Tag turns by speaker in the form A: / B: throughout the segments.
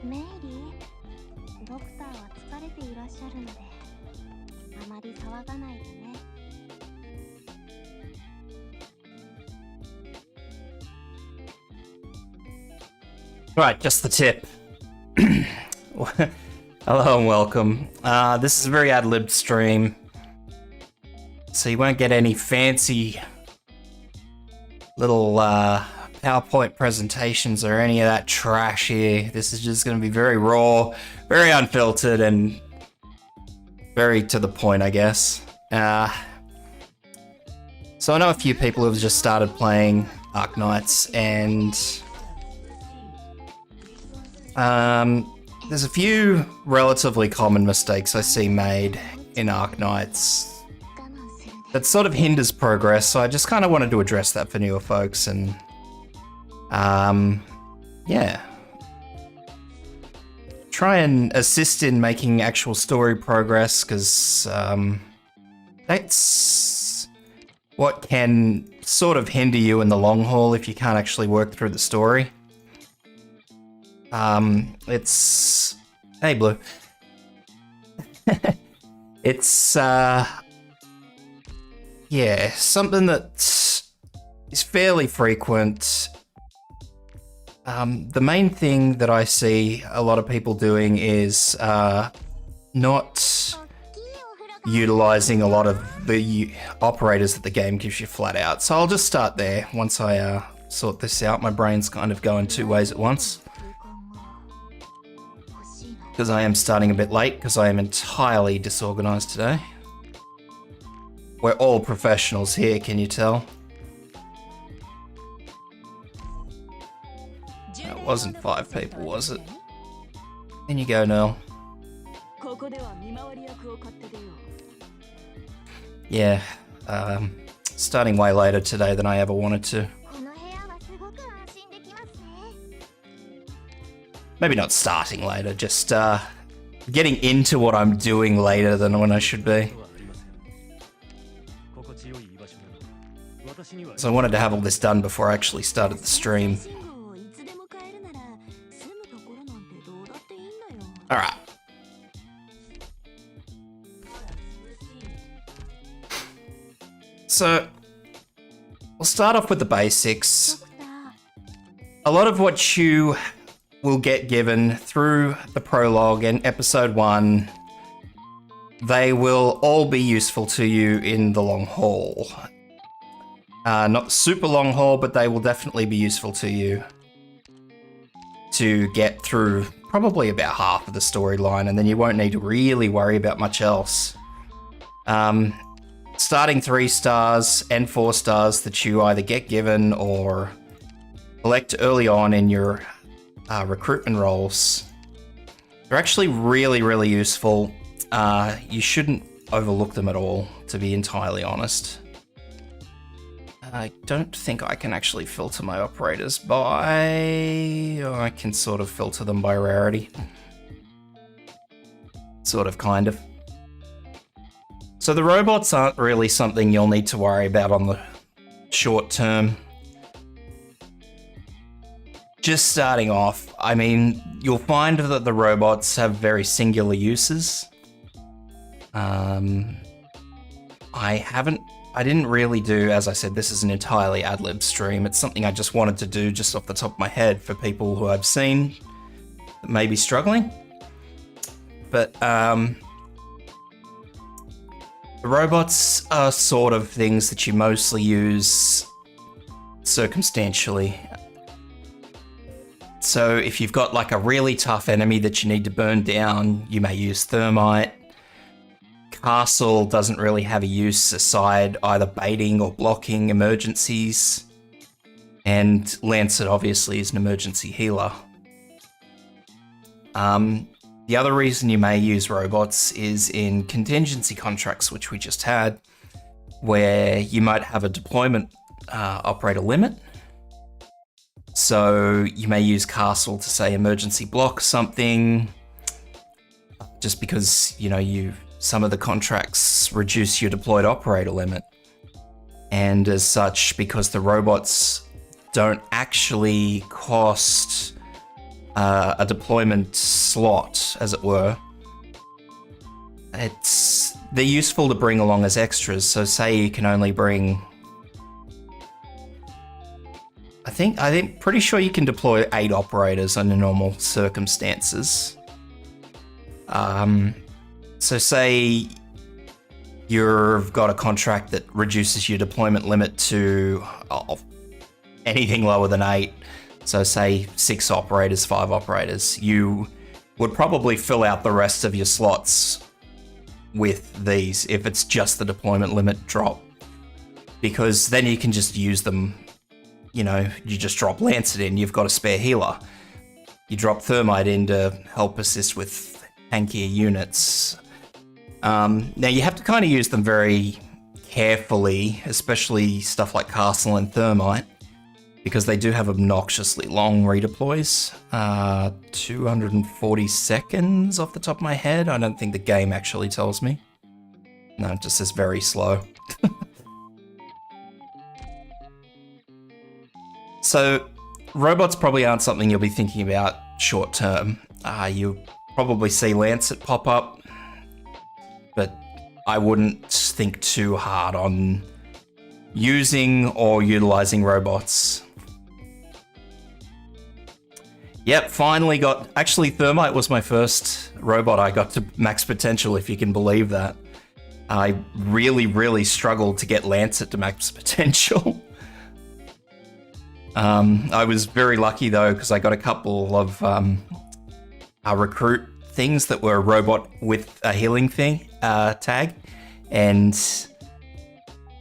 A: メイリー、ドクターは疲れていらっしゃるので、あまり騒がないでね。
B: Right, just the tip. Hello and welcome. This is a very ad-libbed stream, so you won't get any fancy little PowerPoint presentations or any of that trash here. This is just going to be very raw, very unfiltered, and very to the point, I guess. So I know a few people who have just started playing Arknights, and there's a few relatively common mistakes I see made in Arknights that sort of hinders progress, so I just kind of wanted to address that for newer folks and, yeah. Try and assist in making actual story progress, because that's what can sort of hinder you in the long haul if you can't actually work through the story. It's... Hey, Blue. It's, yeah, something that is fairly frequent. The main thing that I see a lot of people doing is not utilizing a lot of the operators that the game gives you flat out. So I'll just start there. Once I sort this out, my brain's kind of going two ways at once. Because I am starting a bit late, because I am entirely disorganized today. We're all professionals here, can you tell? It wasn't 5 people, was it? In you go, Noel. Yeah, starting way later today than I ever wanted to. Maybe not starting later, just getting into what I'm doing later than when I should be. So I wanted to have all this done before I actually started the stream. Alright. So, we'll start off with the basics. A lot of what you will get given through the prologue and episode 1, they will all be useful to you in the long haul. Not super long haul, but they will definitely be useful to you to get through probably about half of the storyline, and then you won't need to really worry about much else. Starting 3 stars and 4 stars that you either get given or collect early on in your recruitment roles, they're actually really useful. You shouldn't overlook them at all, to be entirely honest. I don't think I can actually filter my operators by... Oh, I can sort of filter them by rarity. Sort of, kind of. So the robots aren't really something you'll need to worry about on the short term. Just starting off, I mean, you'll find that the robots have very singular uses. I didn't really do, as I said, this is an entirely ad-lib stream. It's something I just wanted to do just off the top of my head for people who I've seen that may be struggling. But the robots are sort of things that you mostly use circumstantially. So if you've got like a really tough enemy that you need to burn down, you may use thermite. Castle doesn't really have a use aside either baiting or blocking emergencies. And Lancet obviously is an emergency healer. The other reason you may use robots is in contingency contracts, which we just had, where you might have a deployment operator limit. So you may use Castle to, say, emergency block something, just because, you know, some of the contracts reduce your deployed operator limit. And as such, because the robots don't actually cost a deployment slot, as it were, they're useful to bring along as extras. So say you can only bring, I'm pretty sure you can deploy 8 operators under normal circumstances. So say you've got a contract that reduces your deployment limit to anything lower than 8. So say 6 operators, 5 operators. You would probably fill out the rest of your slots with these if it's just the deployment limit drop. Because then you can just use them, you know, you just drop Lancet in, you've got a spare healer. You drop Thermite in to help assist with tankier units. Now you have to kind of use them very carefully, especially stuff like Castle and Thermite, because they do have obnoxiously long redeploys. 240 seconds off the top of my head. I don't think the game actually tells me. No, it just says very slow. So robots probably aren't something you'll be thinking about short term. You'll probably see Lancet pop up, but I wouldn't think too hard on using or utilizing robots. Yep, finally got... Actually, Thermite was my first robot I got to max potential, if you can believe that. I really, really struggled to get Lancet to max potential. I was very lucky, though, because I got a couple of recruit things that were a robot with a healing thing tag. And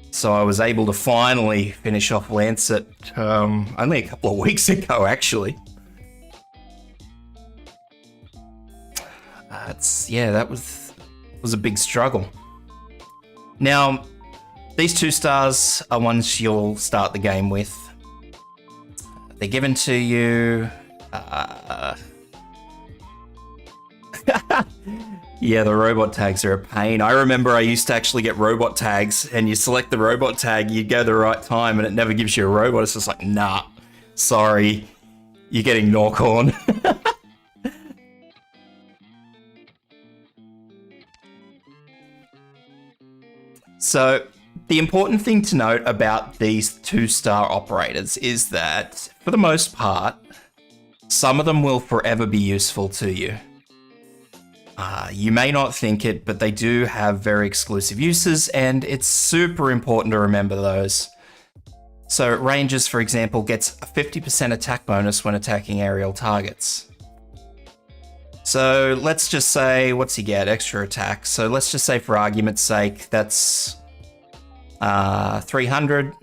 B: so I was able to finally finish off Lancet only a couple of weeks ago, actually. That was a big struggle. Now, these 2 stars are ones you'll start the game with. They're given to you. Yeah, the robot tags are a pain. I remember I used to actually get robot tags, and you select the robot tag, you go the right time, and it never gives you a robot. It's just like, nah, sorry, you're getting Norcorn. So the important thing to note about these 2-star operators is that, for the most part, some of them will forever be useful to you. You may not think it, but they do have very exclusive uses, and it's super important to remember those. So Rangers, for example, gets a 50% attack bonus when attacking aerial targets. So let's just say, what's he get? Extra attack. So let's just say, for argument's sake, that's 300.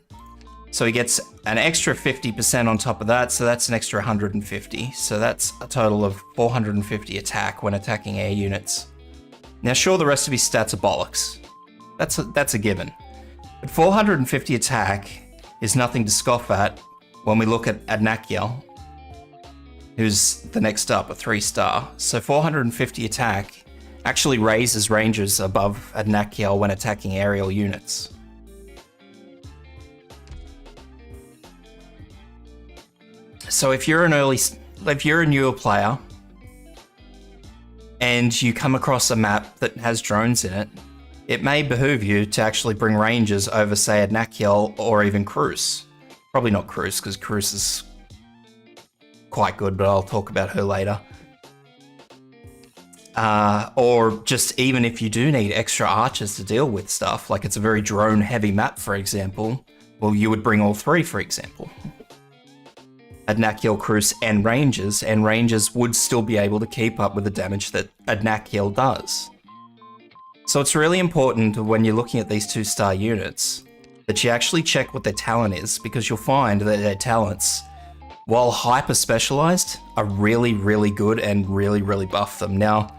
B: So he gets an extra 50% on top of that, so that's an extra 150. So that's a total of 450 attack when attacking air units. Now sure, the rest of his stats are bollocks. That's a given. But 450 attack is nothing to scoff at when we look at Adnakiel, who's the next up, a 3-star. So 450 attack actually raises Rangers above Adnakiel when attacking aerial units. So if you're a newer player and you come across a map that has drones in it, it may behoove you to actually bring Rangers over, say, Adnakiel or even Cruz. Probably not Cruz, because Cruz is quite good, but I'll talk about her later. Or just even if you do need extra archers to deal with stuff, like it's a very drone-heavy map, for example, well, you would bring all 3, for example. Adnakiel, Cruz, and Rangers would still be able to keep up with the damage that Adnakiel does. So it's really important when you're looking at these 2-star units that you actually check what their talent is, because you'll find that their talents, while hyper specialized, are really, really good and really, really buff them. Now,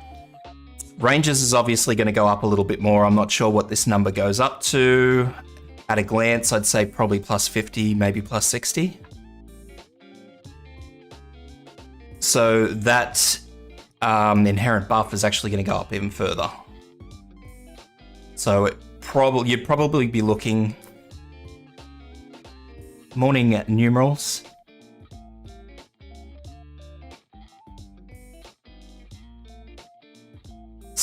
B: Rangers is obviously going to go up a little bit more. I'm not sure what this number goes up to. At a glance, I'd say probably plus 50, maybe plus 60. So that inherent buff is actually going to go up even further. So you'd probably be looking... Morning numerals.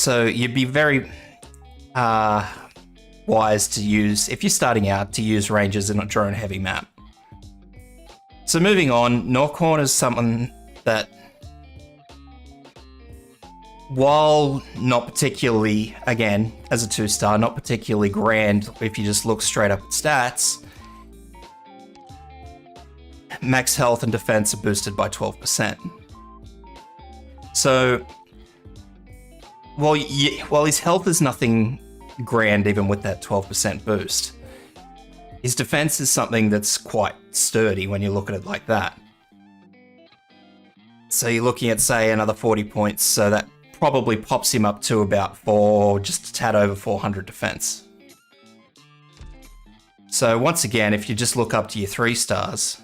B: So you'd be very wise to use, if you're starting out, to use Rangers in a drone heavy map. So moving on, Norkhorn is something that, while not particularly, again, as a 2-star, not particularly grand if you just look straight up at stats, max health and defense are boosted by 12%. So, while his health is nothing grand even with that 12% boost, his defense is something that's quite sturdy when you look at it like that. So you're looking at, say, another 40 points, so that probably pops him up to about just a tad over 400 defense. So once again, if you just look up to your 3 stars,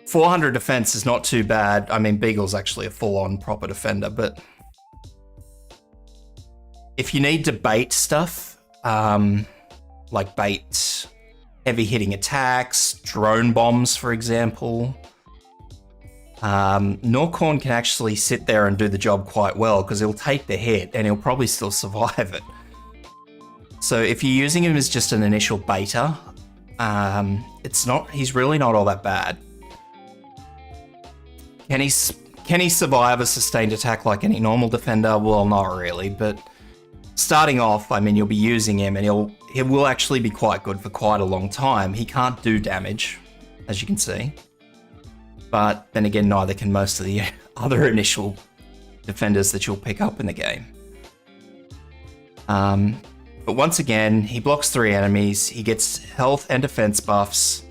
B: 400 defense is not too bad. I mean, Beagle's actually a full-on proper defender, but if you need to bait stuff, like bait heavy-hitting attacks, drone bombs, for example, Norkhorn can actually sit there and do the job quite well because he'll take the hit and he'll probably still survive it. So if you're using him as just an initial beta, he's really not all that bad. Can he survive a sustained attack like any normal defender? Well, not really, but starting off, I mean, you'll be using him and he will actually be quite good for quite a long time. He can't do damage, as you can see. But then again, neither can most of the other initial defenders that you'll pick up in the game. But once again, he blocks 3 enemies, he gets health and defense buffs.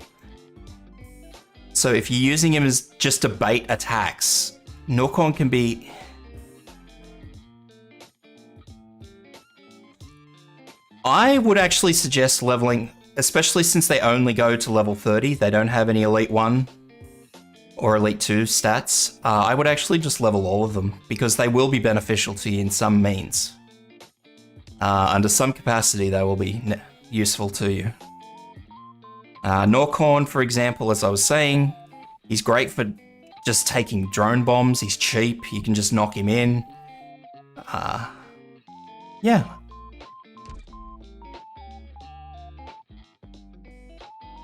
B: So if you're using him as just to bait attacks, Norkhorn can be... I would actually suggest leveling, especially since they only go to level 30, they don't have any Elite 1 or Elite 2 stats. I would actually just level all of them because they will be beneficial to you in some means. Under some capacity, they will be useful to you. Norkhorn, for example, as I was saying, he's great for just taking drone bombs. He's cheap. You can just knock him in. Yeah.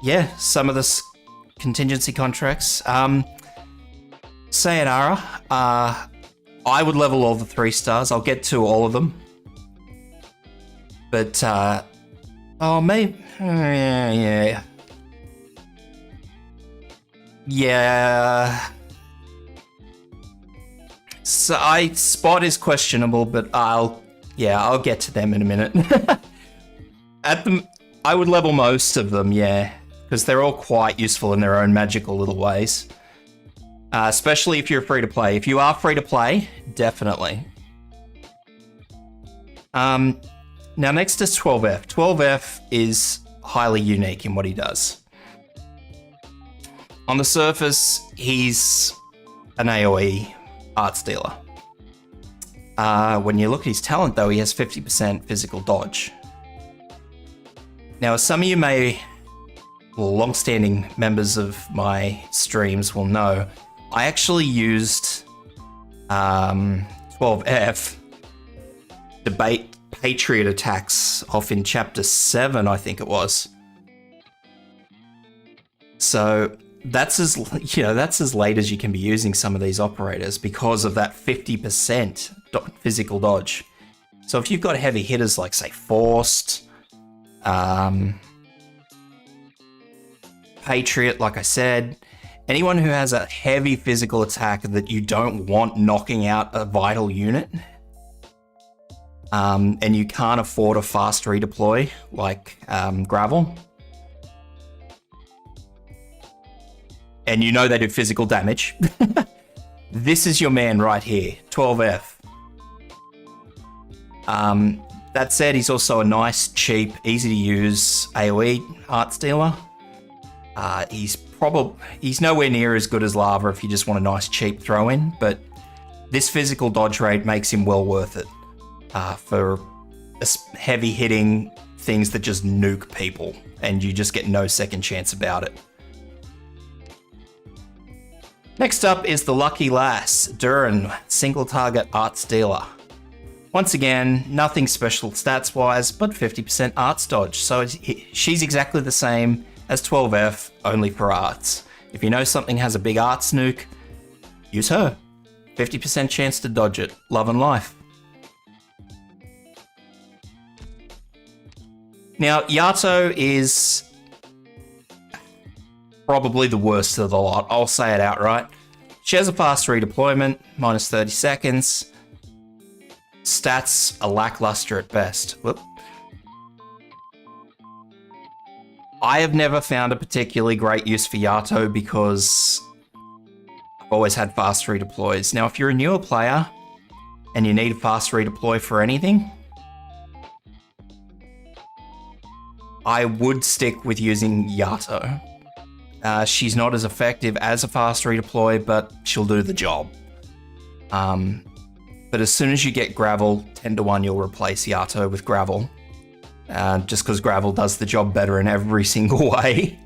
B: Yeah, some of the contingency contracts. Sayonara. I would level all the 3 stars. I'll get to all of them. But, maybe... yeah. Yeah. So Spot is questionable, but I'll get to them in a minute. I would level most of them, yeah, because they're all quite useful in their own magical little ways. Especially if you're free to play. If you are free to play, definitely. Now next is 12F. 12F is highly unique in what he does. On the surface, he's an AoE art stealer. When you look at his talent though, he has 50% physical dodge. Now, as some of you long-standing members of my streams will know, I actually used 12F to bait Patriot attacks off in Chapter 7, I think it was. So that's as late as you can be using some of these operators because of that 50% physical dodge. So if you've got heavy hitters like, say, Forced, Patriot, like I said, anyone who has a heavy physical attack that you don't want knocking out a vital unit, and you can't afford a fast redeploy like Gravel, and you know they do physical damage, this is your man right here, 12F. That said, he's also a nice, cheap, easy to use AoE art stealer. He's nowhere near as good as Lava if you just want a nice, cheap throw in, but this physical dodge rate makes him well worth it for heavy hitting things that just nuke people and you just get no second chance about it. Next up is the Lucky Lass, Durin, single target arts dealer. Once again, nothing special stats-wise, but 50% arts dodge, so she's exactly the same as 12F, only for arts. If you know something has a big arts nuke, use her. 50% chance to dodge it. Love and life. Now, Yato is probably the worst of the lot. I'll say it outright. She has a fast redeployment, minus 30 seconds. Stats are lackluster at best. Whoop. I have never found a particularly great use for Yato because I've always had fast redeploys. Now, if you're a newer player and you need a fast redeploy for anything, I would stick with using Yato. She's not as effective as a fast redeploy, but she'll do the job. But as soon as you get Gravel, 10 to 1 you'll replace Yato with Gravel. Just because Gravel does the job better in every single way.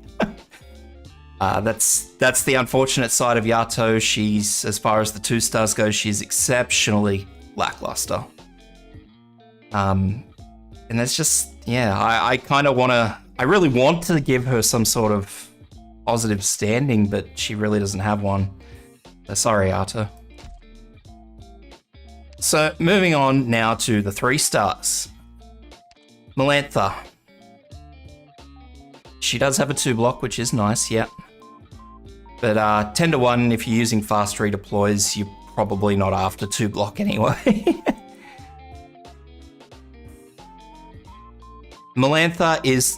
B: That's the unfortunate side of Yato. She's, as far as the 2 stars go, she's exceptionally lackluster. And that's just, yeah, I kind of I really want to give her some sort of positive standing, but she really doesn't have one. So sorry, Yato. So moving on now to the 3 stars. Melantha. She does have a 2 block, which is nice, yeah. But 10 to 1, if you're using fast redeploys, you're probably not after 2 block anyway. Melantha is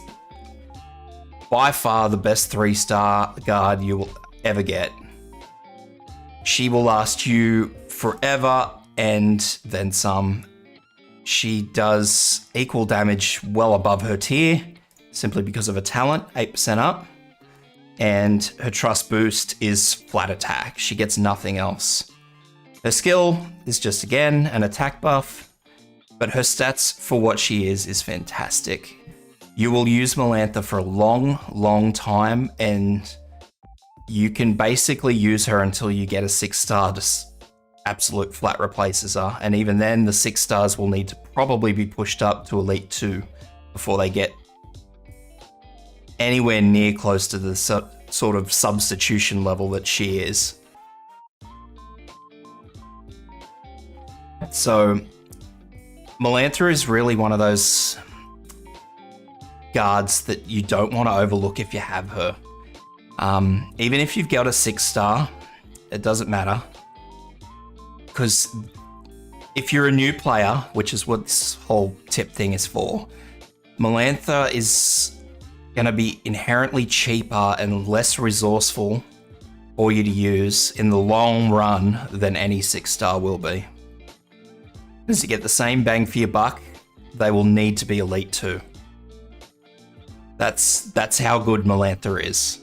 B: by far the best 3-star guard you will ever get. She will last you forever and then some. She does equal damage well above her tier, simply because of her talent, 8% up. And her trust boost is flat attack. She gets nothing else. Her skill is just, again, an attack buff, but her stats for what she is fantastic. You will use Melantha for a long time, and you can basically use her until you get a 6-star, just absolute flat replaces her. And even then, the 6 stars will need to probably be pushed up to Elite 2 before they get anywhere near close to the sort of substitution level that she is. So, Melantha is really one of those guards that you don't want to overlook if you have her. Even if you've got a 6-star, it doesn't matter. Because if you're a new player, which is what this whole tip thing is for, Melantha is going to be inherently cheaper and less resourceful for you to use in the long run than any 6-star will be. Because to get the same bang for your buck, they will need to be Elite 2. That's how good Melantha is.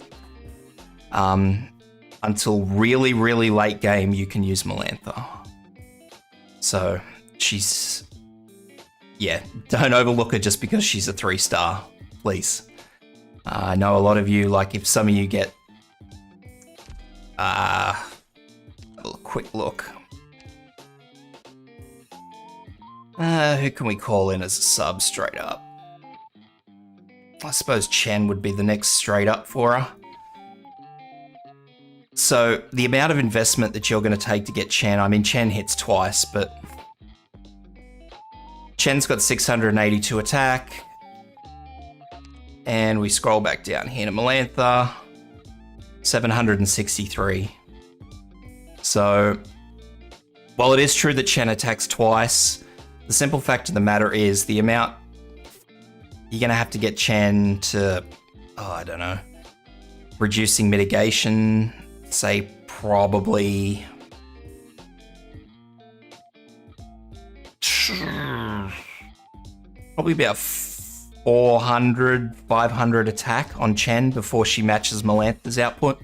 B: Until really late game, you can use Melantha. So she's, yeah, don't overlook her just because she's a 3-star, please. I know a lot of you, like if some of you get, a quick look. Who can we call in as a sub straight up? I suppose Chen would be the next straight up for her. So the amount of investment that you're going to take to get Chen, I mean, Chen hits twice, but Chen's got 682 attack. And we scroll back down here to Melantha, 763. So while it is true that Chen attacks twice, the simple fact of the matter is the amount you're going to have to get Chen to, I don't know, reducing mitigation, say probably about 400, 500 attack on Chen before she matches Melantha's output.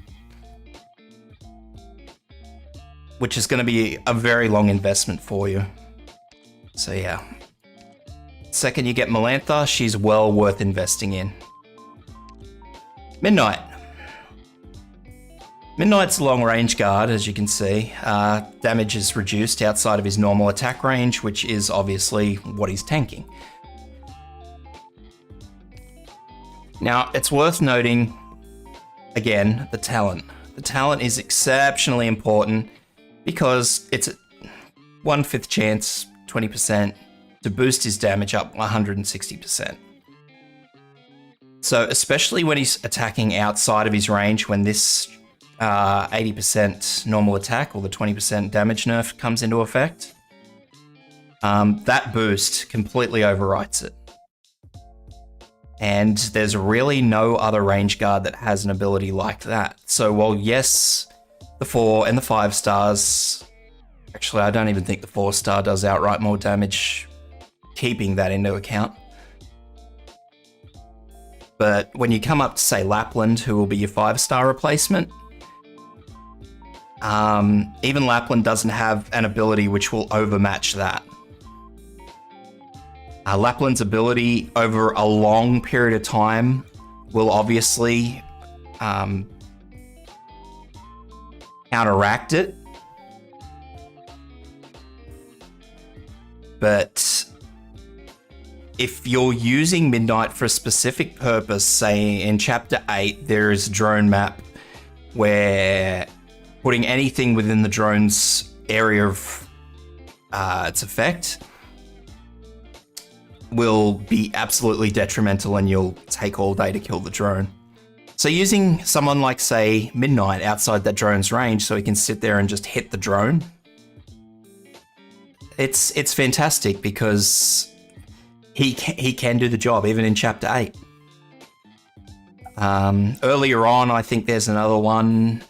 B: Which is going to be a very long investment for you. So yeah. Second you get Melantha, she's well worth investing in. Midnight. Midnight's long range guard, as you can see. Damage is reduced outside of his normal attack range, which is obviously what he's tanking. Now, it's worth noting, again, the talent. The talent is exceptionally important because it's a 1/5 chance, 20%, to boost his damage up 160%. So especially when he's attacking outside of his range, when this 80% normal attack or the 20% damage nerf comes into effect, that boost completely overwrites it. And there's really no other range guard that has an ability like that. So while yes, the 4 and the 5 stars, actually I don't even think the 4-star does outright more damage, keeping that into account. But when you come up to, say, Lapland, who will be your 5-star replacement, even Lapland doesn't have an ability which will overmatch that. Lapland's ability over a long period of time will obviously counteract it. But if you're using Midnight for a specific purpose, say in Chapter 8, there is a drone map where putting anything within the drone's area of its effect will be absolutely detrimental and you'll take all day to kill the drone. So using someone like, say, Midnight outside that drone's range so he can sit there and just hit the drone, it's fantastic because he can do the job even in Chapter 8. Earlier on, I think there's another one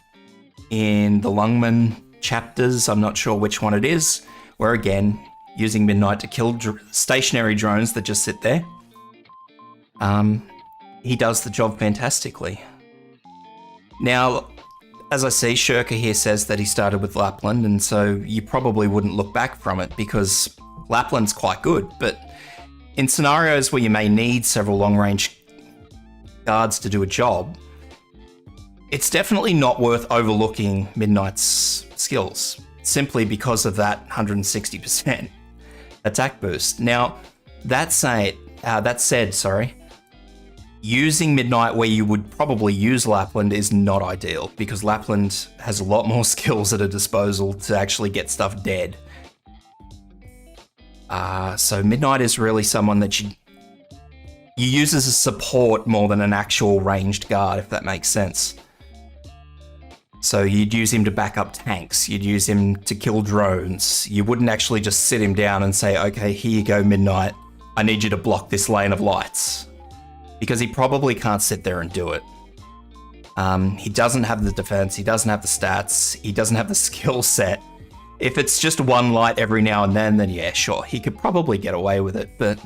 B: in the Lungman chapters, I'm not sure which one it is, where again, using Midnight to kill stationary drones that just sit there, he does the job fantastically. Now, as I see, Shirka here says that he started with Lapland, and so you probably wouldn't look back from it because Lapland's quite good, but in scenarios where you may need several long-range guards to do a job, it's definitely not worth overlooking Midnight's skills, simply because of that 160% attack boost. Now, that said, using Midnight where you would probably use Lapland is not ideal, because Lapland has a lot more skills at her disposal to actually get stuff dead. So Midnight is really someone that you use as a support more than an actual ranged guard, if that makes sense. So you'd use him to back up tanks, you'd use him to kill drones. You wouldn't actually just sit him down and say, okay, here you go, Midnight, I need you to block this lane of lights. Because he probably can't sit there and do it. He doesn't have the defense, he doesn't have the stats, he doesn't have the skill set. If it's just one light every now and then yeah, sure, he could probably get away with it. But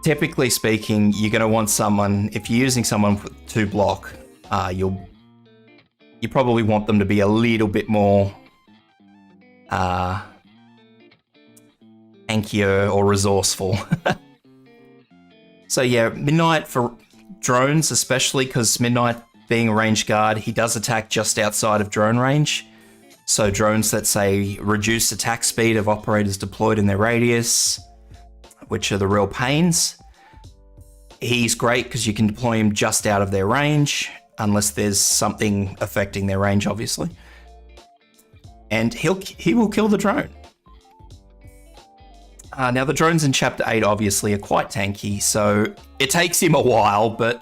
B: typically speaking, you're going to want someone, if you're using someone to block, you probably want them to be a little bit more tankier or resourceful. So yeah, Midnight for drones, especially because Midnight being a ranged guard, he does attack just outside of drone range. So drones that say reduce attack speed of operators deployed in their radius, which are the real pains. He's great because you can deploy him just out of their range, unless there's something affecting their range, obviously. And he will kill the drone. Now, the drones in Chapter 8 obviously are quite tanky, so it takes him a while, but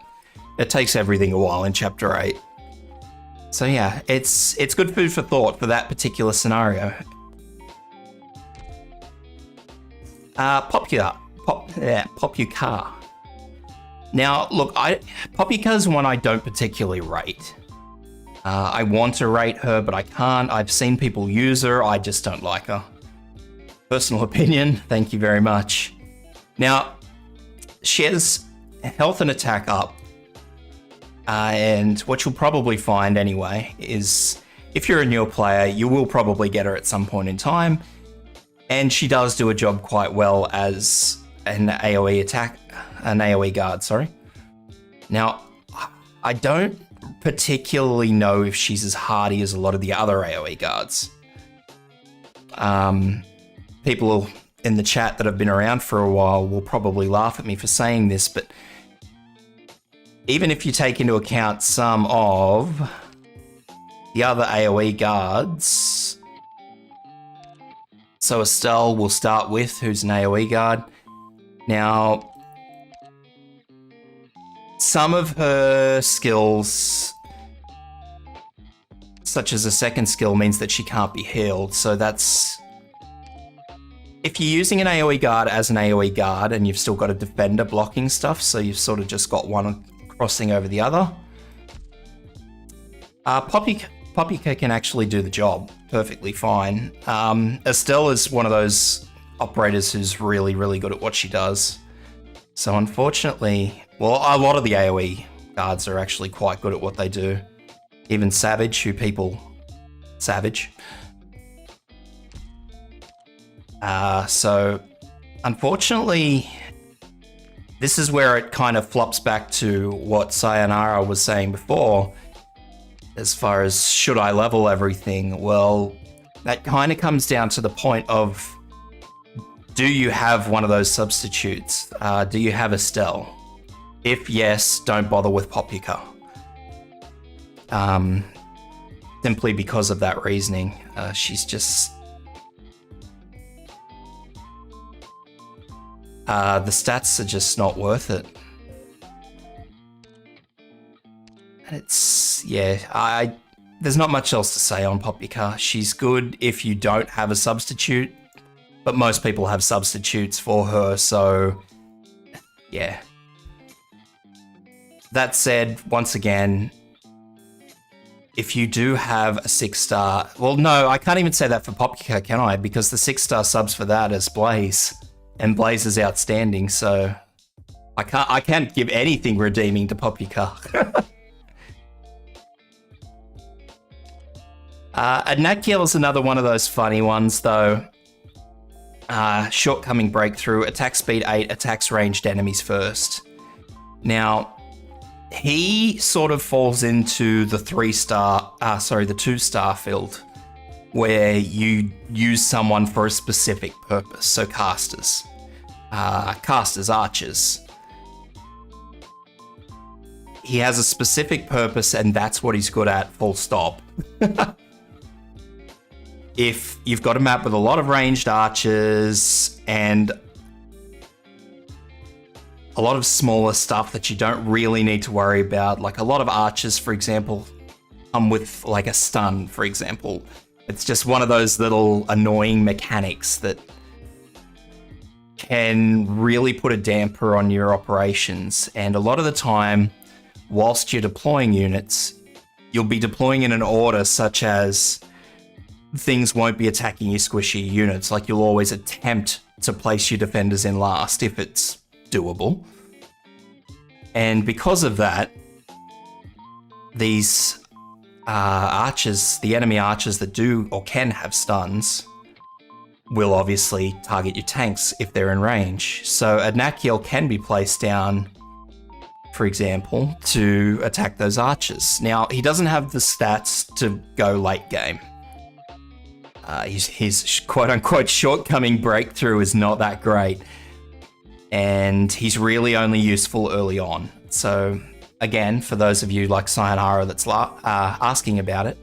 B: it takes everything a while in Chapter 8. So yeah, it's good food for thought for that particular scenario. Popukar. Now, look, Popukar's one I don't particularly rate. I want to rate her, but I can't. I've seen people use her, I just don't like her. Personal opinion, thank you very much. Now, she has health and attack up. And what you'll probably find anyway is if you're a newer player, you will probably get her at some point in time. And she does do a job quite well as an AoE guard, sorry. Now, I don't particularly know if she's as hardy as a lot of the other AoE guards. People in the chat that have been around for a while will probably laugh at me for saying this, but even if you take into account some of the other AoE guards, so Estelle will start with, who's an AoE guard. Now, some of her skills, such as a second skill, means that she can't be healed. So that's... If you're using an AoE guard as an AoE guard and you've still got a defender blocking stuff, so you've sort of just got one crossing over the other, Poppyka can actually do the job perfectly fine. Estelle is one of those operators who's really, really good at what she does. So unfortunately, well, a lot of the AoE guards are actually quite good at what they do. Even Savage, who people... Savage. So unfortunately, this is where it kind of flops back to what Sayonara was saying before. As far as should I level everything? Well, that kind of comes down to the point of, do you have one of those substitutes? Do you have Estelle? If yes, don't bother with Poppyka. Simply because of that reasoning. She's just... the stats are just not worth it. And it's... yeah, there's not much else to say on Poppyka. She's good if you don't have a substitute, but most people have substitutes for her, so yeah. That said, once again, if you do have a 6-star... Well, no, I can't even say that for Poppyka, can I? Because the 6-star subs for that is Blaze, and Blaze is outstanding, so I can't give anything redeeming to Poppyka. Adnakiel is another one of those funny ones, though. Shortcoming breakthrough, attack speed 8, attacks ranged enemies first. Now, he sort of falls into the 2-star field, where you use someone for a specific purpose. So casters, archers. He has a specific purpose, and that's what he's good at, full stop. If you've got a map with a lot of ranged archers and a lot of smaller stuff that you don't really need to worry about, like a lot of archers, for example, come with like a stun, for example. It's just one of those little annoying mechanics that can really put a damper on your operations. And a lot of the time, whilst you're deploying units, you'll be deploying in an order such as things won't be attacking your squishy units. Like, you'll always attempt to place your defenders in last if it's doable. And because of that, these archers, the enemy archers that do or can have stuns, will obviously target your tanks if they're in range. So Adnakiel can be placed down, for example, to attack those archers. Now, he doesn't have the stats to go late game. His quote-unquote shortcoming breakthrough is not that great, and he's really only useful early on. So again, for those of you like Sayonara that's asking about it,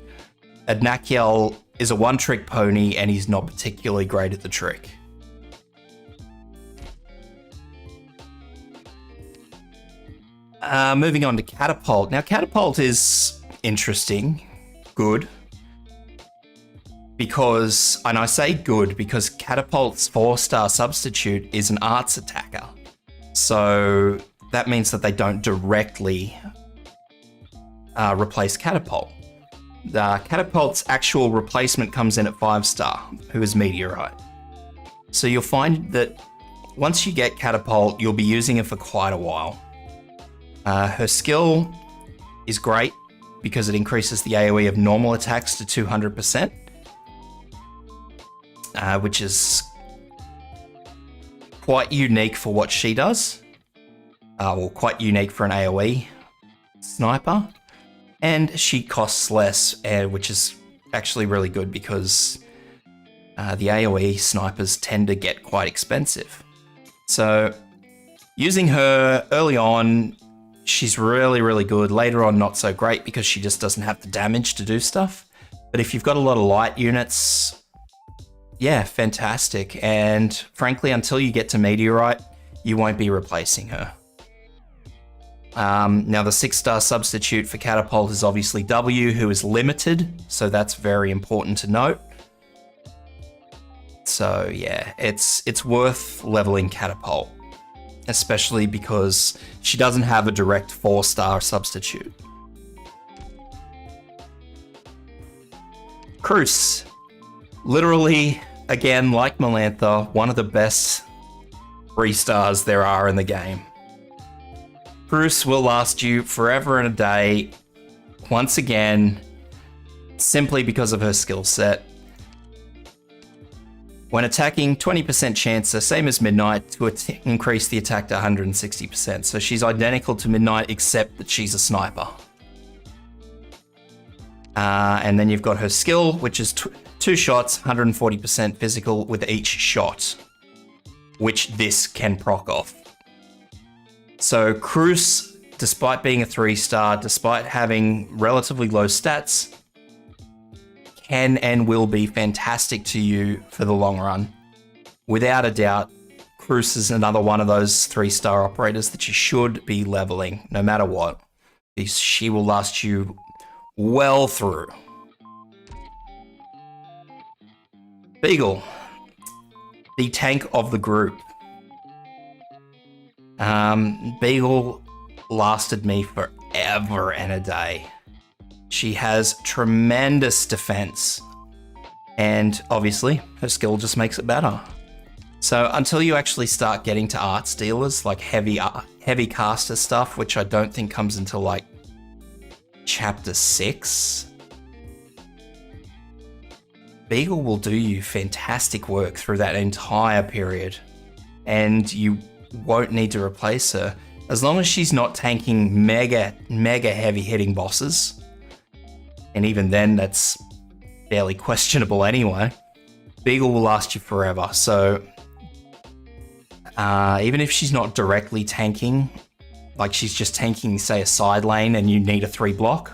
B: Adnakiel is a one-trick pony, and he's not particularly great at the trick. Moving on to Catapult. Now, Catapult is interesting, good, because, and I say good because Catapult's 4-star substitute is an arts attacker. So that means that they don't directly replace Catapult. Catapult's actual replacement comes in at 5-star, who is Meteorite. So you'll find that once you get Catapult, you'll be using it for quite a while. Her skill is great because it increases the AoE of normal attacks to 200%. Which is quite unique for what she does. Well, quite unique for an AoE sniper. and she costs less, which is actually really good because the AoE snipers tend to get quite expensive. So using her early on, she's really, really good. Later on, not so great because she just doesn't have the damage to do stuff. But if you've got a lot of light units, yeah, fantastic. And frankly, until you get to Meteorite, you won't be replacing her. Now, the 6-star substitute for Catapult is obviously W, who is limited, so that's very important to note. So yeah, it's worth leveling Catapult, especially because she doesn't have a direct 4-star substitute. Cruz, literally, again, like Melantha, one of the best 3-stars there are in the game. Cruz will last you forever and a day, once again, simply because of her skill set. When attacking, 20% chance, the same as Midnight, to increase the attack to 160%. So she's identical to Midnight, except that she's a sniper. And then you've got her skill, which is 2 shots, 140% physical with each shot, which this can proc off. So Cruz, despite being a 3-star, despite having relatively low stats, can and will be fantastic to you for the long run. Without a doubt, Cruz is another one of those 3-star operators that you should be leveling, no matter what. She will last you well through. Beagle, the tank of the group. Beagle lasted me forever and a day. She has tremendous defense, and obviously her skill just makes it better. So until you actually start getting to art stealers, like heavy caster stuff, which I don't think comes until like chapter 6, Beagle will do you fantastic work through that entire period, and you won't need to replace her as long as she's not tanking mega heavy hitting bosses. And even then, that's fairly questionable anyway. Beagle will last you forever. So even if she's not directly tanking, like she's just tanking, say, a side lane and you need a 3-block,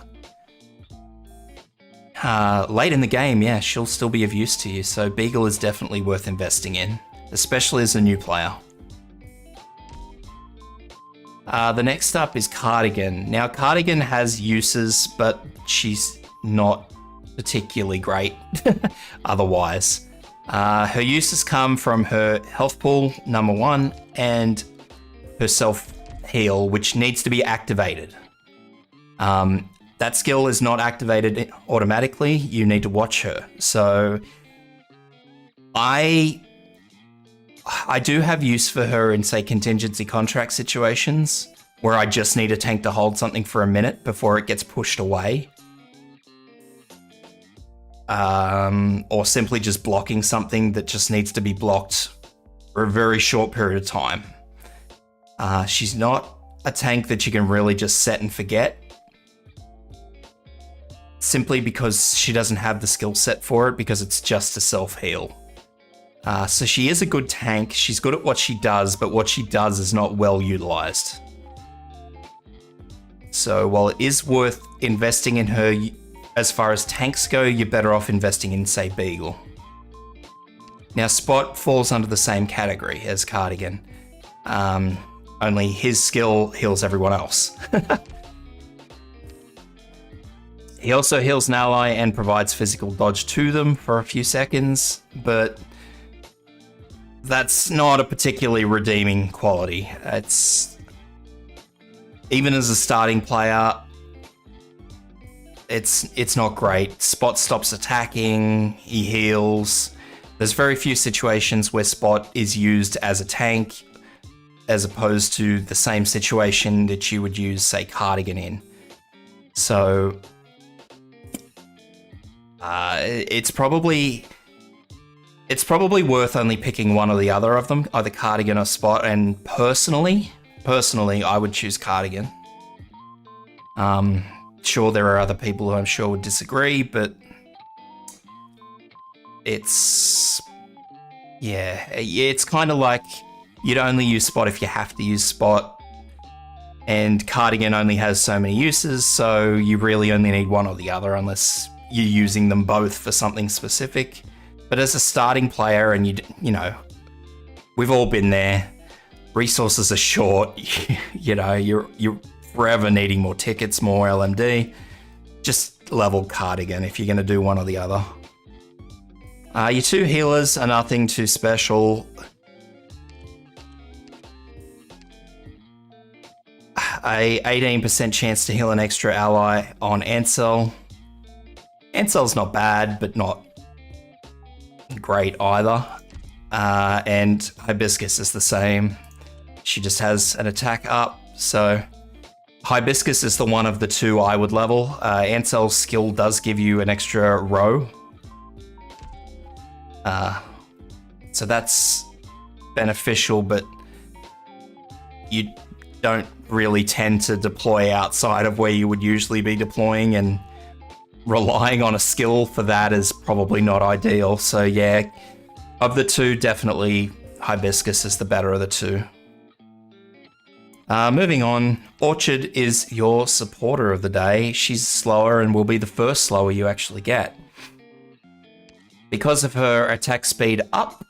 B: late in the game, yeah, she'll still be of use to you. So Beagle is definitely worth investing in, especially as a new player. The next up is Cardigan. Now, Cardigan has uses, but she's not particularly great otherwise. Her uses come from her health pool, number 1, and her self-heal, which needs to be activated. That skill is not activated automatically. You need to watch her. So I do have use for her in, say, contingency contract situations where I just need a tank to hold something for a minute before it gets pushed away. Or simply just blocking something that just needs to be blocked for a very short period of time. She's not a tank that you can really just set and forget, simply because she doesn't have the skill set for it, because it's just a self-heal. So she is a good tank, she's good at what she does, but what she does is not well utilized. So while it is worth investing in her, as far as tanks go, you're better off investing in, say, Beagle. Now, Spot falls under the same category as Cardigan, only his skill heals everyone else. He also heals an ally and provides physical dodge to them for a few seconds, but that's not a particularly redeeming quality. It's, even as a starting player, it's not great. Spot stops attacking, he heals. There's very few situations where Spot is used as a tank, as opposed to the same situation that you would use, say, Cardigan in. So it's probably worth only picking one or the other of them, either Cardigan or Spot. And personally, I would choose Cardigan. Sure, there are other people who I'm sure would disagree, but it's kind of like you'd only use spot if you have to use spot, and cardigan only has so many uses, so you really only need one or the other unless you're using them both for something specific. But as a starting player, and you know, we've all been there. Resources are short. You know, you're forever needing more tickets, more LMD. Just level cardigan if you're going to do one or the other. Your 2 healers are nothing too special. A 18% chance to heal an extra ally on Ansel. Ansel's not bad, but not great either. And Hibiscus is the same. She just has an attack up, so Hibiscus is the one of the 2 I would level. Ansel's skill does give you an extra row. So that's beneficial, but you don't really tend to deploy outside of where you would usually be deploying, and relying on a skill for that is probably not ideal. So yeah, of the 2, definitely Hibiscus is the better of the 2. Moving on, Orchard is your supporter of the day. She's slower and will be the first slower you actually get. Because of her attack speed up,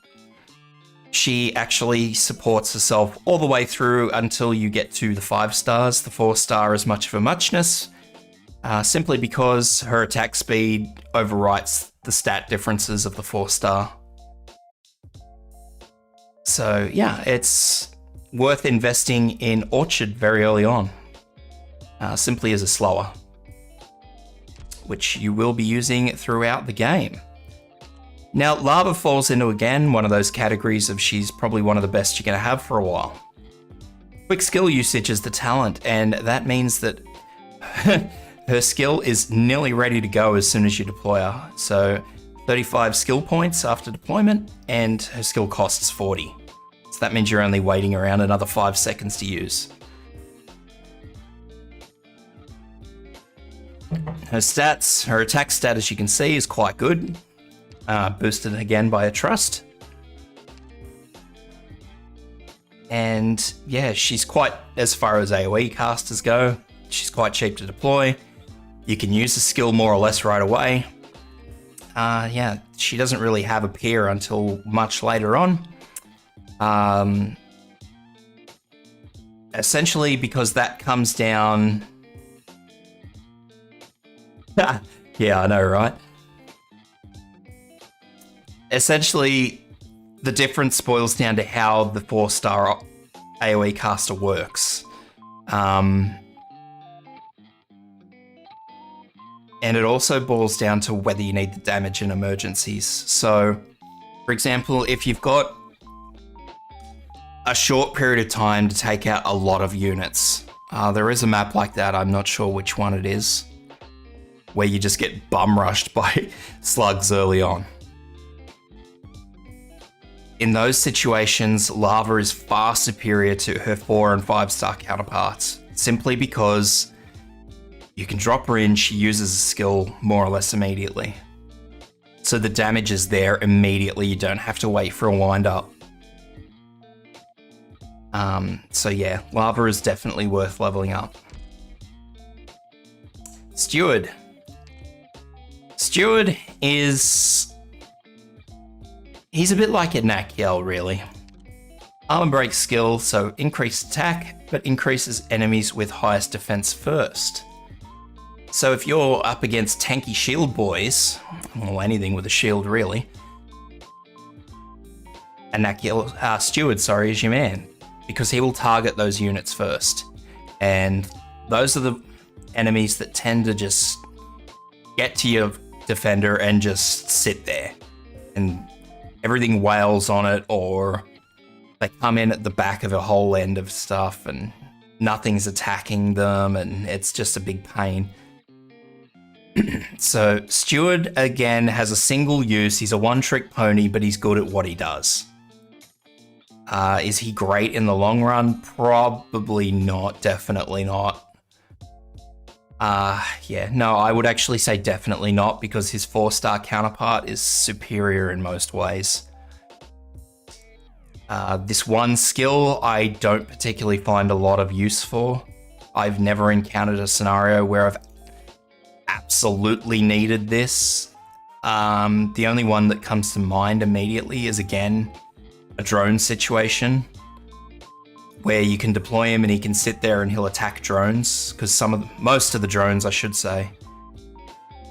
B: she actually supports herself all the way through until you get to the 5 stars. The 4-star is much of a muchness, simply because her attack speed overwrites the stat differences of the 4-star. So yeah, it's worth investing in Orchard very early on, simply as a slower, which you will be using throughout the game. Now, Lava falls into, again, one of those categories of she's probably one of the best you're going to have for a while. Quick skill usage is the talent, and that means that her skill is nearly ready to go as soon as you deploy her. So 35 skill points after deployment, and her skill costs 40. So that means you're only waiting around another 5 seconds to use. Her stats, her attack stat, as you can see, is quite good. Boosted again by a trust. And yeah, she's quite, as far as AoE casters go, she's quite cheap to deploy. You can use the skill more or less right away. Yeah, she doesn't really have a peer until much later on. Essentially because that comes down... Yeah, I know, right? Essentially, the difference boils down to how the 4-star AoE caster works. And it also boils down to whether you need the damage in emergencies. So, for example, if you've got a short period of time to take out a lot of units, there is a map like that, I'm not sure which one it is, where you just get bum rushed by slugs early on. In those situations, Lava is far superior to her 4 and 5-star counterparts, simply because you can drop her in, she uses a skill more or less immediately. So the damage is there immediately, you don't have to wait for a wind up. So yeah, Lava is definitely worth leveling up. Steward. Steward is... he's a bit like a Nakiel, really. Armor break skill, so increased attack, but increases enemies with highest defense first. So if you're up against tanky shield boys, well, anything with a shield really, a Nakiel, Steward, sorry, is your man, because he will target those units first. And those are the enemies that tend to just get to your defender and just sit there. And everything wails on it, or they come in at the back of a whole end of stuff and nothing's attacking them, and it's just a big pain. So Steward, again, has a single use. He's a one-trick pony, but he's good at what he does. Is he great in the long run? Probably not. Definitely not. Yeah, no, I would actually say definitely not, because his 4-star counterpart is superior in most ways. This one skill I don't particularly find a lot of use for. I've never encountered a scenario where I've absolutely needed this. The only one that comes to mind immediately is, again, a drone situation where you can deploy him and he can sit there and he'll attack drones, because most of the drones, I should say,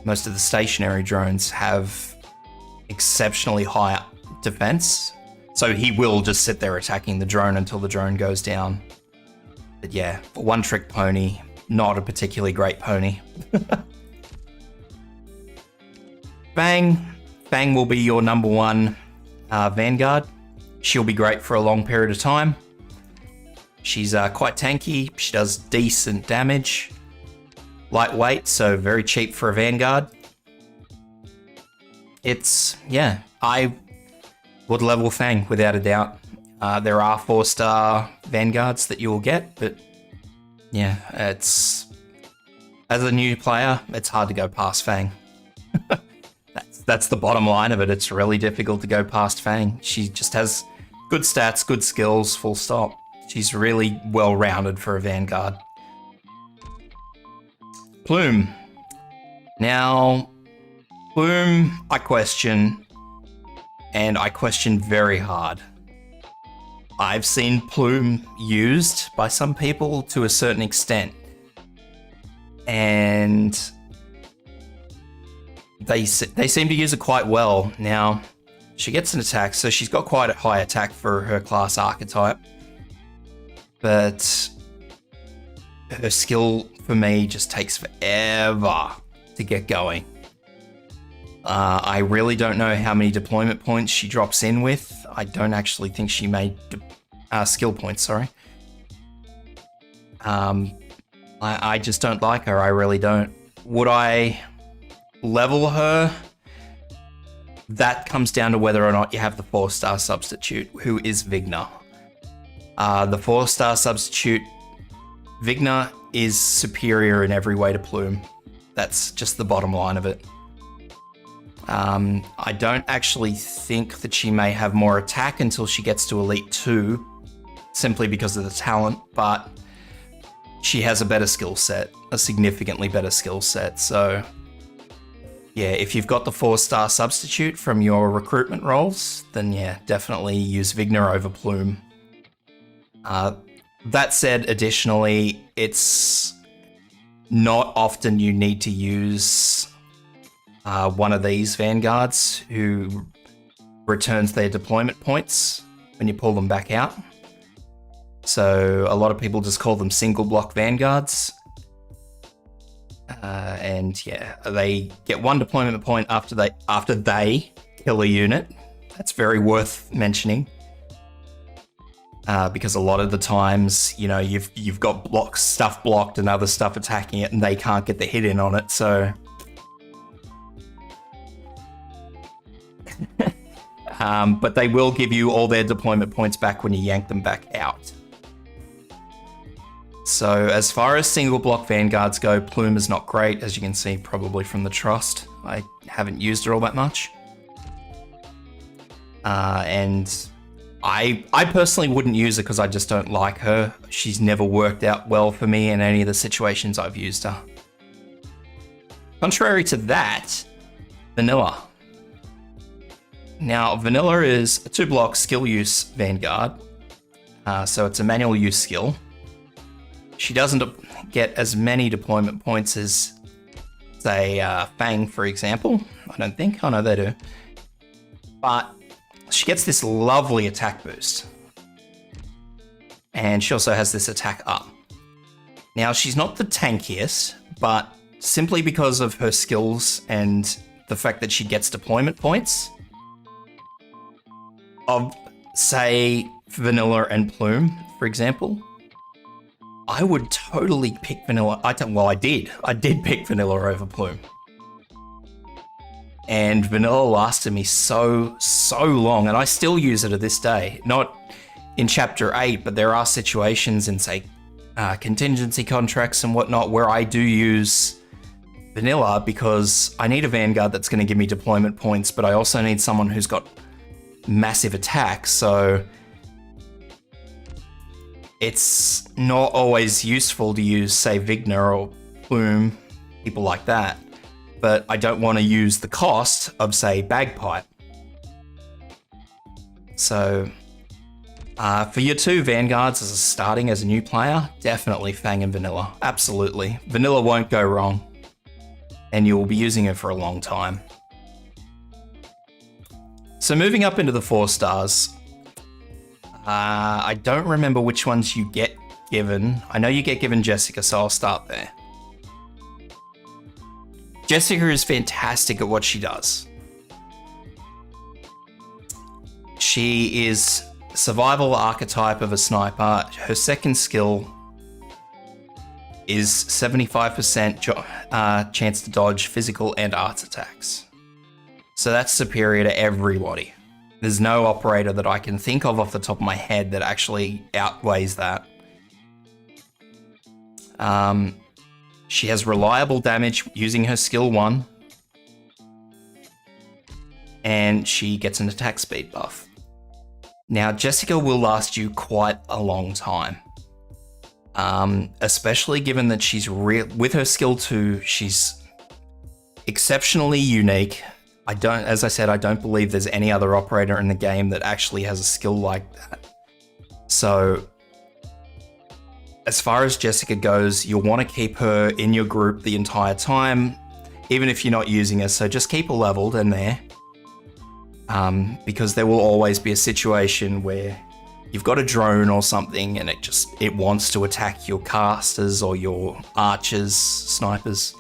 B: most of the stationary drones have exceptionally high defense. So he will just sit there attacking the drone until the drone goes down. But yeah, for one trick pony, not a particularly great pony. Fang will be your number one Vanguard. She'll be great for a long period of time. She's quite tanky. She does decent damage. Lightweight, so very cheap for a Vanguard. Yeah, I would level Fang without a doubt. There are 4-star Vanguards that you will get, but yeah, as a new player, it's hard to go past Fang. That's the bottom line of it. It's really difficult to go past Fang. She just has good stats, good skills, full stop. She's really well-rounded for a Vanguard. Plume. Now, Plume, I question, and I question very hard. I've seen Plume used by some people to a certain extent, and they seem to use it quite well. Now, she gets an attack, so she's got quite a high attack for her class archetype, but her skill for me just takes forever to get going. I really don't know how many deployment points she drops in with. I don't actually think she made skill points, sorry. I just don't like her, I really don't. Would I level her? That comes down to whether or not you have the 4-star substitute, who is Vigna. The 4-star substitute, Vigna, is superior in every way to Plume. That's just the bottom line of it. I don't actually think that she may have more attack until she gets to Elite 2, simply because of the talent, but she has a better skill set, a significantly better skill set. So yeah, if you've got the 4-star substitute from your recruitment roles, then yeah, definitely use Vigna over Plume. That said, additionally, it's not often you need to use one of these Vanguards who returns their deployment points when you pull them back out. So a lot of people just call them single block Vanguards. And yeah, they get 1 deployment point after they kill a unit. That's very worth mentioning. Because a lot of the times, you know, you've got stuff blocked and other stuff attacking it, and they can't get the hit in on it, so but they will give you all their deployment points back when you yank them back out. So as far as single block Vanguards go, Plume is not great, as you can see probably from the Trust. I haven't used her all that much. And I personally wouldn't use her because I just don't like her. She's never worked out well for me in any of the situations I've used her. Contrary to that, Vanilla. Now, Vanilla is a 2-block skill use Vanguard, so it's a manual use skill. She doesn't get as many deployment points as, say, Fang, for example. I don't think. Oh no, they do. But she gets this lovely attack boost. And she also has this attack up. Now, she's not the tankiest, but simply because of her skills and the fact that she gets deployment points of, say, Vanilla and Plume, for example, I would totally pick Vanilla. I did pick Vanilla over Plume. And Vanilla lasted me so long, and I still use it to this day. Not in Chapter 8, but there are situations in, say, contingency contracts and whatnot where I do use vanilla because I need a Vanguard that's going to give me deployment points, but I also need someone who's got massive attack, so it's not always useful to use, say, Vigna or Plume, people like that, but I don't want to use the cost of, say, Bagpipe. So for your 2 Vanguards as starting as a new player, definitely Fang and Vanilla. Absolutely. Vanilla won't go wrong, and you will be using it for a long time. So moving up into the 4 stars, I don't remember which ones you get given. I know you get given Jessica, so I'll start there. Jessica is fantastic at what she does. She is survival archetype of a sniper. Her second skill is 75% chance to dodge physical and arts attacks. So that's superior to everybody. There's no operator that I can think of off the top of my head that actually outweighs that. She has reliable damage using her skill 1. And she gets an attack speed buff. Now, Jessica will last you quite a long time. Especially given that she's with her skill 2, she's exceptionally unique. As I said, I don't believe there's any other operator in the game that actually has a skill like that. So, as far as Jessica goes, you'll want to keep her in your group the entire time, even if you're not using her. So just keep her leveled in there. Because there will always be a situation where you've got a drone or something and it wants to attack your casters or your archers, snipers,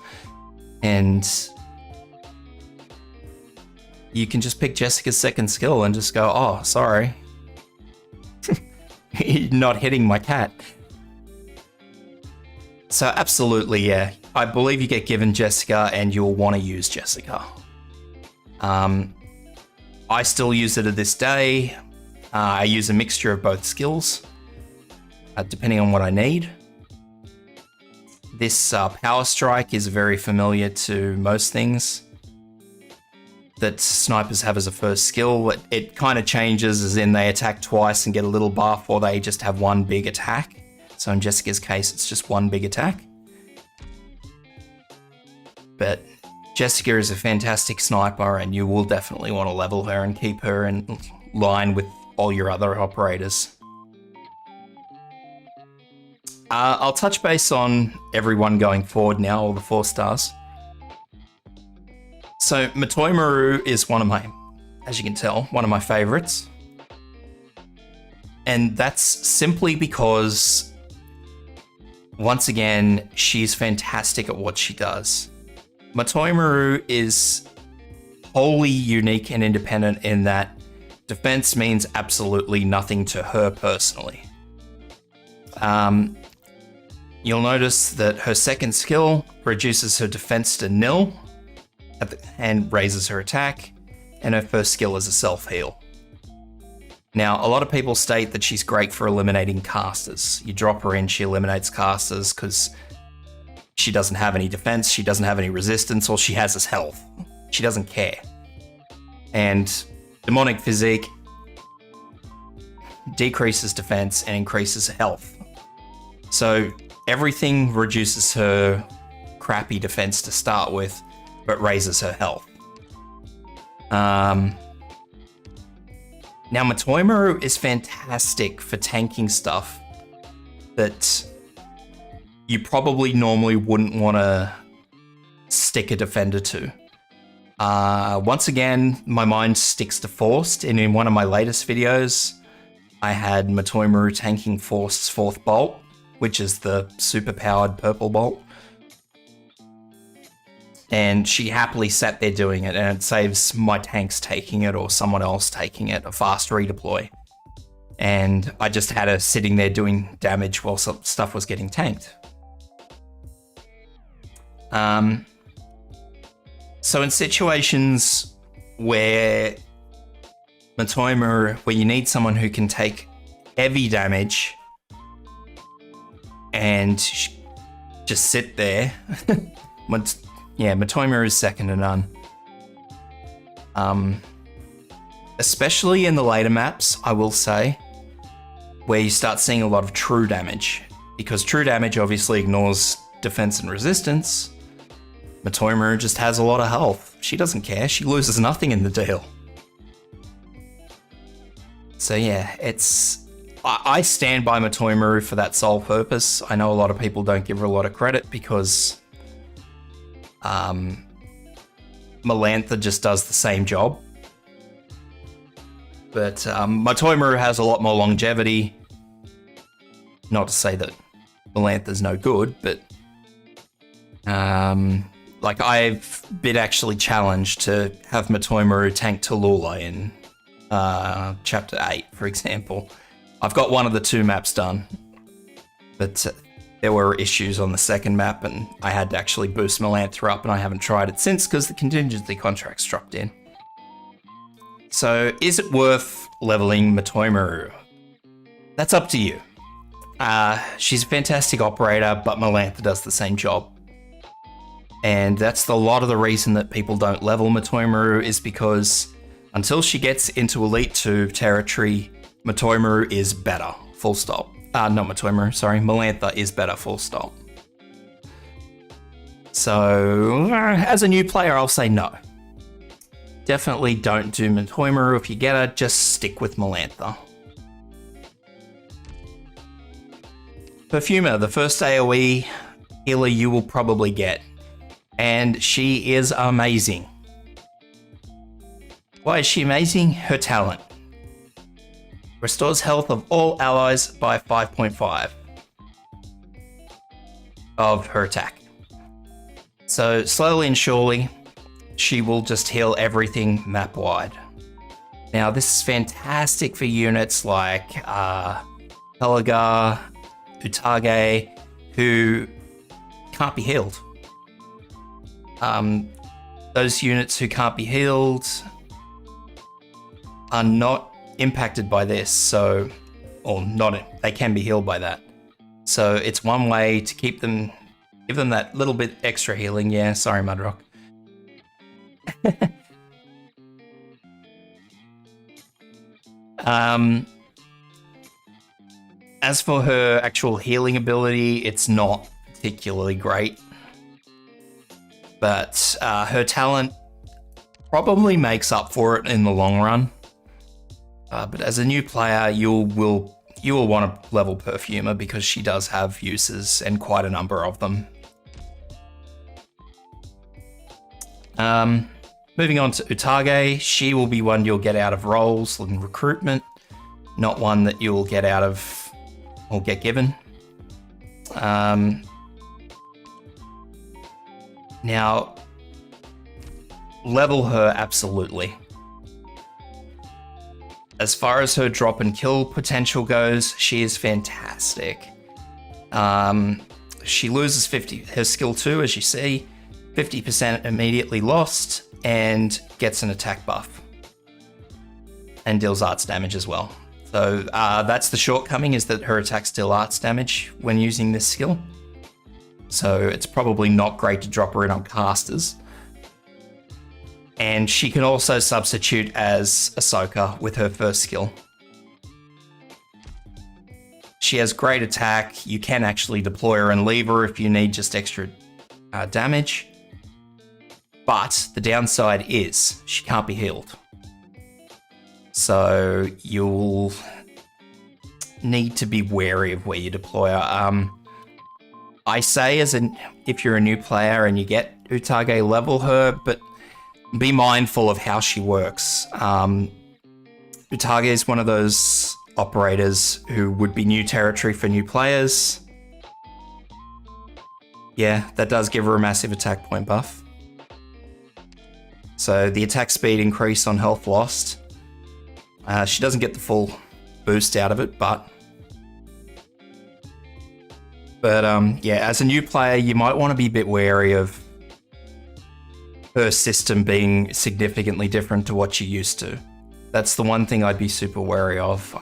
B: and you can just pick Jessica's second skill and just go, oh, sorry. You're not hitting my cat. So absolutely, yeah. I believe you get given Jessica and you'll want to use Jessica. I still use it to this day. I use a mixture of both skills, depending on what I need. This Power Strike is very familiar to most things that snipers have as a first skill. It kind of changes as in they attack twice and get a little buff, or they just have one big attack. So in Jessica's case, it's just one big attack. But Jessica is a fantastic sniper, and you will definitely want to level her and keep her in line with all your other operators. I'll touch base on everyone going forward now, all the 4 stars. So Matoi Maru is one of my, as you can tell, one of my favorites. And that's simply because, once again, she's fantastic at what she does. Matoi Maru is wholly unique and independent in that defense means absolutely nothing to her personally. You'll notice that her second skill reduces her defense to 0 and raises her attack, and her first skill is a self-heal. Now, a lot of people state that she's great for eliminating casters. You drop her in, she eliminates casters because she doesn't have any defense, she doesn't have any resistance, all she has is health. She doesn't care. And Demonic Physique decreases defense and increases health. So everything reduces her crappy defense to start with, but raises her health. Now, Matoi Maru is fantastic for tanking stuff that you probably normally wouldn't want to stick a defender to. Once again, my mind sticks to Forced, and in one of my latest videos, I had Matoi Maru tanking Forced's 4th bolt, which is the super-powered purple bolt. And she happily sat there doing it, and it saves my tanks taking it or someone else taking it, a fast redeploy. And I just had her sitting there doing damage while some stuff was getting tanked. So in situations where Matoi Maru, where you need someone who can take heavy damage and just sit there. Matoimaru is second to none. Especially in the later maps, I will say, where you start seeing a lot of true damage. Because true damage obviously ignores defense and resistance. Matoimaru just has a lot of health. She doesn't care. She loses nothing in the deal. So yeah, I stand by Matoimaru for that sole purpose. I know a lot of people don't give her a lot of credit because Melantha just does the same job. But Matoimaru has a lot more longevity. Not to say that Melantha's no good, but like I've been actually challenged to have Matoimaru tank Tallulah in Chapter 8, for example. I've got one of the 2 maps done, but there were issues on the second map and I had to actually boost Melantha up, and I haven't tried it since because the contingency contract's dropped in. So is it worth leveling Matoimaru? That's up to you. She's a fantastic operator, but Melantha does the same job. And that's a lot of the reason that people don't level Matoimaru, is because until she gets into Elite 2 territory, Matoimaru is better, full stop. Not Matoimaru, sorry, Melantha is better, full stop. So, as a new player, I'll say no. Definitely don't do Matoimaru. If you get her, just stick with Melantha. Perfumer, the first AoE healer you will probably get. And she is amazing. Why is she amazing? Her talent. Restores health of all allies by 5.5 of her attack. So slowly and surely, she will just heal everything map wide. Now this is fantastic for units like Pelagar, Utage, who can't be healed. Those units who can't be healed are not impacted by this, they can be healed by that. So it's one way to keep them, give them that little bit extra healing. Yeah, sorry, Mudrock. As for her actual healing ability, it's not particularly great. But her talent probably makes up for it in the long run. But as a new player, you will want to level Perfumer because she does have uses and quite a number of them. Moving on to Utage, she will be one you'll get out of roles and recruitment, not one that you'll get out of or get given. Now, level her absolutely. As far as her drop and kill potential goes, she is fantastic. She loses 50, her skill 2, as you see, 50% immediately lost, and gets an attack buff. And deals arts damage as well. So that's the shortcoming, is that her attacks deal arts damage when using this skill. So it's probably not great to drop her in on casters. And she can also substitute as Ahsoka with her first skill. She has great attack. You can actually deploy her and leave her if you need just extra damage. But the downside is she can't be healed. So you'll need to be wary of where you deploy her. I say if you're a new player and you get Utage, level her, but be mindful of how she works. Utage is one of those operators who would be new territory for new players. Yeah, that does give her a massive attack point buff. So the attack speed increase on health lost. She doesn't get the full boost out of it, but yeah, as a new player, you might want to be a bit wary of her system being significantly different to what you're used to. That's the one thing I'd be super wary of.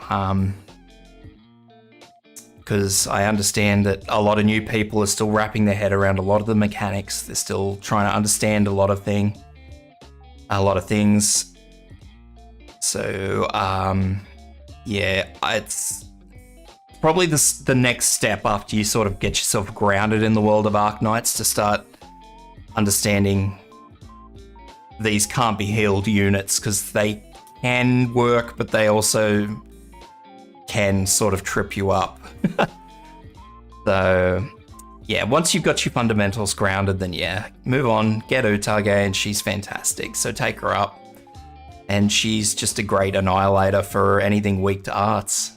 B: because I understand that a lot of new people are still wrapping their head around a lot of the mechanics. They're still trying to understand a lot of things. So, yeah, it's probably the next step after you sort of get yourself grounded in the world of Arknights to start understanding these can't be healed units, because they can work, but they also can sort of trip you up. So, yeah, once you've got your fundamentals grounded, then yeah, move on, get Utage, and she's fantastic. So take her up, and she's just a great annihilator for anything weak to arts.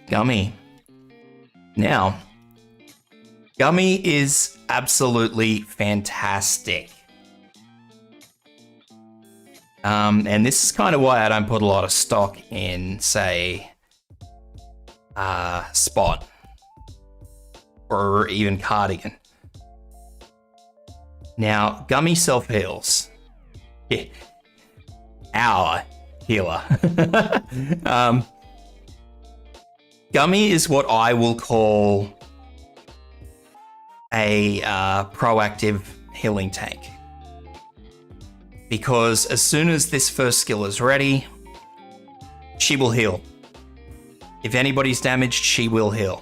B: Gummy. Now, Gummy is absolutely fantastic. And this is kind of why I don't put a lot of stock in, say, Spot or even Cardigan. Now, Gummy self-heals. Yeah. Our healer. Gummy is what I will call a proactive healing tank. Because as soon as this first skill is ready, she will heal. If anybody's damaged, she will heal.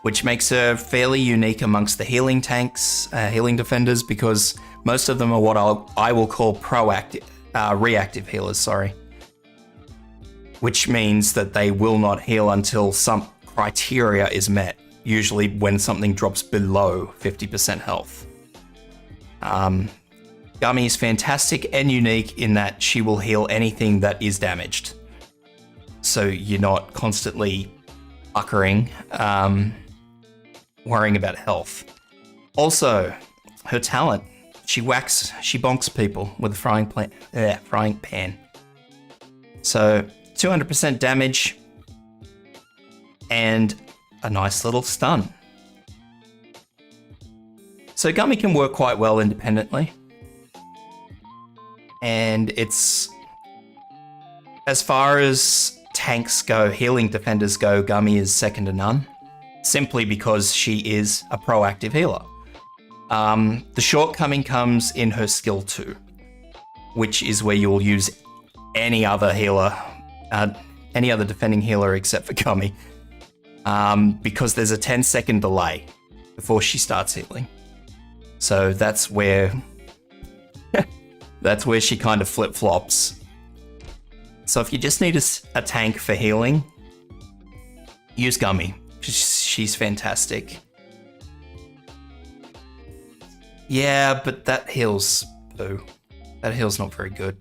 B: Which makes her fairly unique amongst the healing tanks, healing defenders, because most of them are what I will call reactive healers, sorry. Which means that they will not heal until some criteria is met, usually when something drops below 50% health. Gummy is fantastic and unique in that she will heal anything that is damaged. So you're not constantly puckering, worrying about health. Also, her talent, she bonks people with a frying pan. So 200% damage and a nice little stun. So Gummy can work quite well independently. And it's, as far as tanks go, healing defenders go, Gummy is second to none, simply because she is a proactive healer. The shortcoming comes in her skill 2, which is where you'll use any other healer, any other defending healer except for Gummy, because there's a 10-second delay before she starts healing. So that's where she kind of flip-flops. So if you just need a tank for healing, use Gummy. She's fantastic. Yeah, but that heal's poo. That heal's not very good.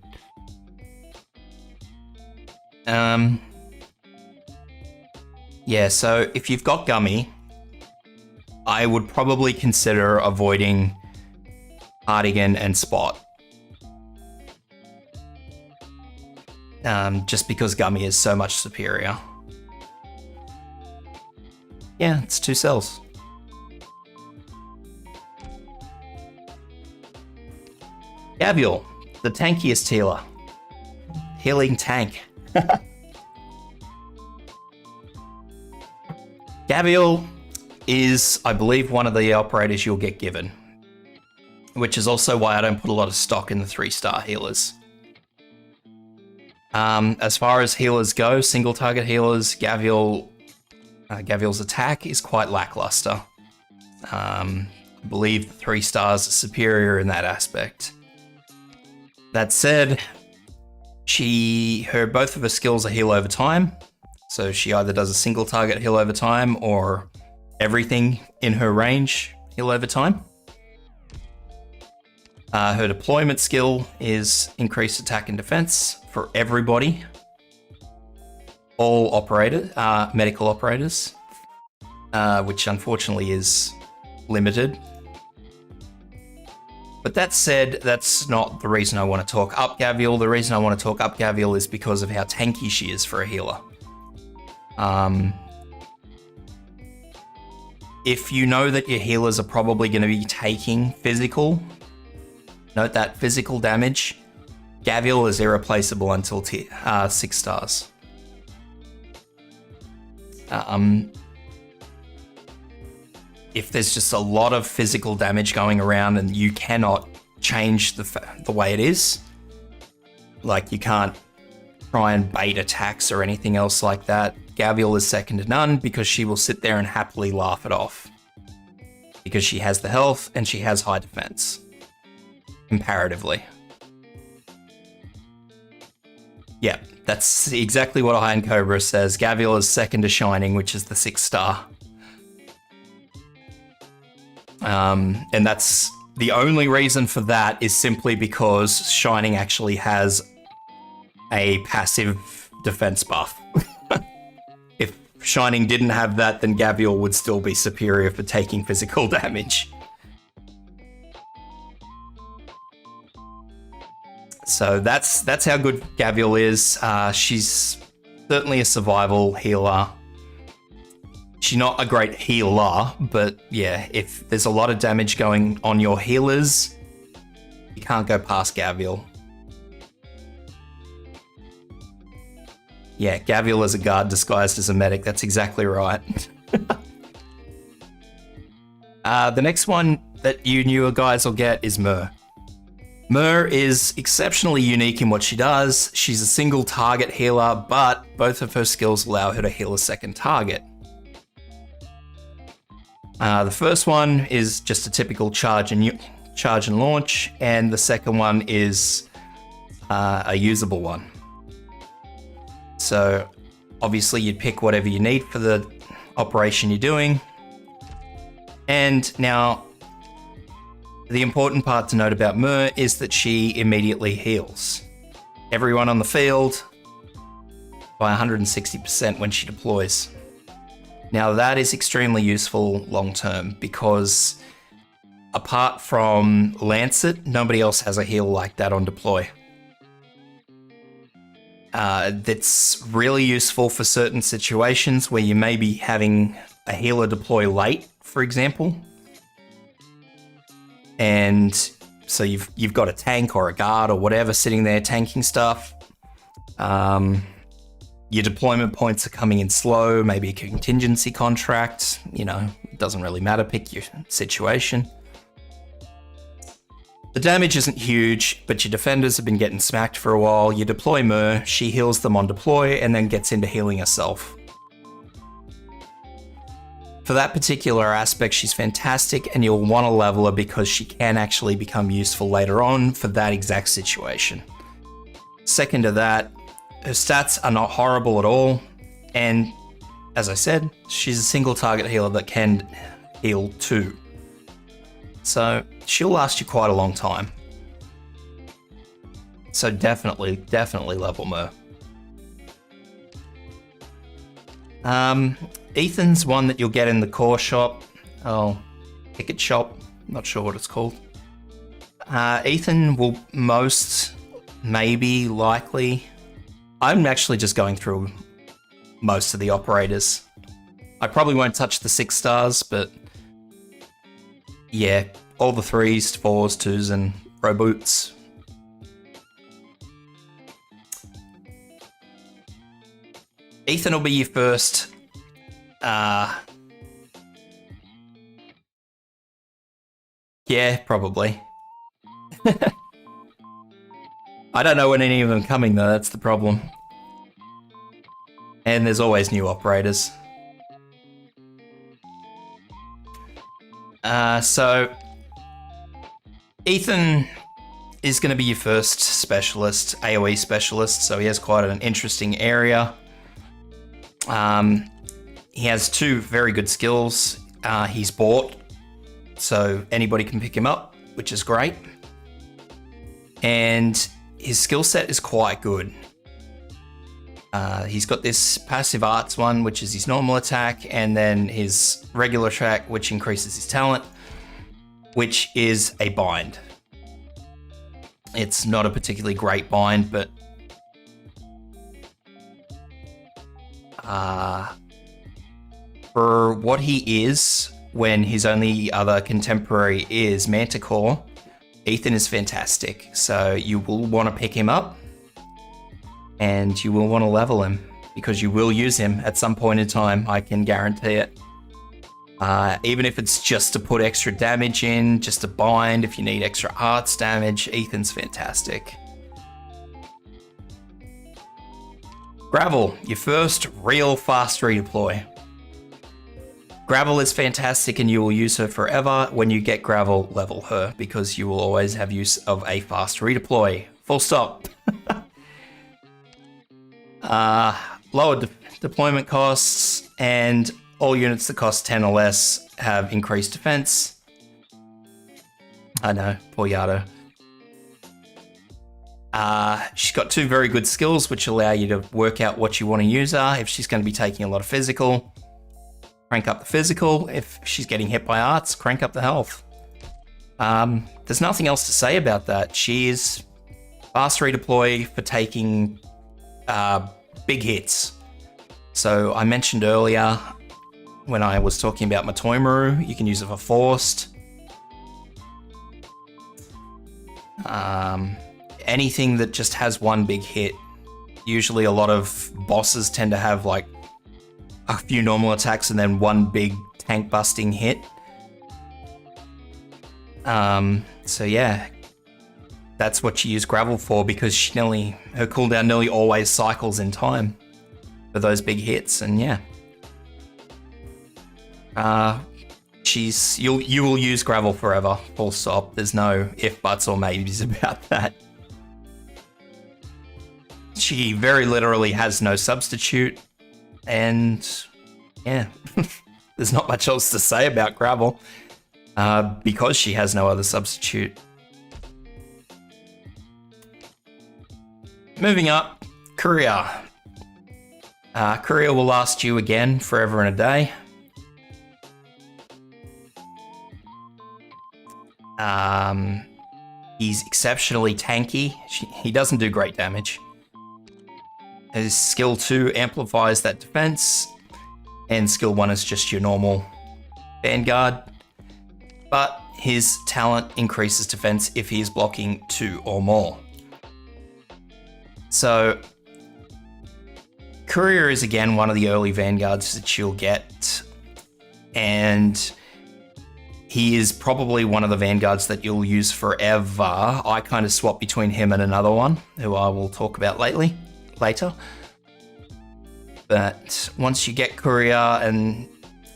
B: Yeah, so if you've got Gummy, I would probably consider avoiding Cardigan and Spot. Just because Gummy is so much superior. Yeah, it's 2 cells. Gavial, the tankiest healer. Healing tank. Gavial is, I believe, one of the operators you'll get given, which is also why I don't put a lot of stock in the 3-star healers. As far as healers go, single target healers, Gavial's attack is quite lackluster. I believe the 3 stars are superior in that aspect. That said, both of her skills are heal over time, so she either does a single target heal over time or everything in her range heal over time. Her deployment skill is increased attack and defense for everybody. All medical operators, which unfortunately is limited. But that said, that's not the reason I want to talk up Gavial. The reason I want to talk up Gavial is because of how tanky she is for a healer. If you know that your healers are probably going to be taking physical, note that physical damage Gavial is irreplaceable until 6 stars. If there's just a lot of physical damage going around and you cannot change the way it is, like you can't try and bait attacks or anything else like that, Gavial is second to none because she will sit there and happily laugh it off. Because she has the health and she has high defense. Comparatively. Yeah, that's exactly what Iron Cobra says. Gavial is second to Shining, which is the 6 star. And that's the only reason for that is simply because Shining actually has a passive defense buff. If Shining didn't have that, then Gavial would still be superior for taking physical damage. So that's how good Gavial is. She's certainly a survival healer. She's not a great healer, but yeah, if there's a lot of damage going on your healers, you can't go past Gavial. Yeah, Gavial is a guard disguised as a medic. That's exactly right. The next one that you newer guys will get is Myr. Myr is exceptionally unique in what she does. She's a single target healer, but both of her skills allow her to heal a second target. The first one is just a typical charge and launch, and the second one is a usable one. So obviously you'd pick whatever you need for the operation you're doing. And now the important part to note about Myr is that she immediately heals everyone on the field by 160% when she deploys. Now that is extremely useful long term because apart from Lancet, nobody else has a heal like that on deploy. That's really useful for certain situations where you may be having a healer deploy late, for example. And so you've got a tank or a guard or whatever sitting there tanking stuff. Your deployment points are coming in slow, maybe a contingency contract, you know, it doesn't really matter, pick your situation. The damage isn't huge, but your defenders have been getting smacked for a while. You deploy Myr, she heals them on deploy and then gets into healing herself. For that particular aspect, she's fantastic and you'll want to level her because she can actually become useful later on for that exact situation. Second to that, her stats are not horrible at all, and as I said, she's a single target healer that can heal too. So she'll last you quite a long time. So definitely level Myr. Ethan's one that you'll get in the core shop. Oh, ticket shop. Not sure what it's called. Ethan will likely. I'm actually just going through most of the operators. I probably won't touch the 6 stars, but yeah, all the 3s, 4s, 2s, and roboots. Ethan will be your first. Yeah, probably. I don't know when any of them are coming though, that's the problem. And there's always new operators. So Ethan is going to be your first specialist, AoE specialist, so he has quite an interesting area. He has 2 very good skills. He's bought, so anybody can pick him up, which is great. And his skill set is quite good. He's got this passive arts one, which is his normal attack, and then his regular attack, which increases his talent, which is a bind. It's not a particularly great bind, but for what he is, when his only other contemporary is Manticore, Ethan is fantastic, so you will want to pick him up and you will want to level him because you will use him at some point in time, I can guarantee it. Even if it's just to put extra damage in, just to bind, if you need extra arts damage, Ethan's fantastic. Gravel, your first real fast redeploy. Gravel is fantastic and you will use her forever. When you get Gravel, level her because you will always have use of a fast redeploy. Full stop. Lower deployment costs, and all units that cost 10 or less have increased defense. I know, poor Yato. She's got 2 very good skills which allow you to work out what you want to use her. If she's going to be taking a lot of physical, crank up the physical. If she's getting hit by arts, crank up the health. There's nothing else to say about that. She is fast redeploy for taking big hits. So I mentioned earlier when I was talking about Matoimaru, you can use it for forced. Anything that just has one big hit. Usually a lot of bosses tend to have like a few normal attacks and then one big tank busting hit. So yeah, that's what you use Gravel for because her cooldown nearly always cycles in time for those big hits, and yeah. You will use Gravel forever, full stop. There's no if, buts, or maybes about that. She very literally has no substitute, and yeah, there's not much else to say about Gravel because she has no other substitute. Moving up, Courier. Courier will last you again forever and a day. He's exceptionally tanky. He doesn't do great damage. His skill 2 amplifies that defense, and skill 1 is just your normal Vanguard. But his talent increases defense if he is blocking 2 or more. So, Courier is again one of the early Vanguards that you'll get, and he is probably one of the Vanguards that you'll use forever. I kind of swap between him and another one, who I will talk about later. But once you get Courier, and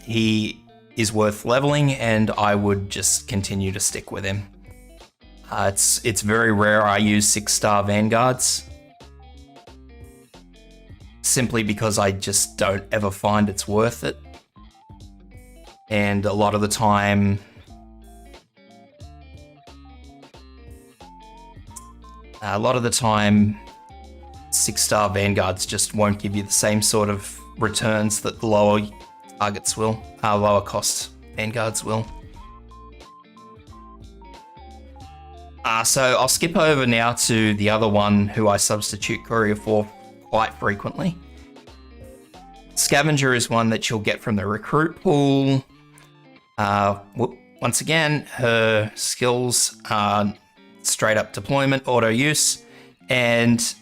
B: he is worth leveling, and I would just continue to stick with him. It's very rare I use 6-star Vanguards, simply because I just don't ever find it's worth it. And a lot of the time, a lot of the time, 6-star Vanguards just won't give you the same sort of returns that the lower targets will, lower cost Vanguards will. So I'll skip over now to the other one who I substitute Courier for quite frequently. Scavenger is one that you'll get from the recruit pool. Once again, her skills are straight up deployment, auto use, and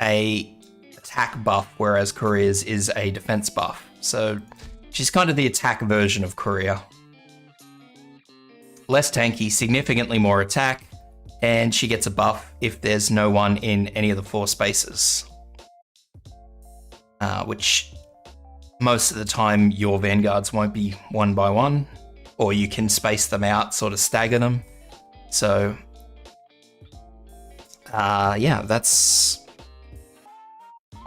B: a attack buff, whereas Courier's is a defense buff. So she's kind of the attack version of Courier. Less tanky, significantly more attack, and she gets a buff if there's no one in any of the 4 spaces. Which most of the time your Vanguards won't be 1 by 1, or you can space them out, sort of stagger them. So yeah, that's...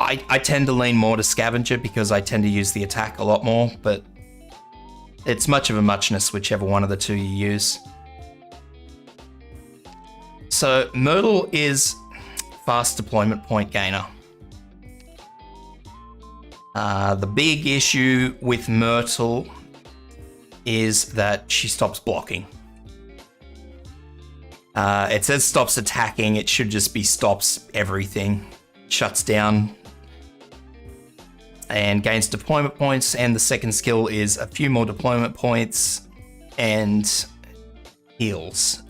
B: I tend to lean more to Scavenger because I tend to use the attack a lot more, but it's much of a muchness whichever one of the 2 you use. So Myrtle is fast deployment point gainer. The big issue with Myrtle is that she stops blocking. It says stops attacking, it should just be stops everything. Shuts down and gains deployment points, and the second skill is a few more deployment points and heals.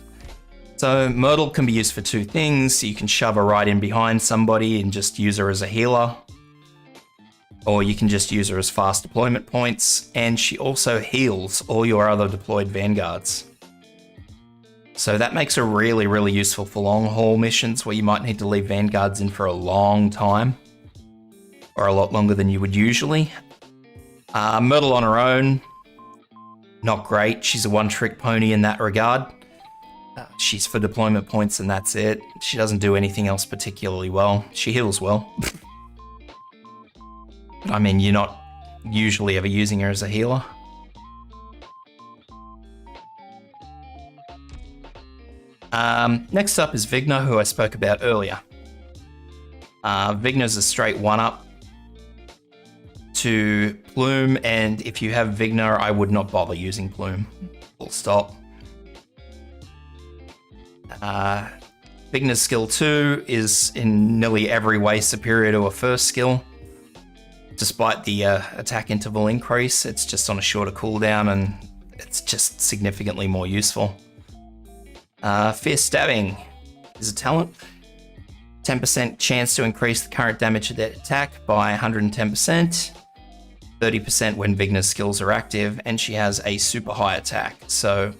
B: So Myrtle can be used for two things. You can shove her right in behind somebody and just use her as a healer. Or you can just use her as fast deployment points. And she also heals all your other deployed vanguards. So that makes her really, really useful for long haul missions where you might need to leave vanguards in for a long time. Or a lot longer than you would usually. Myrtle on her own, not great. She's a one-trick pony in that regard. She's for deployment points and that's it. She doesn't do anything else particularly well. She heals well. But I mean, you're not usually ever using her as a healer. Next up is Vigna, who I spoke about earlier. Vigna's a straight one-up to Plume, and if you have Vigna, I would not bother using Plume. Full stop. Vigna's skill 2 is in nearly every way superior to her first skill. Despite the attack interval increase, it's just on a shorter cooldown and it's just significantly more useful. Fierce Stabbing is a talent. 10% chance to increase the current damage of that attack by 110%. 30% when Vigna's skills are active, and she has a super high attack. So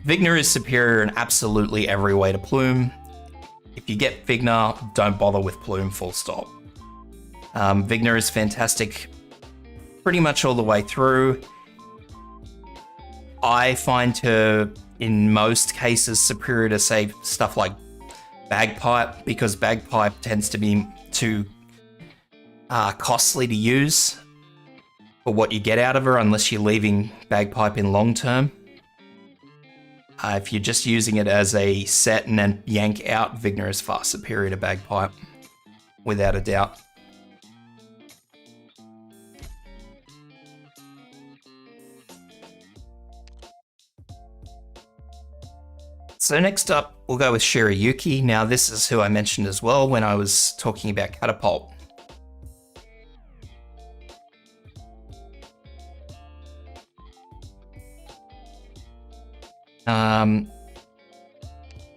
B: Vigna is superior in absolutely every way to Plume. If you get Vigna, don't bother with Plume, full stop. Vigna is fantastic pretty much all the way through. I find her in most cases superior to, say, stuff like Bagpipe, because Bagpipe tends to be too costly to use for what you get out of her unless you're leaving Bagpipe in long term. If you're just using it as a set and then yank out, Vigna is far superior to Bagpipe, without a doubt. So next up, we'll go with Shirayuki. Now this is who I mentioned as well when I was talking about Catapult.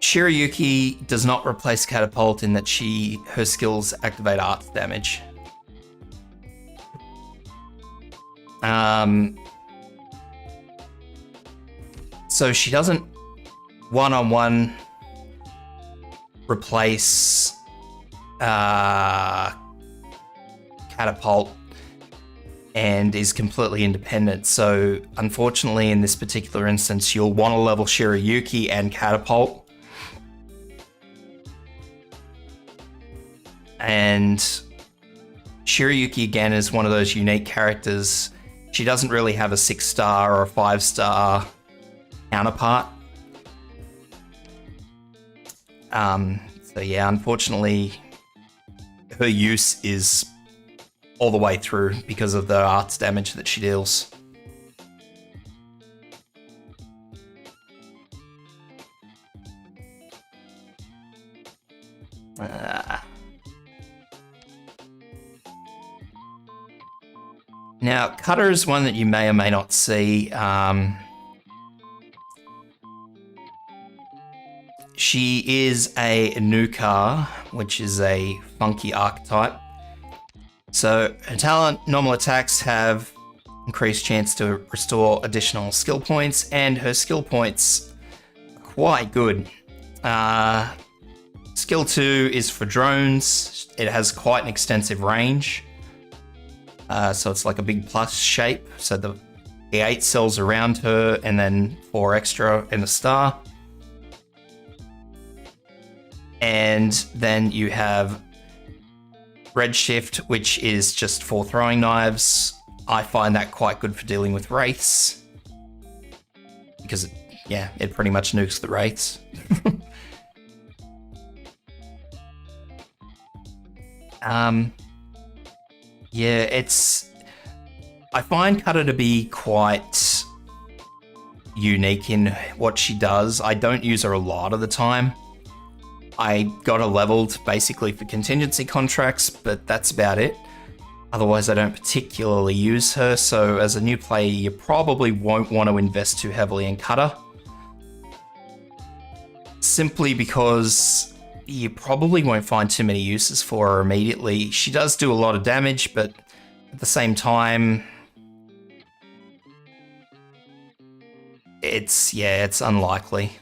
B: Shirayuki does not replace Catapult in that her skills activate arts damage. So she doesn't one-on-one replace Catapult and is completely independent. So unfortunately in this particular instance you'll want to level Shirayuki and Catapult. And Shirayuki again is one of those unique characters. She doesn't really have a 6-star or a 5-star counterpart. So yeah, unfortunately, her use is all the way through because of the arts damage that she deals. Now, Cutter is one that you may or may not see. She is a Newcar, which is a funky archetype. So her talent, normal attacks have increased chance to restore additional skill points, and her skill points are quite good. Skill 2 is for drones. It has quite an extensive range. So it's like a big plus shape. So the 8 cells around her and then 4 extra in a star. And then you have Redshift, which is just 4 throwing knives. I find that quite good for dealing with wraiths. Because, it pretty much nukes the wraiths. I find Cutter to be quite unique in what she does. I don't use her a lot of the time. I got her leveled basically for contingency contracts, but that's about it. Otherwise, I don't particularly use her, so as a new player, you probably won't want to invest too heavily in Cutter. simply because you probably won't find too many uses for her immediately. She does do a lot of damage, but at the same time, it's unlikely.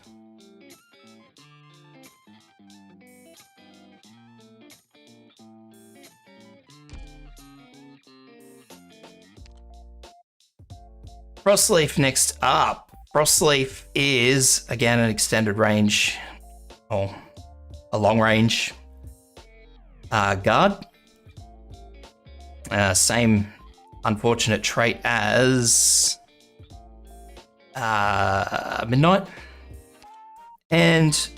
B: Frostleaf next up. Frostleaf is, again, an extended range, or a long range guard. Same unfortunate trait as Midnight. And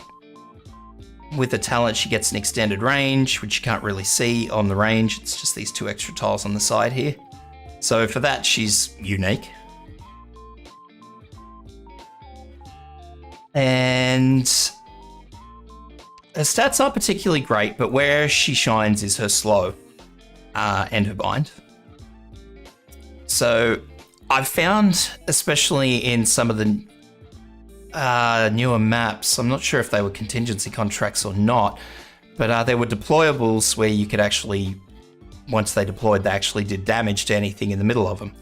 B: with the talent, she gets an extended range, which you can't really see on the range. It's just these 2 extra tiles on the side here. So for that, she's unique. And her stats aren't particularly great, but where she shines is her slow and her bind. So I've found, especially in some of the newer maps, I'm not sure if they were contingency contracts or not, but there were deployables where you could actually, once they deployed, they actually did damage to anything in the middle of them.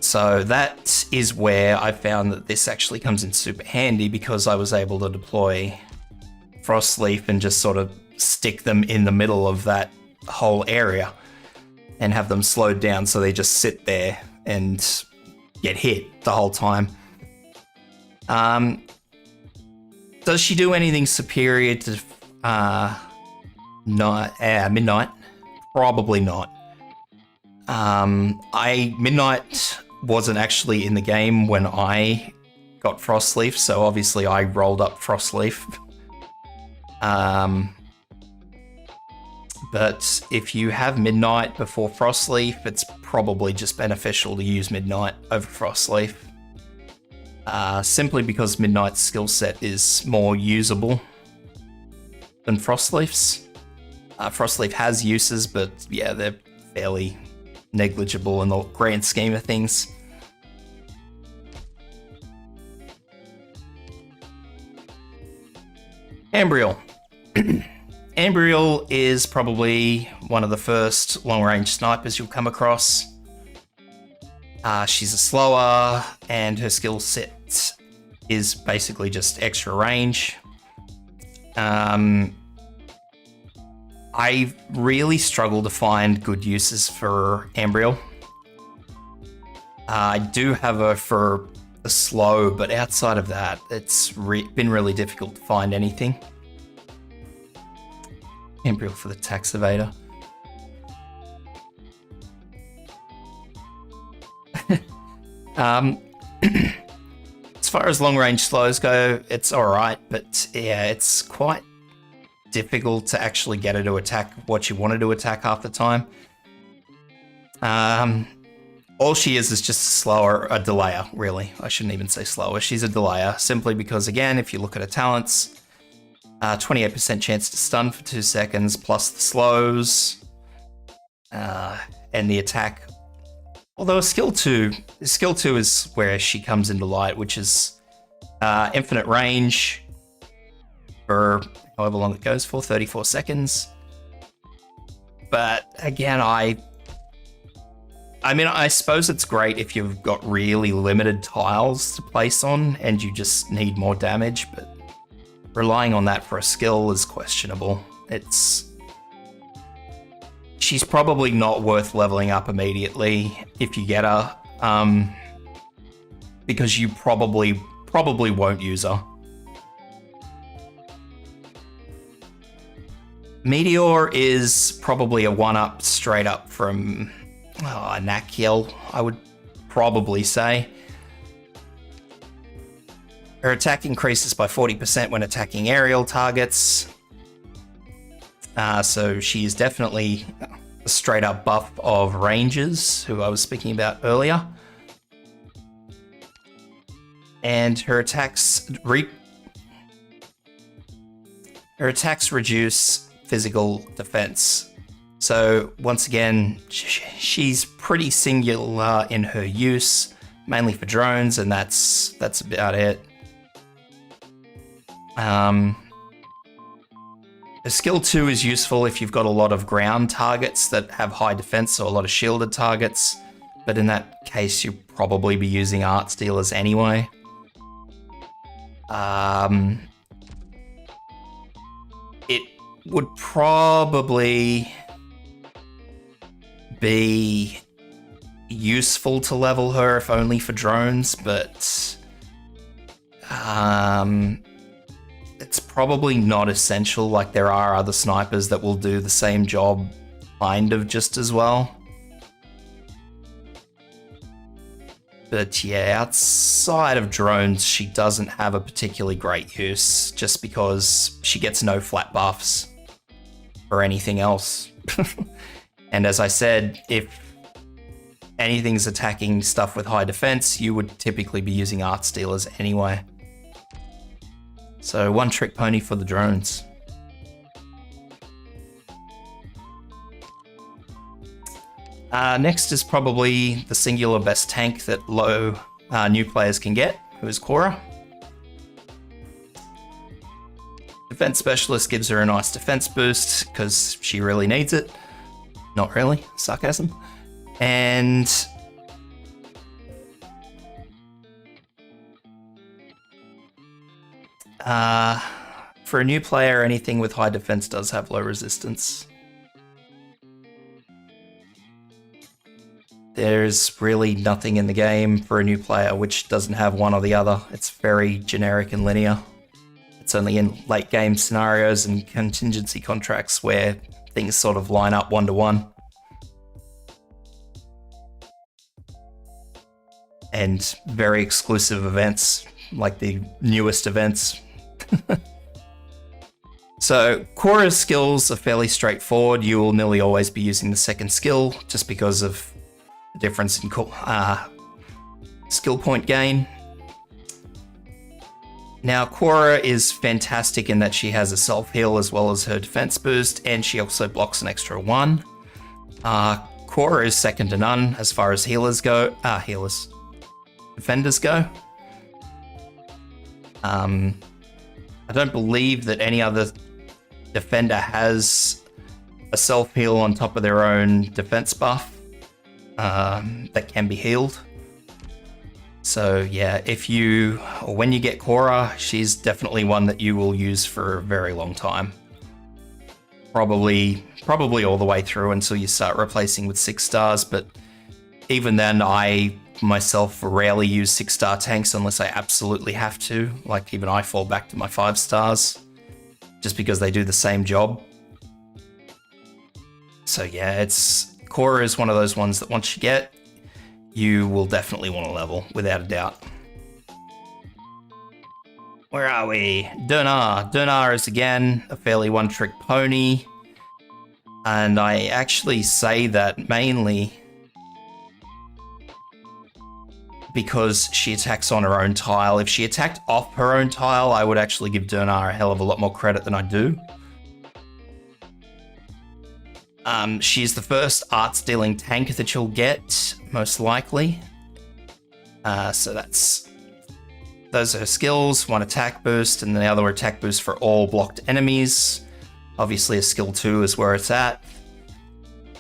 B: So that is where I found that this actually comes in super handy, because I was able to deploy Frostleaf and just sort of stick them in the middle of that whole area and have them slowed down so they just sit there and get hit the whole time. Does she do anything superior to Midnight? Probably not. Midnight wasn't actually in the game when I got Frostleaf, so obviously I rolled up Frostleaf. But if you have Midnight before Frostleaf, it's probably just beneficial to use Midnight over Frostleaf. Simply because Midnight's skill set is more usable than Frostleaf's. Frostleaf has uses, but yeah, they're fairly negligible in the grand scheme of things. Ambriel. Ambriel is probably one of the first long-range snipers you'll come across. She's a slower, and her skill set is basically just extra range. I really struggle to find good uses for Ambriel. I do have her for the slow, but outside of that, it's been really difficult to find anything. Ambriel for the tax evader. As far as long range slows go, it's alright, but yeah, it's quite difficult to actually get her to attack what you want her to attack half the time. All she is just a delayer, really. I shouldn't even say slower. She's a delayer, simply because, again, if you look at her talents, 28% chance to stun for 2 seconds, plus the slows, and the attack. Although skill 2 is where she comes into light, which is infinite range for however long it goes for, 34 seconds. But again, I mean, I suppose it's great if you've got really limited tiles to place on and you just need more damage, but relying on that for a skill is questionable. She's probably not worth leveling up immediately if you get her, because you probably won't use her. Meteor is probably a 1-up straight up from Nakiel, I would probably say. Her attack increases by 40% when attacking aerial targets. So she is definitely a straight up buff of rangers, who I was speaking about earlier. And her attacks reduce physical defense. So once again, she's pretty singular in her use, mainly for drones, and that's about it. The skill 2 is useful if you've got a lot of ground targets that have high defense or a lot of shielded targets, but in that case you'll probably be using art stealers anyway. It would probably be useful to level her if only for drones, but it's probably not essential. Like, there are other snipers that will do the same job kind of just as well. But yeah, outside of drones, she doesn't have a particularly great use, just because she gets no flat buffs or anything else. And as I said, if anything's attacking stuff with high defense, you would typically be using art stealers anyway. So one trick pony for the drones. Next is probably the singular best tank that new players can get, who is Cora. Defense Specialist gives her a nice defense boost because she really needs it. Not really, sarcasm. And for a new player, anything with high defense does have low resistance. There's really nothing in the game for a new player which doesn't have one or the other. It's very generic and linear. It's only in late game scenarios and contingency contracts where things sort of line up one-to-one. And very exclusive events, like the newest events. So Cora's skills are fairly straightforward. You will nearly always be using the second skill just because of the difference in skill point gain. Now, Cora is fantastic in that she has a self-heal as well as her defense boost, and she also blocks an extra 1. Cora is second to none as far as defenders go. I don't believe that any other defender has a self-heal on top of their own defense buff that can be healed. So yeah, when you get Cora, she's definitely one that you will use for a very long time. Probably all the way through until you start replacing with 6 stars, but even then I myself rarely use 6-star tanks unless I absolutely have to. Like, even I fall back to my 5 stars just because they do the same job. So yeah, Cora is one of those ones that once you get, you will definitely want to level, without a doubt. Where are we? Durnar. Durnar is again a fairly one-trick pony. And I actually say that mainly because she attacks on her own tile. If she attacked off her own tile, I would actually give Durnar a hell of a lot more credit than I do. She's the first art-stealing tank that you'll get, most likely. So those are her skills, 1 attack boost, and the other attack boost for all blocked enemies. Obviously a skill 2 is where it's at.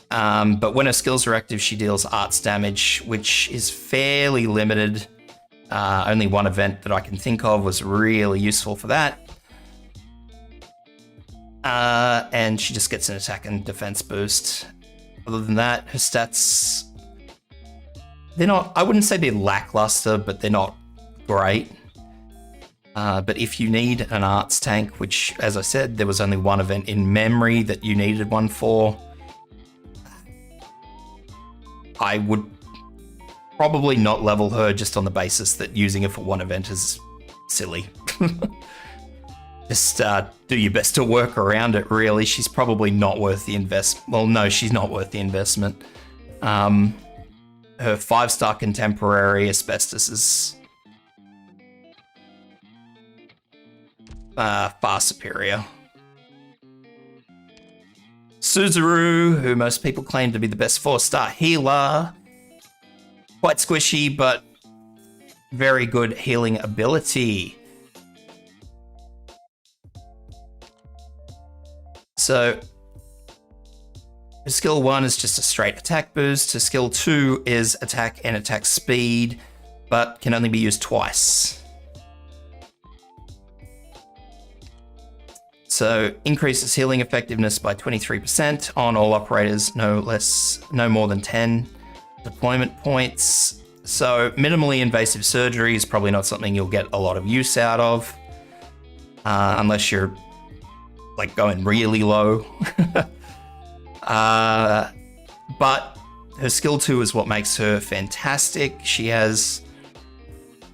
B: But when her skills are active, she deals arts damage, which is fairly limited. Only one event that I can think of was really useful for that. And she just gets an attack and defense boost. Other than that, her stats, I wouldn't say they're lackluster, but they're not great. But if you need an arts tank, which, as I said, there was only one event in memory that you needed one for, I would probably not level her just on the basis that using her for one event is silly. Just do your best to work around it, really. She's probably not worth the investment. Well, no, she's not worth the investment. Her 5-star contemporary Asbestos is far superior. Suzaru, who most people claim to be the best 4-star healer. Quite squishy, but very good healing ability. So skill 1 is just a straight attack boost. So skill 2 is attack and attack speed, but can only be used twice. So increases healing effectiveness by 23% on all operators, no more than 10 deployment points. So minimally invasive surgery is probably not something you'll get a lot of use out of, unless you're like going really low. But her skill 2 is what makes her fantastic. She has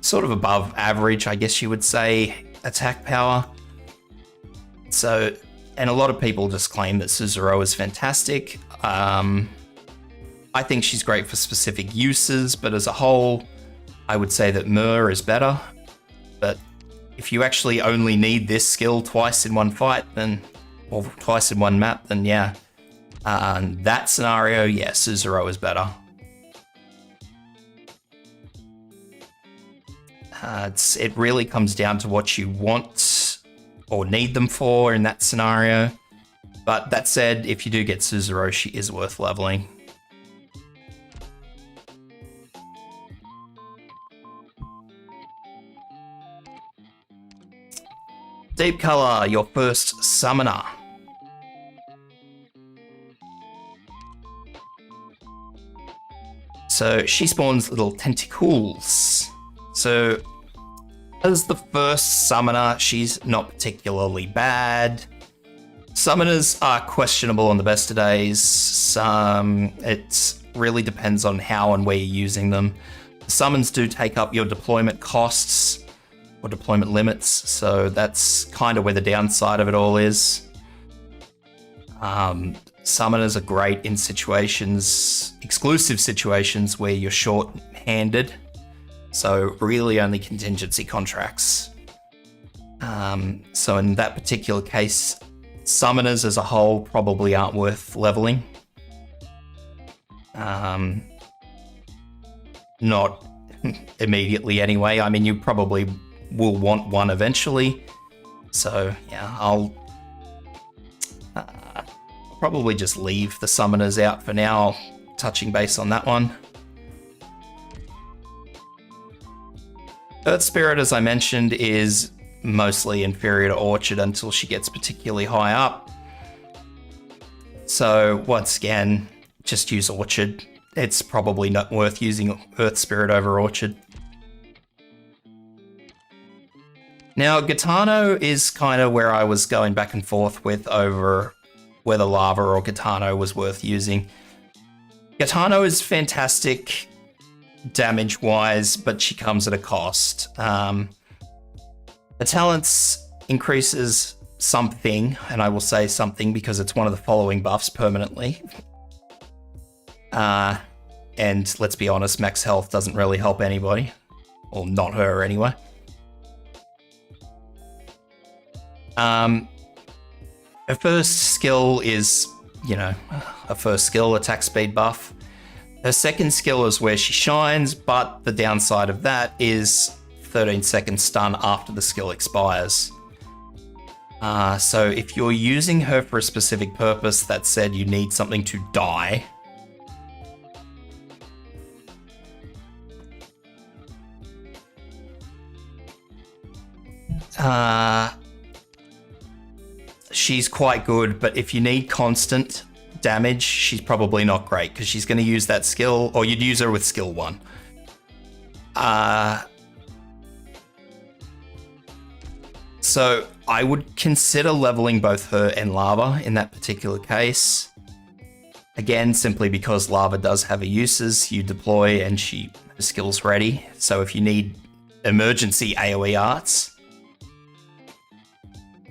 B: sort of above average, I guess you would say, attack power. So, and a lot of people just claim that Suzuran is fantastic. I think she's great for specific uses, but as a whole, I would say that Mur is better. But if you actually only need this skill twice in one fight, then, or twice in one map, then yeah. In that scenario, yeah, Suzuran is better. It really comes down to what you want or need them for in that scenario. But that said, if you do get Suzuran, she is worth leveling. Deep Color, your first summoner. So she spawns little tentacles. So as the first summoner, she's not particularly bad. Summoners are questionable on the best of days. It really depends on how and where you're using them. Summons do take up your deployment costs or deployment limits, so that's kind of where the downside of it all is. Summoners are great in situations, exclusive situations where you're short-handed, so really only contingency contracts. So in that particular case, summoners as a whole probably aren't worth leveling. Not immediately anyway. I mean, you probably will want one eventually. So yeah, I'll probably just leave the summoners out for now, touching base on that one. Earth Spirit, as I mentioned, is mostly inferior to Orchard until she gets particularly high up. So once again, just use Orchard. It's probably not worth using Earth Spirit over Orchard. Now, Gitano is kind of where I was going back and forth with over whether Lava or Gitano was worth using. Gitano is fantastic damage-wise, but she comes at a cost. The talents increases something, and I will say something because it's one of the following buffs permanently. And let's be honest, max health doesn't really help anybody. Or not her, anyway. Her first skill is, you know, a first skill, attack speed buff. Her second skill is where she shines, but the downside of that is 13-second stun after the skill expires. So if you're using her for a specific purpose, that said you need something to die, she's quite good, but if you need constant damage, she's probably not great because she's going to use that skill, or you'd use her with skill 1. So I would consider leveling both her and Lava in that particular case. Again, simply because Lava does have her uses, you deploy and her skill's ready. So if you need emergency AoE arts,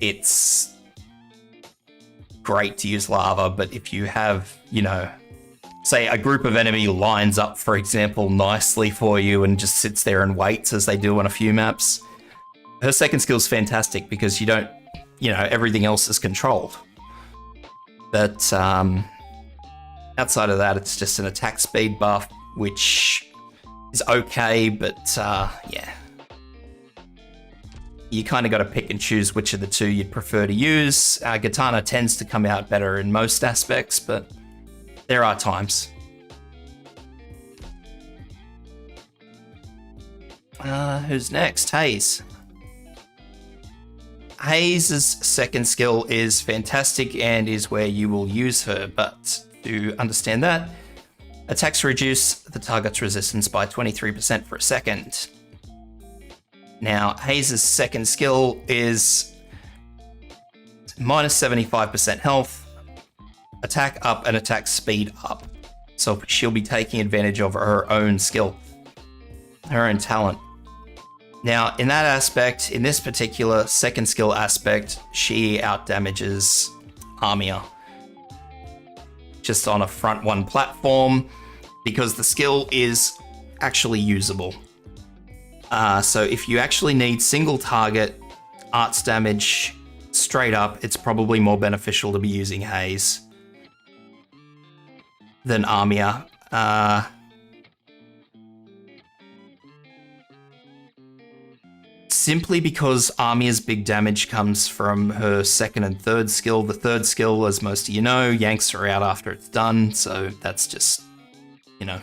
B: it's great to use Lava, but if you have, you know, say a group of enemy lines up, for example, nicely for you and just sits there and waits as they do on a few maps, her second skill's fantastic because you don't, you know, everything else is controlled. But outside of that, it's just an attack speed buff, which is okay, but yeah. you kind of got to pick and choose which of the two you'd prefer to use. Katana tends to come out better in most aspects, but there are times. Who's next? Haze. Haze's second skill is fantastic and is where you will use her, but to understand that, attacks reduce the target's resistance by 23% for a second. Now, Haze's second skill is minus 75% health, attack up, and attack speed up. So she'll be taking advantage of her own skill, her own talent. Now, in that aspect, in this particular second skill aspect, she outdamages Armia. Just on a front one platform, because the skill is actually usable. So if you actually need single target arts damage straight up, it's probably more beneficial to be using Haze than Armia. Simply because Armia's big damage comes from her second and third skill. The third skill, as most of you know, yanks her out after it's done, so that's just, you know,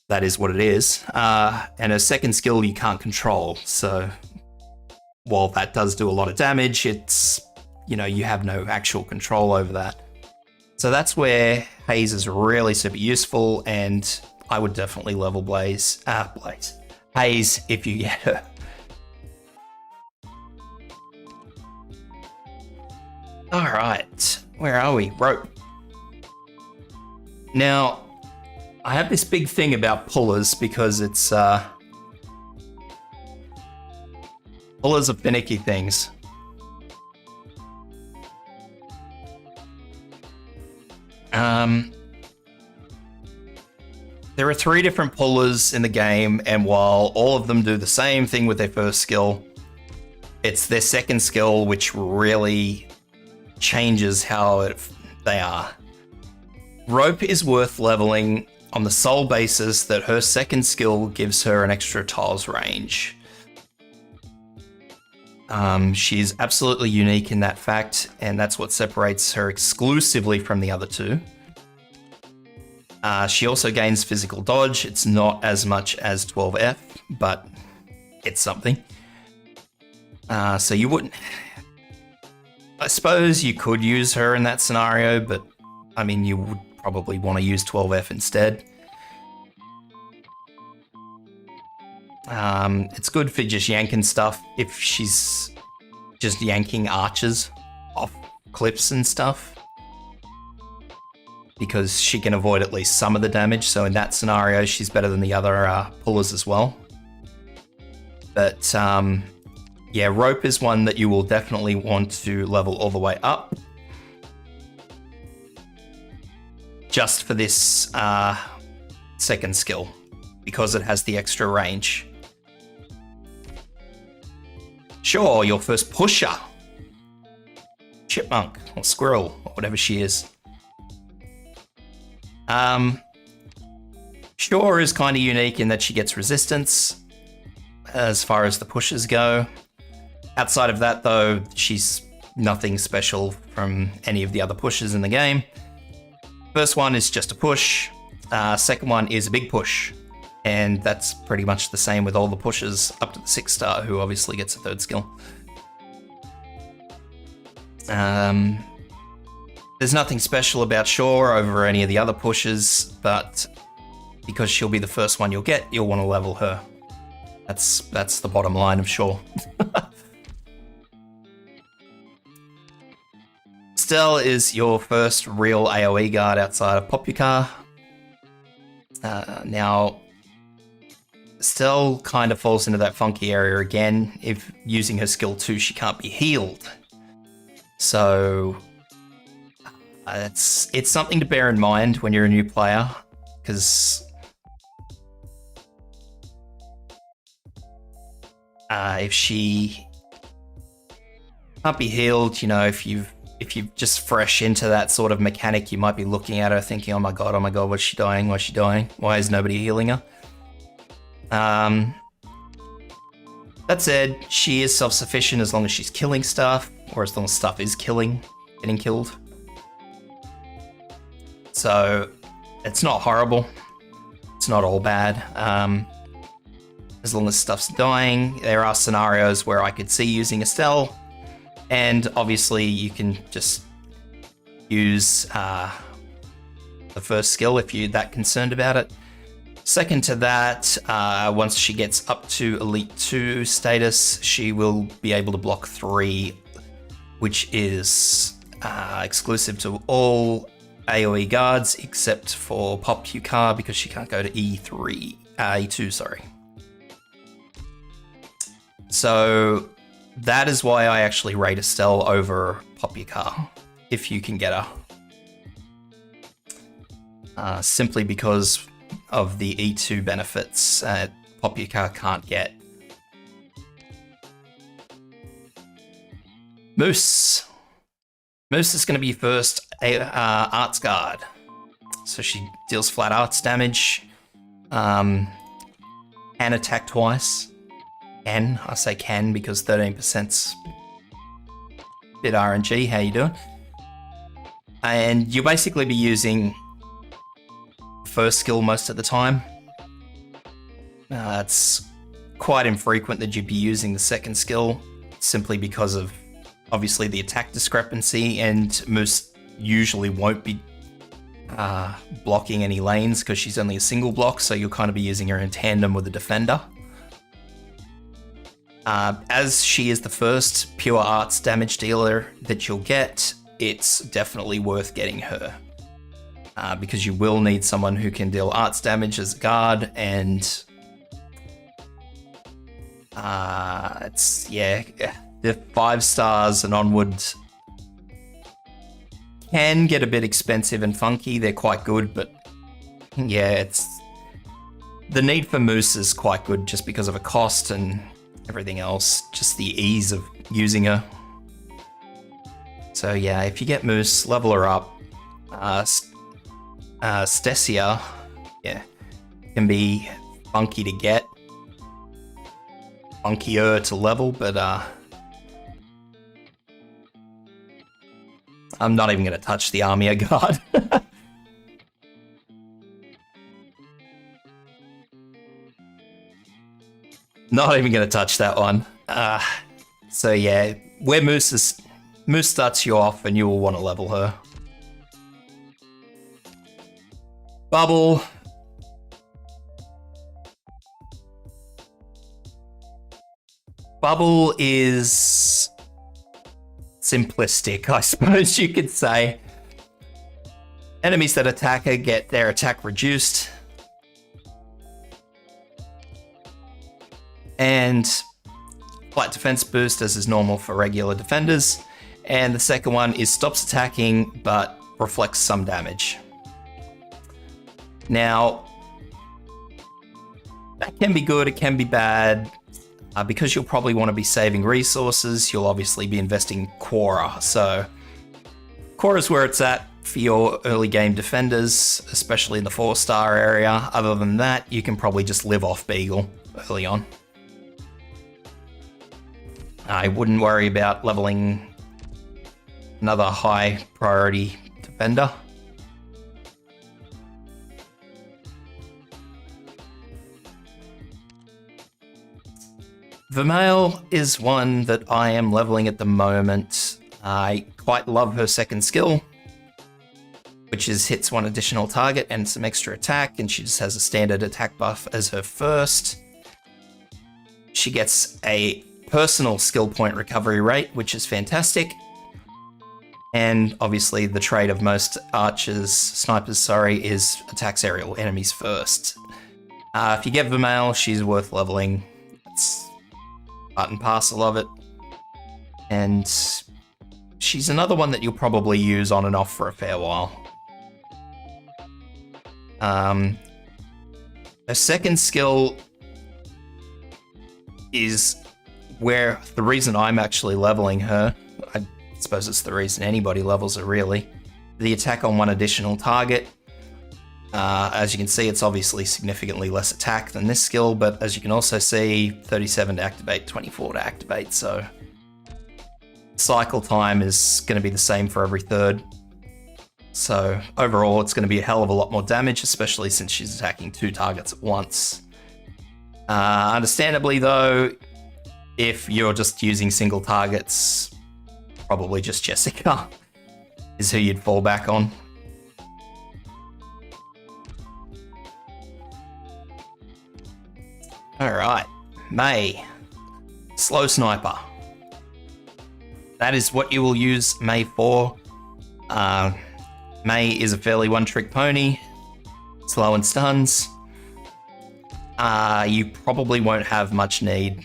B: that is what it is. And her second skill you can't control, so while that does do a lot of damage, it's, you know, you have no actual control over that. So that's where Haze is really super useful, and I would definitely level Haze if you get her. Alright, where are we? Rope. Now, I have this big thing about pullers because it's pullers are finicky things. There are 3 different pullers in the game, and while all of them do the same thing with their first skill, it's their second skill which really changes how they are. Rope is worth leveling on the sole basis that her second skill gives her an extra tiles range. She's absolutely unique in that fact, and that's what separates her exclusively from the other two. She also gains physical dodge. It's not as much as 12F, but it's something. So you wouldn't... I suppose you could use her in that scenario, but I mean, you would probably want to use 12F instead. It's good for just yanking stuff if she's just yanking archers off cliffs and stuff, because she can avoid at least some of the damage. So in that scenario, she's better than the other pullers as well. But yeah, rope is one that you will definitely want to level all the way up, just for this second skill, because it has the extra range. Sure, your first pusher, chipmunk or squirrel or whatever she is. Sure is kind of unique in that she gets resistance as far as the pushes go. Outside of that, though, she's nothing special from any of the other pushes in the game. First one is just a push. Second one is a big push. And that's pretty much the same with all the pushes up to the 6-star, who obviously gets a third skill. There's nothing special about Shore over any of the other pushes, but because she'll be the first one you'll get, you'll want to level her. That's the bottom line of Shore. Stell is your first real AoE guard outside of Popukar. Now, Stell kind of falls into that funky area again. If using her skill 2, she can't be healed. So it's something to bear in mind when you're a new player, because if she can't be healed, you know, if you're just fresh into that sort of mechanic, you might be looking at her thinking, oh my god, what's she dying? Why's she dying? Why is nobody healing her? That said, she is self-sufficient as long as she's killing stuff, or as long as stuff is getting killed. So it's not horrible. It's not all bad. As long as stuff's dying, there are scenarios where I could see using Estelle, and obviously you can just use the first skill if you're that concerned about it. Second to that, once she gets up to Elite 2 status, she will be able to block 3, which is exclusive to all AoE guards except for Pop Yukar because she can't go to E2, sorry. So that is why I actually rate Estelle over Pop Yukar, if you can get her. Simply because of the E2 benefits Pop Yukar can't get. Moose. Moose is going to be first Arts Guard. So she deals flat arts damage. Can attack twice. Can. I say can because 13%'s bit RNG. How you doing? And you'll basically be using first skill most of the time. It's quite infrequent that you'd be using the second skill simply because of obviously the attack discrepancy, and Moose usually won't be blocking any lanes because she's only a single block, so you'll kind of be using her in tandem with the defender. As she is the first pure arts damage dealer that you'll get, it's definitely worth getting her. Because you will need someone who can deal arts damage as a guard, and the 5 stars and onwards can get a bit expensive and funky. They're quite good, but yeah, the need for Moose is quite good just because of a cost and everything else, just the ease of using her. So yeah, if you get Moose, level her up. Stesia, yeah, can be funky to get, funkier to level, but I'm not even going to touch the Armia Guard. Not even going to touch that one. So yeah, where Moose starts you off, and you will want to level her. Bubble. Bubble is simplistic, I suppose you could say. Enemies that attack her get their attack reduced. And flight defense boost as is normal for regular defenders. And the second one is stops attacking but reflects some damage. Now, that can be good, it can be bad. Because you'll probably want to be saving resources, you'll obviously be investing in Quora. So, Quora's where it's at for your early game defenders, especially in the 4-star area. Other than that, you can probably just live off Beagle early on. I wouldn't worry about leveling another high priority defender. Vermeil is one that I am leveling at the moment. I quite love her second skill, which is hits one additional target and some extra attack, and she just has a standard attack buff as her first. She gets a personal skill point recovery rate, which is fantastic. And obviously the trait of most snipers, is attacks aerial enemies first. If you get Vermeil, she's worth leveling. It's part and parcel of it. And she's another one that you'll probably use on and off for a fair while. Her second skill is where the reason I'm actually leveling her, I suppose it's the reason anybody levels her really, the attack on one additional target. As you can see, it's obviously significantly less attack than this skill, but as you can also see, 37 to activate, 24 to activate, so cycle time is going to be the same for every third. So overall, it's going to be a hell of a lot more damage, especially since she's attacking 2 targets at once. Understandably though, if you're just using single targets, probably just Jessica is who you'd fall back on. Alright, Mei, slow sniper. That is what you will use Mei for. Mei is a fairly one-trick pony, slow and stuns. You probably won't have much need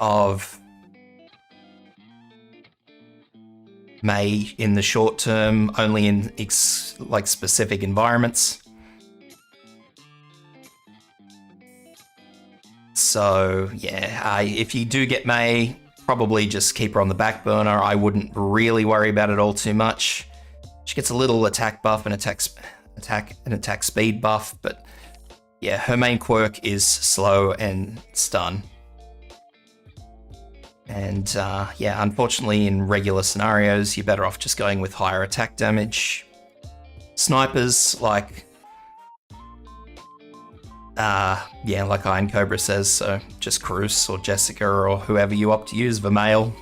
B: of Mei in the short term, only in like specific environments. So yeah, if you do get Mei, probably just keep her on the back burner. I wouldn't really worry about it all too much. She gets a little attack buff and attack speed buff, but yeah, her main quirk is slow and stun. And yeah, unfortunately in regular scenarios, you're better off just going with higher attack damage. Snipers, like yeah, like Iron Cobra says, so just Cruz or Jessica or whoever you opt to use, Vermeil,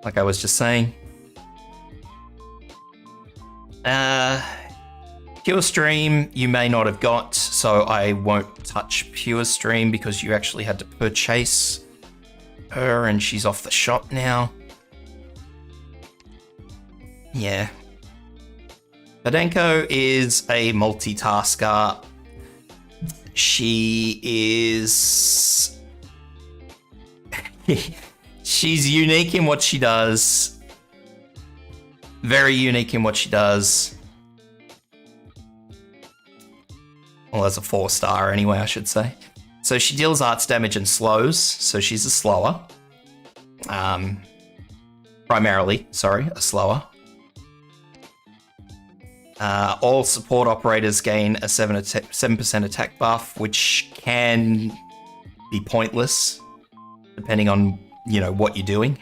B: like I was just saying. Pure Stream you may not have got, so I won't touch Pure Stream because you actually had to purchase her and she's off the shop now. Yeah. Podenko is a multitasker. She is... she's unique in what she does. Very unique in what she does. Well, as a 4-star anyway, I should say. So she deals arts damage and slows, so she's a slower. Primarily, sorry, a slower. All support operators gain a 7% attack buff, which can be pointless, depending on, you know, what you're doing.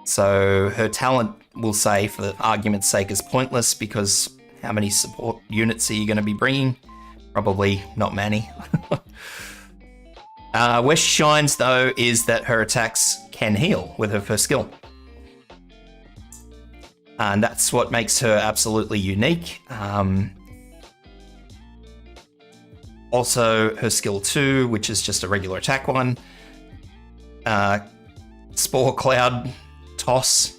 B: So her talent, we'll say, for the argument's sake, is pointless because how many support units are you going to be bringing? Probably not many. Where she shines, though, is that her attacks can heal with her first skill. And that's what makes her absolutely unique. Also, her skill 2, which is just a regular attack one. Spore Cloud Toss,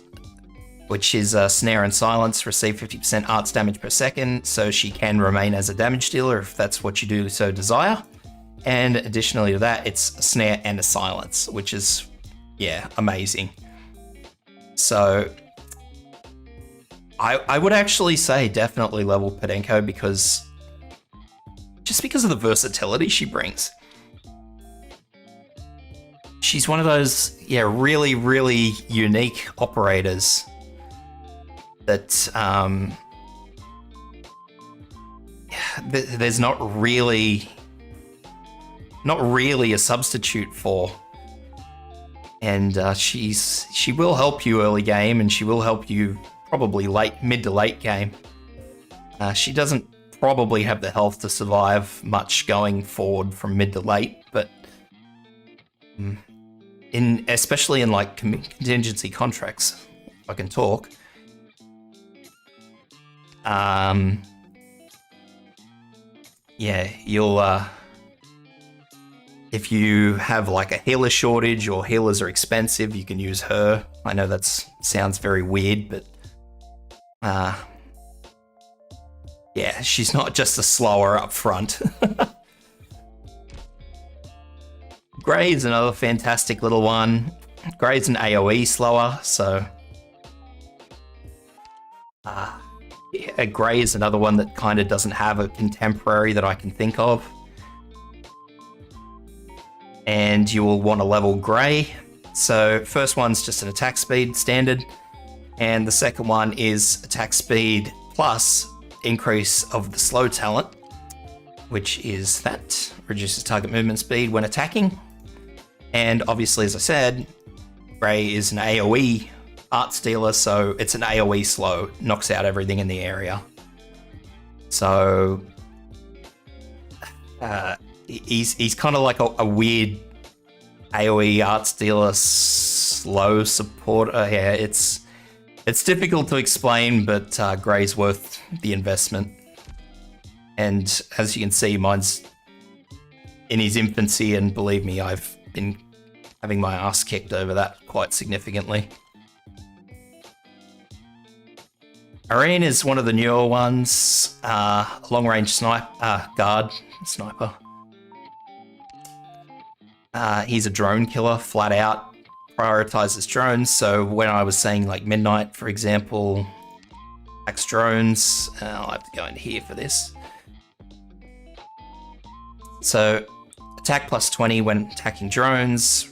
B: which is Snare and Silence, receive 50% arts damage per second, so she can remain as a damage dealer if that's what you do so desire. And additionally to that, it's a Snare and a Silence, which is, yeah, amazing. So I would actually say definitely level Podenko because of the versatility she brings. She's one of those, yeah, really, really unique operators that there's not really a substitute for. And she will help you early game, and she will help you probably mid to late game. She doesn't probably have the health to survive much going forward from mid to late, but especially in like contingency contracts, if I can talk. Yeah, you'll if you have like a healer shortage or healers are expensive, you can use her. I know that sounds very weird, but yeah, she's not just a slower up front. Grey is another fantastic little one. Grey's an AoE slower, so yeah, Grey is another one that kind of doesn't have a contemporary that I can think of. And you will want to level Grey. So first one's just an attack speed standard. And the second one is attack speed plus increase of the slow talent, which is that. Reduces target movement speed when attacking. And obviously, as I said, Grey is an AoE art stealer, so it's an AoE slow, knocks out everything in the area. So he's kind of like a weird AoE art stealer slow supporter. Yeah, it's difficult to explain, but Grey's worth the investment. And as you can see, mine's in his infancy, and believe me, I've been having my ass kicked over that quite significantly. Irene is one of the newer ones, long-range guard sniper. He's a drone killer, flat out, prioritizes drones. So when I was saying like Midnight, for example, attacks drones, I'll have to go in here for this. So attack plus 20 when attacking drones,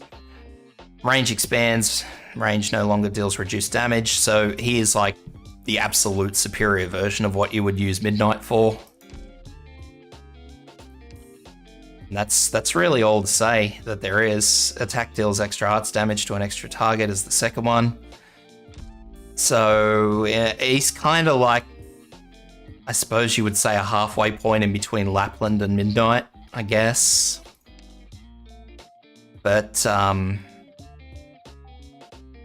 B: range expands, range no longer deals reduced damage. So he is like the absolute superior version of what you would use Midnight for. And that's really all to say that there is. Attack deals extra arts damage to an extra target is the second one. So yeah, he's kind of like, I suppose you would say, a halfway point in between Lapland and Midnight, I guess. But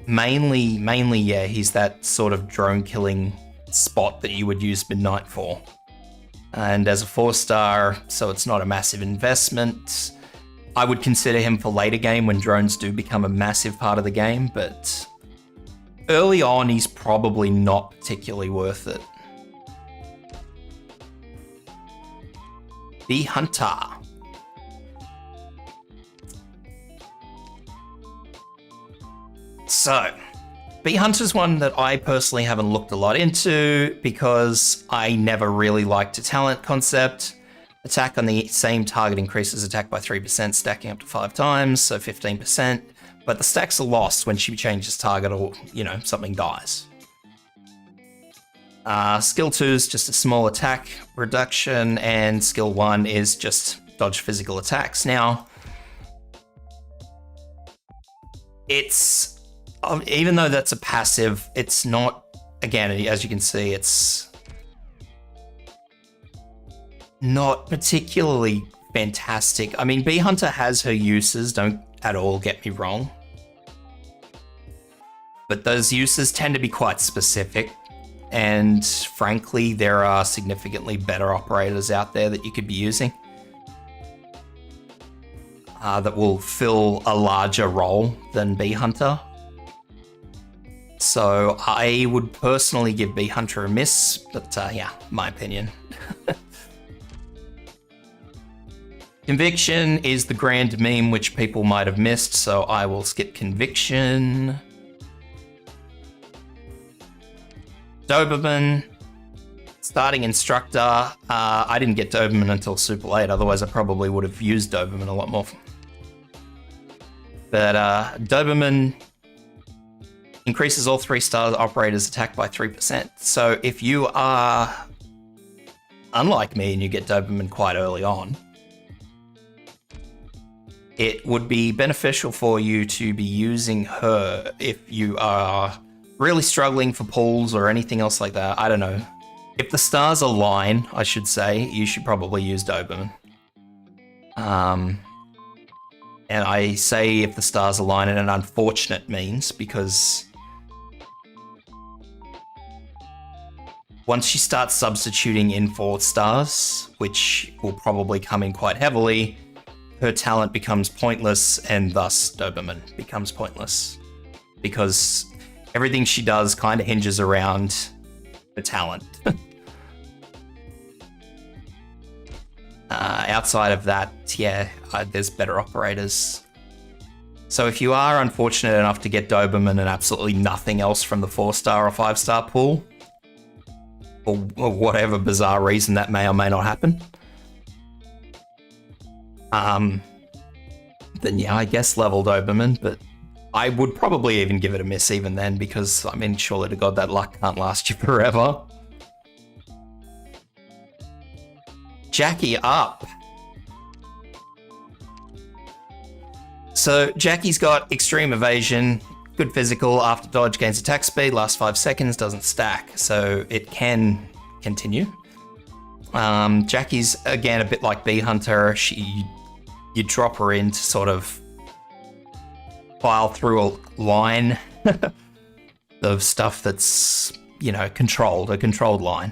B: mainly, yeah, he's that sort of drone killing spot that you would use Midnight for. And as a 4-star, so it's not a massive investment. I would consider him for later game when drones do become a massive part of the game, but early on, he's probably not particularly worth it. The Hunter. So, Bee Hunter's one that I personally haven't looked a lot into because I never really liked the talent concept. Attack on the same target increases attack by 3%, stacking up to 5 times, so 15%. But the stacks are lost when she changes target or, something dies. Skill 2 is just a small attack reduction, and skill 1 is just dodge physical attacks. Now, it's... even though that's a passive, it's not, again, as you can see, it's not particularly fantastic. I mean, Bee Hunter has her uses, don't at all get me wrong. But those uses tend to be quite specific. And frankly, there are significantly better operators out there that you could be using. That will fill a larger role than Bee Hunter. So I would personally give Bee Hunter a miss, but yeah, my opinion. Conviction is the grand meme which people might have missed, so I will skip Conviction. Doberman, starting instructor. I didn't get Doberman until Super late, otherwise I probably would have used Doberman a lot more. But Doberman increases all 3-star operators' attack by 3%. So if you are unlike me and you get Doberman quite early on, it would be beneficial for you to be using her if you are really struggling for pulls or anything else like that. I don't know. If the stars align, I should say, you should probably use Doberman. And I say if the stars align in an unfortunate means because once she starts substituting in 4 stars, which will probably come in quite heavily, her talent becomes pointless, and thus Doberman becomes pointless. Because everything she does kind of hinges around the talent. Outside of that, yeah, there's better operators. So if you are unfortunate enough to get Doberman and absolutely nothing else from the 4-star or 5-star pool, or whatever bizarre reason that may or may not happen, then yeah, I guess level Doberman, but I would probably even give it a miss even then, because, I mean, surely to God that luck can't last you forever. Jackie up. So Jackie's got extreme evasion, good physical, after dodge gains attack speed, lasts 5 seconds, doesn't stack, so it can continue. Jackie's, again, a bit like Bee Hunter. You drop her in to sort of file through a line of stuff that's, you know, controlled, a controlled line.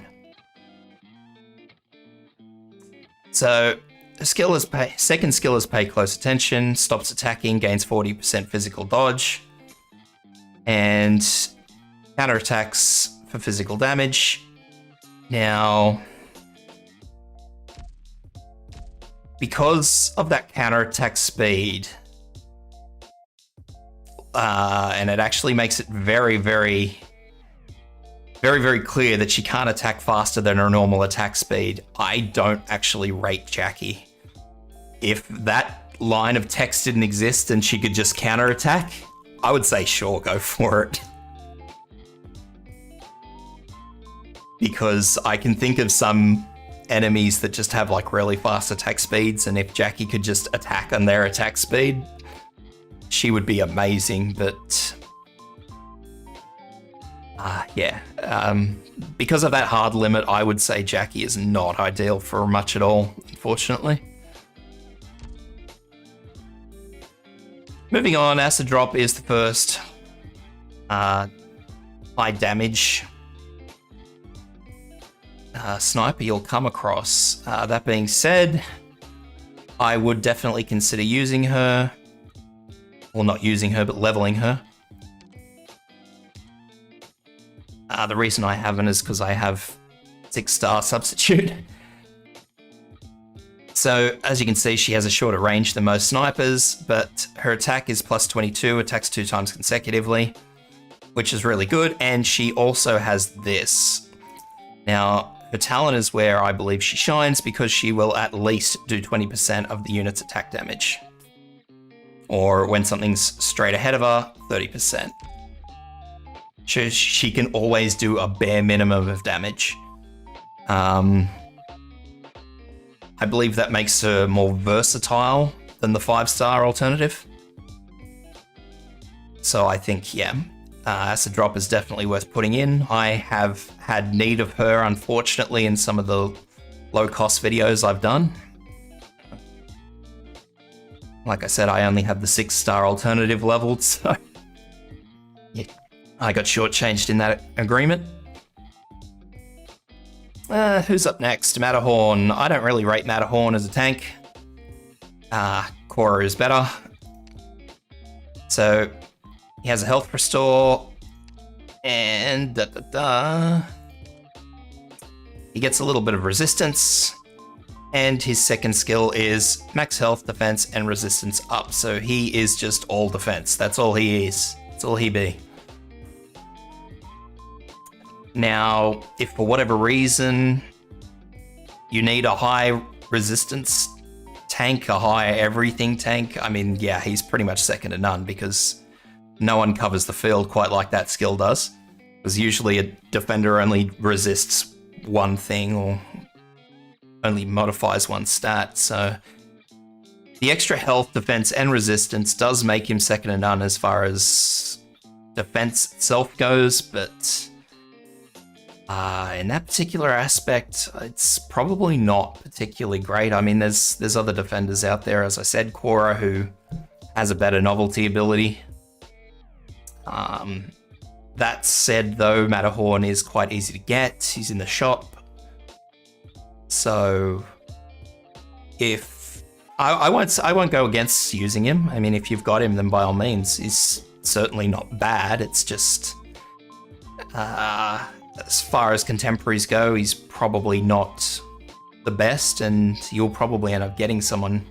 B: So second skill is pay close attention, stops attacking, gains 40% physical dodge, and counterattacks for physical damage. Now, because of that counterattack speed, and it actually makes it very, very, very, very clear that she can't attack faster than her normal attack speed, I don't actually rate Jackie. If that line of text didn't exist and she could just counterattack, I would say sure, go for it. Because I can think of some enemies that just have like really fast attack speeds, and if Jackie could just attack on their attack speed, she would be amazing. But yeah, because of that hard limit, I would say Jackie is not ideal for much at all, unfortunately. Moving on, Acid Drop is the first high damage sniper you'll come across. That being said, I would definitely consider using her. Well, not using her, but leveling her. The reason I haven't is because I have 6-star substitute. So, as you can see, she has a shorter range than most snipers, but her attack is plus 22, attacks 2 times consecutively, which is really good, and she also has this. Now, her talent is where I believe she shines, because she will at least do 20% of the unit's attack damage. Or when something's straight ahead of her, 30%. She can always do a bare minimum of damage. I believe that makes her more versatile than the 5-star alternative. So I think, yeah, Acid Drop is definitely worth putting in. I have had need of her, unfortunately, in some of the low-cost videos I've done. Like I said, I only have the 6-star alternative leveled, so yeah, I got shortchanged in that agreement. Who's up next? Matterhorn. I don't really rate Matterhorn as a tank. Cora is better. So he has a health restore, and he gets a little bit of resistance, and his second skill is max health, defense, and resistance up. So he is just all defense. That's all he is. That's all he be. Now, if for whatever reason you need a high resistance tank, a high everything tank, I mean, yeah, he's pretty much second to none, because no one covers the field quite like that skill does. Because usually a defender only resists one thing or only modifies one stat, so the extra health, defense, and resistance does make him second to none as far as defense itself goes, but in that particular aspect, it's probably not particularly great. I mean, there's other defenders out there, as I said, Cora, who has a better novelty ability. That said, though, Matterhorn is quite easy to get. He's in the shop. So if I won't go against using him. I mean, if you've got him, then by all means, he's certainly not bad. It's just as far as contemporaries go, he's probably not the best, and you'll probably end up getting someone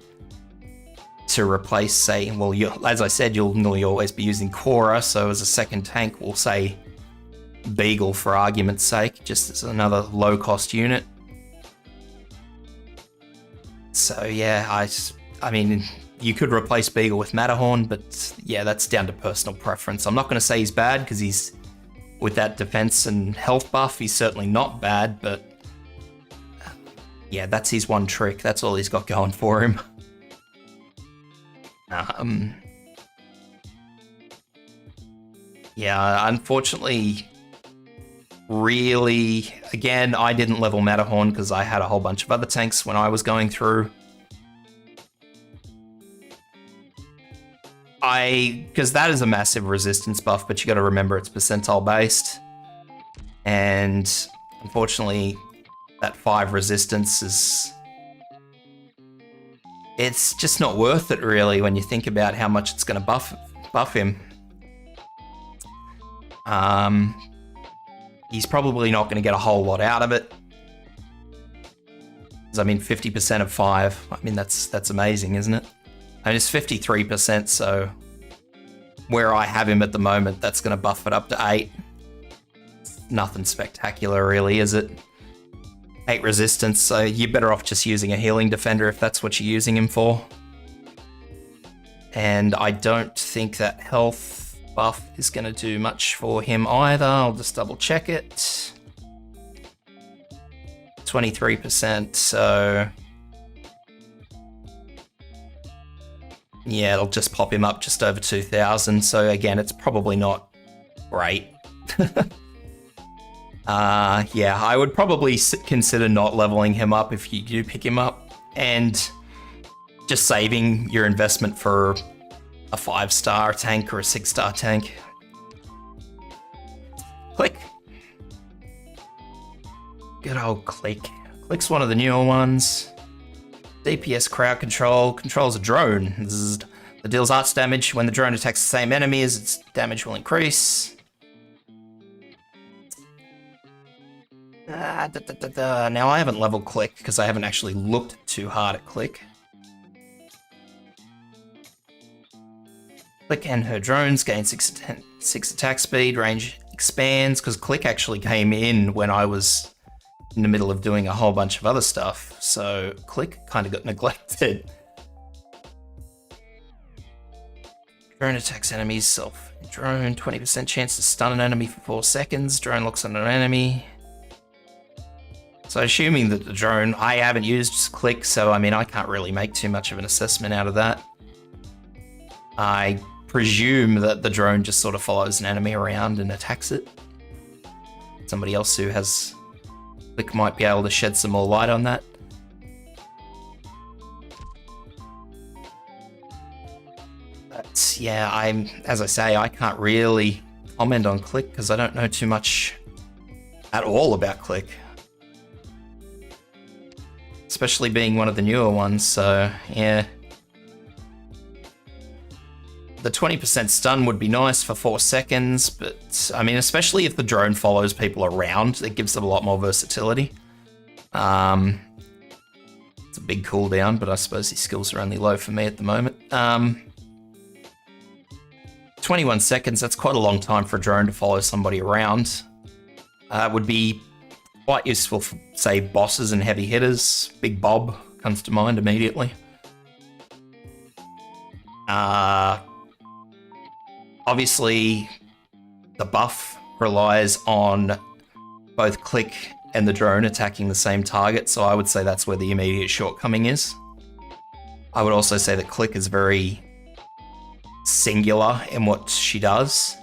B: to replace, say, well, as I said, you'll nearly always be using Cora, so as a second tank, we'll say Beagle for argument's sake, just as another low-cost unit. So yeah, I mean, you could replace Beagle with Matterhorn, but yeah, that's down to personal preference. I'm not going to say he's bad because he's, with that defense and health buff, he's certainly not bad, but yeah, that's his one trick. That's all he's got going for him. Yeah, unfortunately, really, again, I didn't level Matterhorn because I had a whole bunch of other tanks when I was going through. Because that is a massive resistance buff, but you got to remember it's percentile based. And unfortunately, that 5 resistance is... it's just not worth it, really, when you think about how much it's going to buff him. He's probably not going to get a whole lot out of it. I mean, 50% of 5. I mean, that's amazing, isn't it? I mean, it's 53%, so where I have him at the moment, that's going to buff it up to 8. Nothing spectacular, really, is it? 8 resistance, so you're better off just using a healing defender if that's what you're using him for. And I don't think that health buff is going to do much for him either. I'll just double check it. 23%, so... yeah, it'll just pop him up just over 2,000. So again, it's probably not great. Yeah, I would probably consider not leveling him up if you do pick him up, and just saving your investment for a 5-star tank or a 6-star tank. Click. Good old Click. Click's one of the newer ones. DPS crowd control, controls a drone. It deals arts damage. When the drone attacks the same enemy, as its damage will increase. Now I haven't leveled Click because I haven't actually looked too hard at Click. Click and her drones gain 6 attack speed, range expands, because Click actually came in when I was in the middle of doing a whole bunch of other stuff, so Click kind of got neglected. Drone attacks enemies, self drone, 20% chance to stun an enemy for 4 seconds, drone looks at an enemy. So assuming that the drone, I haven't used Click, so I mean I can't really make too much of an assessment out of that. I presume that the drone just sort of follows an enemy around and attacks it. Somebody else who has Click might be able to shed some more light on that. But yeah, as I say, I can't really comment on Click because I don't know too much at all about Click. Especially being one of the newer ones, so yeah. The 20% stun would be nice for 4 seconds, but I mean, especially if the drone follows people around, it gives them a lot more versatility. It's a big cooldown, but I suppose these skills are only low for me at the moment. 21 seconds, that's quite a long time for a drone to follow somebody around. Would be quite useful for, say, bosses and heavy hitters. Big Bob comes to mind immediately. Obviously, the buff relies on both Click and the drone attacking the same target, so I would say that's where the immediate shortcoming is. I would also say that Click is very singular in what she does.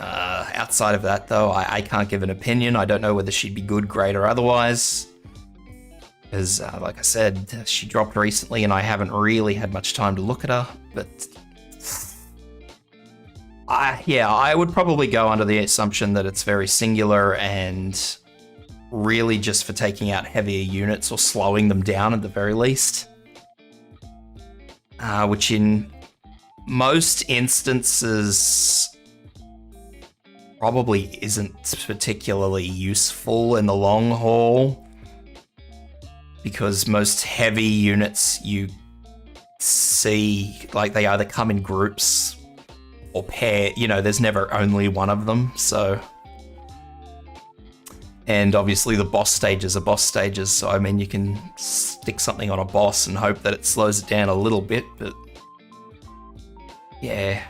B: Outside of that, though, I can't give an opinion. I don't know whether she'd be good, great, or otherwise. Because, like I said, she dropped recently and I haven't really had much time to look at her, but... yeah, I would probably go under the assumption that it's very singular and really just for taking out heavier units or slowing them down at the very least. Which in most instances probably isn't particularly useful in the long haul, because most heavy units you see, like, they either come in groups or pair, you know, there's never only one of them, so And obviously the boss stages are boss stages, so I mean you can stick something on a boss and hope that it slows it down a little bit, but yeah.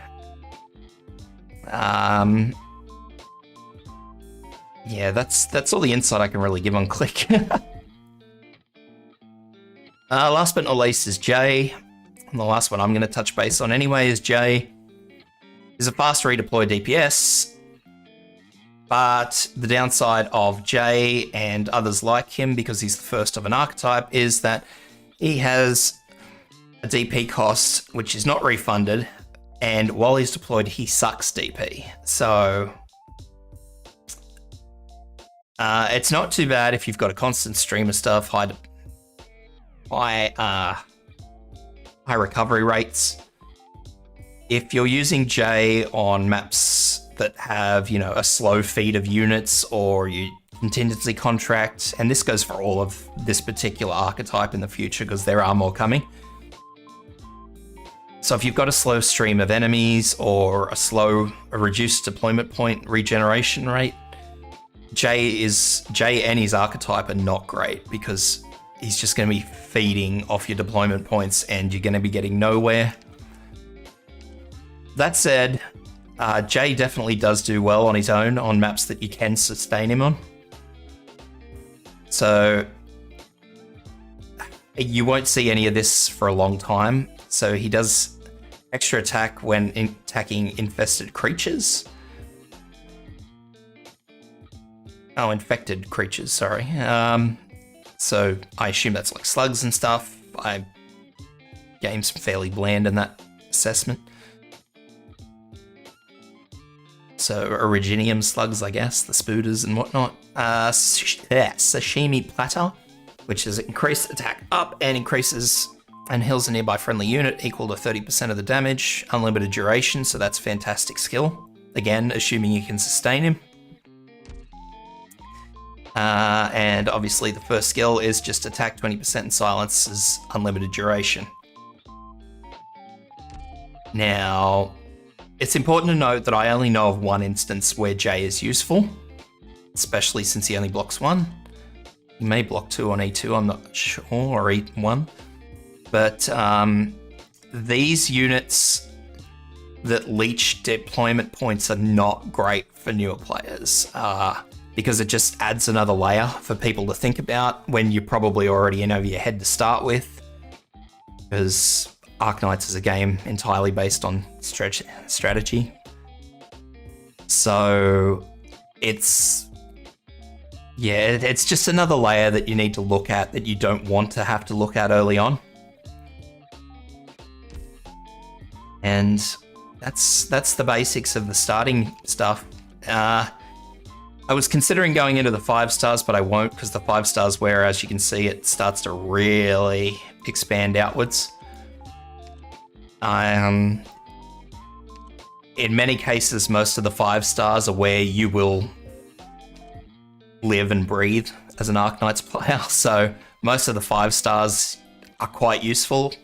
B: Yeah, that's all the insight I can really give on Click. Last but not least is Jay. And the last one I'm going to touch base on anyway is Jay. He's a fast redeploy DPS. But the downside of Jay and others like him, because he's the first of an archetype, is that he has a DP cost which is not refunded, and while he's deployed, he sucks DP. So it's not too bad if you've got a constant stream of stuff, high recovery rates. If you're using Jay on maps that have, you know, a slow feed of units, or you contingency contract, and this goes for all of this particular archetype in the future because there are more coming. So if you've got a slow stream of enemies or a reduced deployment point regeneration rate, Jay and his archetype are not great, because he's just going to be feeding off your deployment points and you're going to be getting nowhere. That said, Jay definitely does do well on his own on maps that you can sustain him on. So you won't see any of this for a long time. So he does extra attack when attacking infested creatures. Oh, infected creatures, sorry. So I assume that's like slugs and stuff. Game's fairly bland in that assessment. So Originium slugs, I guess, the spooters and whatnot. Sashimi Platter, which is increased attack up and increases and heals a nearby friendly unit equal to 30% of the damage. Unlimited duration, so that's fantastic skill. Again, assuming you can sustain him. And obviously the first skill is just attack 20% and silences unlimited duration. Now, it's important to note that I only know of one instance where Jay is useful, especially since he only blocks one. He may block 2 on E2, I'm not sure, or E1. But these units that leech deployment points are not great for newer players, because it just adds another layer for people to think about when you're probably already in over your head to start with, because Arknights is a game entirely based on strategy. So it's just another layer that you need to look at that you don't want to have to look at early on. And that's the basics of the starting stuff. I was considering going into the 5 stars, but I won't, because the 5 stars, where, as you can see, it starts to really expand outwards. In many cases, most of the 5 stars are where you will live and breathe as an Arknights player, so most of the 5 stars are quite useful.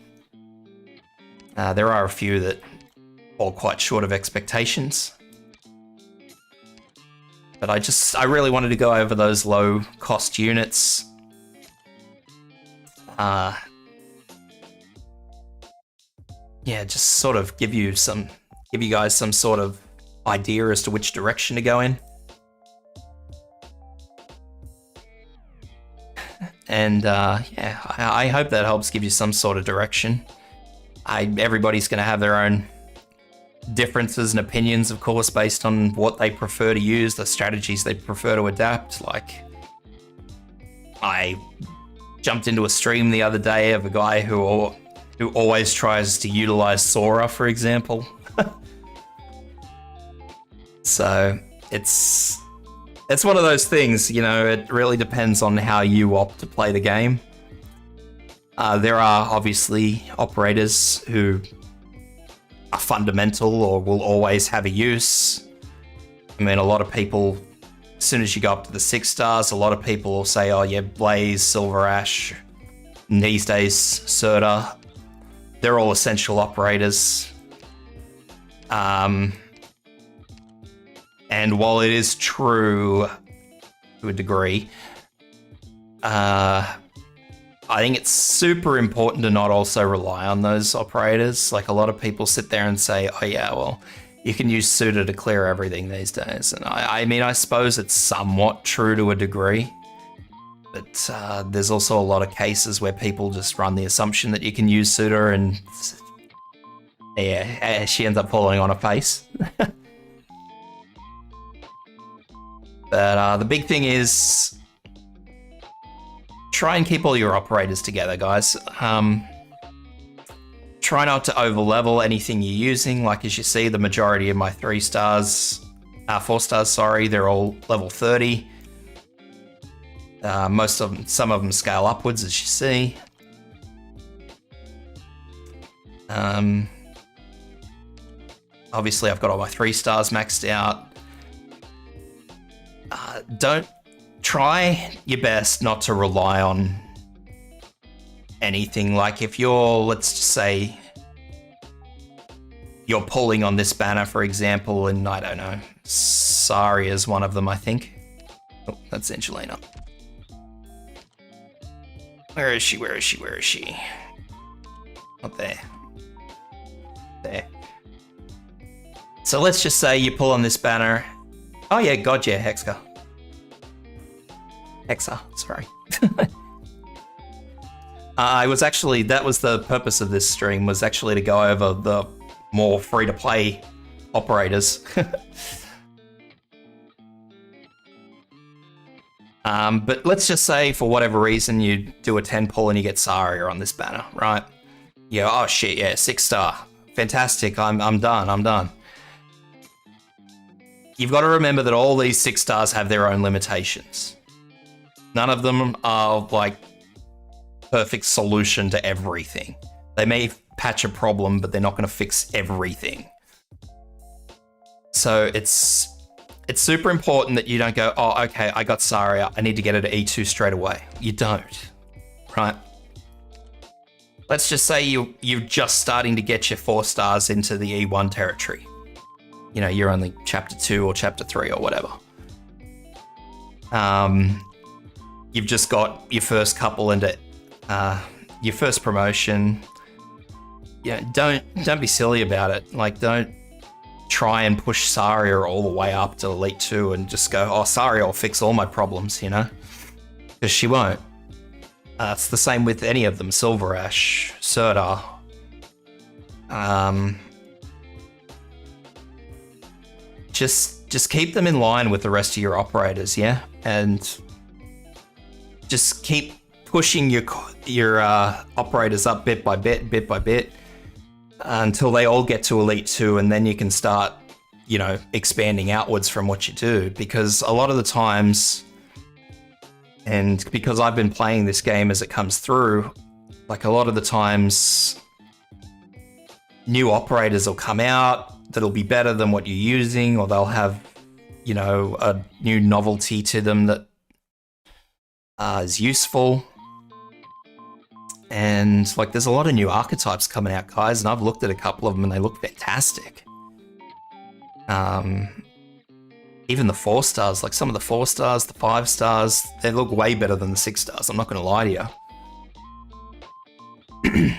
B: There are a few that fall quite short of expectations. But I really wanted to go over those low cost units. Yeah, just sort of give you guys some sort of idea as to which direction to go in. And yeah, I hope that helps give you some sort of direction. Everybody's going to have their own differences and opinions, of course, based on what they prefer to use, the strategies they prefer to adapt. Like, I jumped into a stream the other day of a guy who always tries to utilize Sora, for example. So it's one of those things, you know, it really depends on how you opt to play the game. There are obviously operators who are fundamental or will always have a use. I mean, a lot of people, as soon as you go up to the 6 stars, a lot of people will say, oh yeah, Blaze, Silver Ash, and these days Serta, they're all essential operators. And while it is true to a degree. I think it's super important to not also rely on those operators. Like a lot of people sit there and say, oh yeah, well, you can use suitor to clear everything these days. And I mean, I suppose it's somewhat true to a degree, but there's also a lot of cases where people just run the assumption that you can use suitor and yeah, she ends up falling on her face. But the big thing is try and keep all your operators together, guys. Try not to over-level anything you're using. Like as you see, the majority of my 4 stars, sorry, they're all level 30. Some of them scale upwards, as you see. Obviously, I've got all my 3 stars maxed out. Don't try your best not to rely on anything. Like if you're, let's just say, you're pulling on this banner, for example, and I don't know, Saria's one of them, I think. Oh, that's Angelina. Where is she? Where is she? Where is she? Not there. There. So let's just say you pull on this banner. Oh yeah, God yeah, Hexa, sorry. That was the purpose of this stream, was actually to go over the more free-to-play operators. But let's just say for whatever reason you do a 10 pull and you get Saria on this banner, right? Yeah, oh shit, yeah, 6 star. Fantastic, I'm done. You've got to remember that all these 6 stars have their own limitations. None of them are like perfect solution to everything. They may patch a problem, but they're not going to fix everything. So it's super important that you don't go, oh, okay, I got Saria, I need to get her to E2 straight away. You don't, right? Let's just say you're just starting to get your 4 stars into the E1 territory. You know, you're only chapter 2 or chapter 3 or whatever. You've just got your first couple into your first promotion. Yeah, don't be silly about it. Like, don't try and push Saria all the way up to Elite 2 and just go, oh, Saria will fix all my problems, you know? Because she won't. It's the same with any of them. Silver Ash, Serdar. Just keep them in line with the rest of your operators, yeah? And just keep pushing your operators up bit by bit, until they all get to Elite 2, and then you can start, you know, expanding outwards from what you do. Because a lot of the times, and because I've been playing this game as it comes through, like a lot of the times, new operators will come out that'll be better than what you're using, or they'll have, you know, a new novelty to them that is useful. And like, there's a lot of new archetypes coming out, guys, and I've looked at a couple of them and they look fantastic. Even the 4 stars, like some of the 4 stars, the 5 stars, they look way better than the 6 stars. I'm not going to lie to you.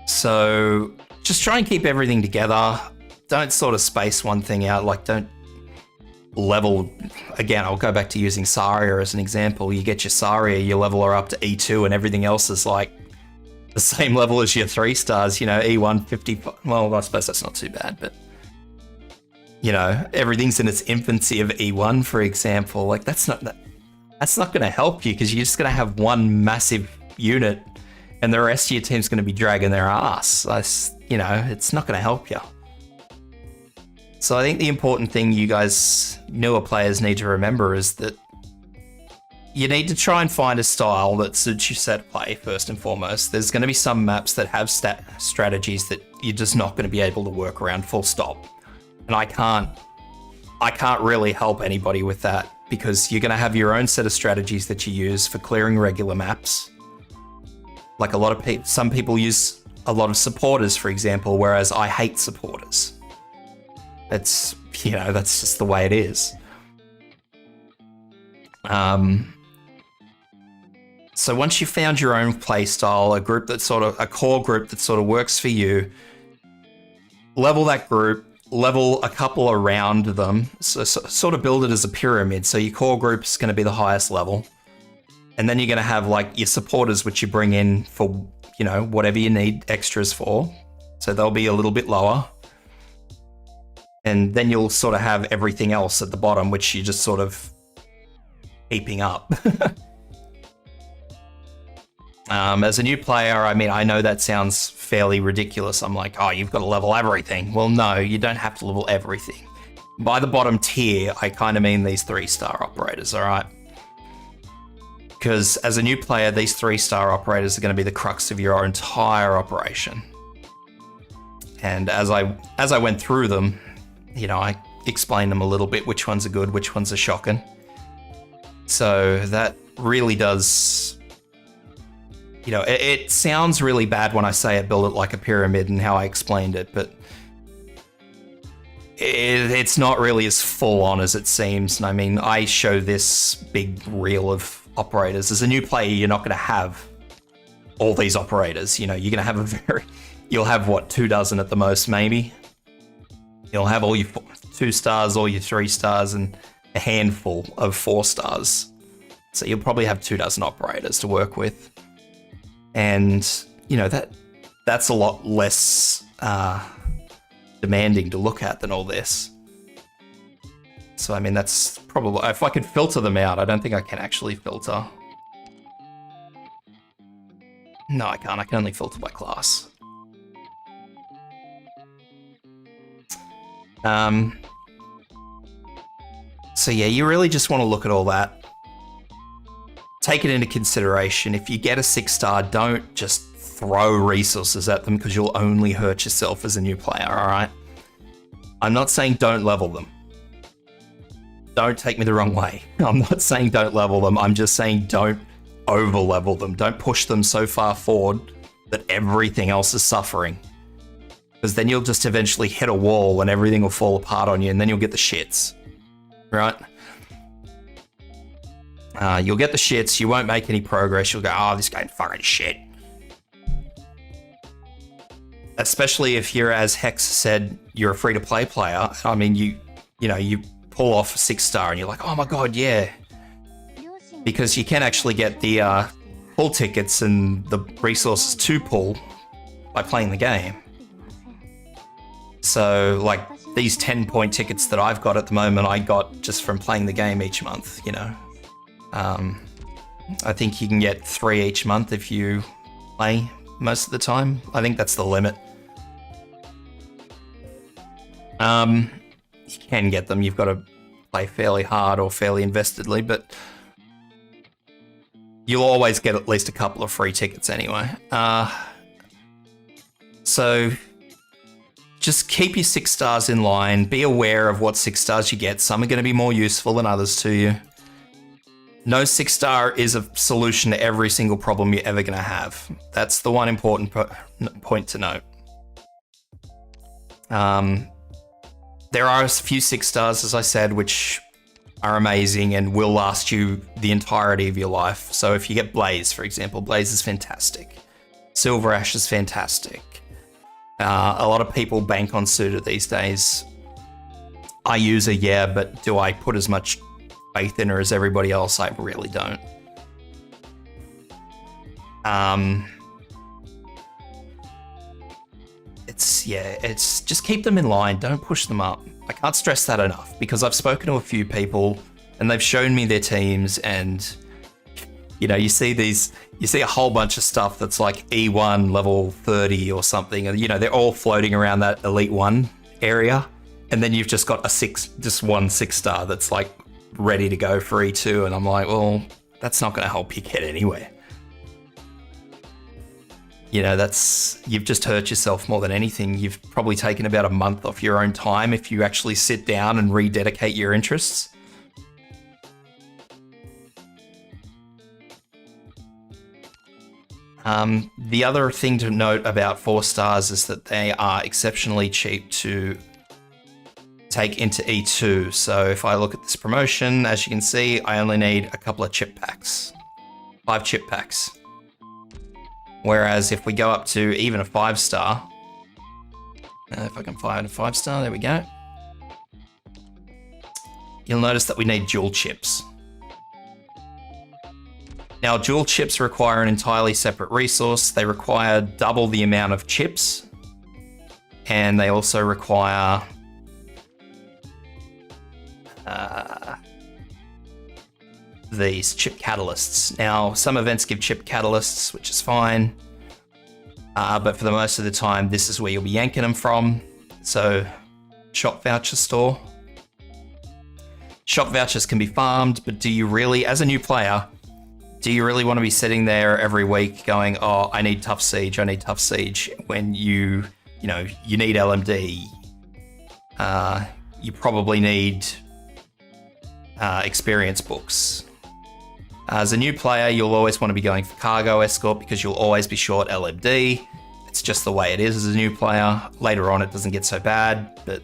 B: So just try and keep everything together. Don't sort of space one thing out. Like, don't level. Again, I'll go back to using Saria as an example. You get your Saria, you level her up to E2, and everything else is like the same level as your 3 stars, you know, E1 50. Well, I suppose that's not too bad, but you know, everything's in its infancy of E1, for example. Like, that's not going to help you, because you're just going to have one massive unit and the rest of your team's going to be dragging their ass. You know, it's not going to help you. So I think the important thing you guys, newer players, need to remember is that you need to try and find a style that suits your set play first and foremost. There's going to be some maps that have strategies that you're just not going to be able to work around, full stop. And I can't really help anybody with that, because you're going to have your own set of strategies that you use for clearing regular maps. Like some people use a lot of supporters, for example, whereas I hate supporters. It's, you know, that's just the way it is. So once you've found your own play style, a core group that sort of works for you, level that group, level a couple around them, so sort of build it as a pyramid. So your core group is going to be the highest level. And then you're going to have like your supporters, which you bring in for, whatever you need extras for. So they'll be a little bit lower. And then you'll sort of have everything else at the bottom, which you're just sort of heaping up. As a new player, I know that sounds fairly ridiculous. I'm like, oh, you've got to level everything. Well, no, you don't have to level everything. By the bottom tier, I kind of mean these 3-star operators, all right? Because as a new player, these 3-star operators are going to be the crux of your entire operation. And as I went through them, I explained them a little bit, which ones are good, which ones are shocking. So that really does... it sounds really bad when I say it, build it like a pyramid and how I explained it, but it's not really as full on as it seems. And I show this big reel of operators. As a new player, you're not going to have all these operators. You're going to have you'll have what, 2 dozen at the most, maybe. You'll have all your 2 stars, all your 3 stars, and a handful of 4 stars. So you'll probably have 2 dozen operators to work with. And, that's a lot less demanding to look at than all this. So, that's probably... If I could filter them out, I don't think I can actually filter. No, I can't. I can only filter by class. So, yeah, you really just want to look at all that. Take it into consideration. If you get a 6-star, don't just throw resources at them because you'll only hurt yourself as a new player, all right? I'm not saying don't level them. Don't take me the wrong way. I'm not saying don't level them. I'm just saying don't over-level them. Don't push them so far forward that everything else is suffering. Because then you'll just eventually hit a wall and everything will fall apart on you and then you'll get the shits, right? You'll get the shits, you won't make any progress, you'll go, oh, this game fucking shit. Especially if you're, as Hex said, you're a free-to-play player. You pull off a 6-star and you're like, oh my god, yeah. Because you can actually get the pull tickets and the resources to pull by playing the game. So, like, these 10-point tickets that I've got at the moment, I got just from playing the game each month, I think you can get 3 each month if you play most of the time. I think that's the limit. You can get them. You've got to play fairly hard or fairly investedly, but you'll always get at least a couple of free tickets anyway. So just keep your 6 stars in line. Be aware of what 6 stars you get. Some are going to be more useful than others to you. No 6-star is a solution to every single problem you're ever going to have. That's the one important point to note. There are a few 6 stars, as I said, which are amazing and will last you the entirety of your life. So if you get Blaze, for example, Blaze is fantastic. Silver Ash is fantastic. A lot of people bank on Suda these days. I use her, yeah, but do I put as much faith in her as everybody else? I really don't. It's just keep them in line. Don't push them up. I can't stress that enough because I've spoken to a few people and they've shown me their teams and you see a whole bunch of stuff that's like E1 level 30 or something, and they're all floating around that Elite 1 area, and then you've just got just one 6-star that's like ready to go for E2, and I'm like, well, that's not going to help you get anywhere. You've just hurt yourself more than anything. You've probably taken about a month off your own time if you actually sit down and rededicate your interests. The other thing to note about 4 stars is that they are exceptionally cheap to take into E2. So if I look at this promotion, as you can see, I only need a couple of chip packs. 5 chip packs. Whereas if we go up to even a 5-star, if I can find a 5-star, there we go. You'll notice that we need dual chips. Now, dual chips require an entirely separate resource. They require double the amount of chips, and they also require these chip catalysts. Now, some events give chip catalysts, which is fine, but for the most of the time, this is where you'll be yanking them from. So, shop voucher store. Shop vouchers can be farmed, but do you really, as a new player, do you really want to be sitting there every week going, oh, I need tough siege, when you need LMD. You probably need experience books. As a new player, you'll always want to be going for cargo escort because you'll always be short LMD. It's just the way it is as a new player. Later on, it doesn't get so bad, but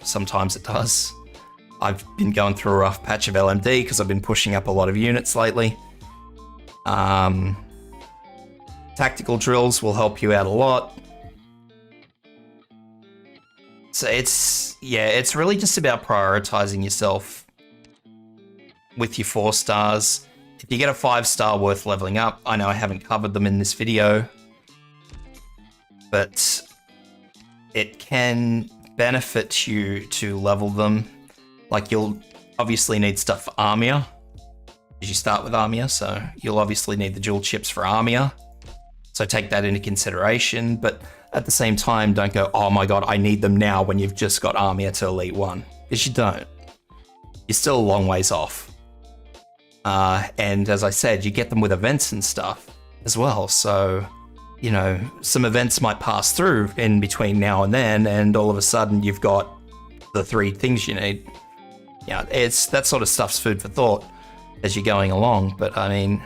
B: sometimes it does. I've been going through a rough patch of LMD because I've been pushing up a lot of units lately. Tactical drills will help you out a lot. So it's really just about prioritizing yourself with your 4 stars. If you get a 5-star worth leveling up, I know I haven't covered them in this video, but it can benefit you to level them. Like, you'll obviously need stuff for Armia, because you start with Armia, so you'll obviously need the dual chips for Armia. So take that into consideration, but at the same time, don't go, oh my god, I need them now when you've just got Armia to Elite 1. Because you don't. You're still a long ways off. And as I said, you get them with events and stuff as well, so, some events might pass through in between now and then, and all of a sudden you've got the 3 things you need. Yeah, that sort of stuff's food for thought as you're going along. But I mean,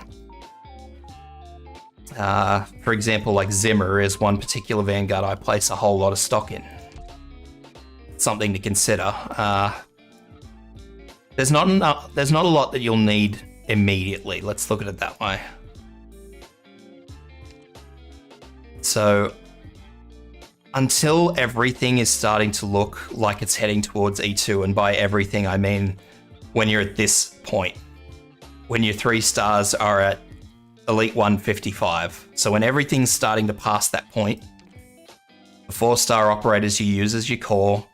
B: for example, like Zimmer is one particular Vanguard I place a whole lot of stock in. Something to consider. There's not a lot that you'll need immediately. Let's look at it that way. So, until everything is starting to look like it's heading towards E2, and by everything I mean when you're at this point, when your 3 stars are at Elite 155. So when everything's starting to pass that point, the 4-star operators you use as your core,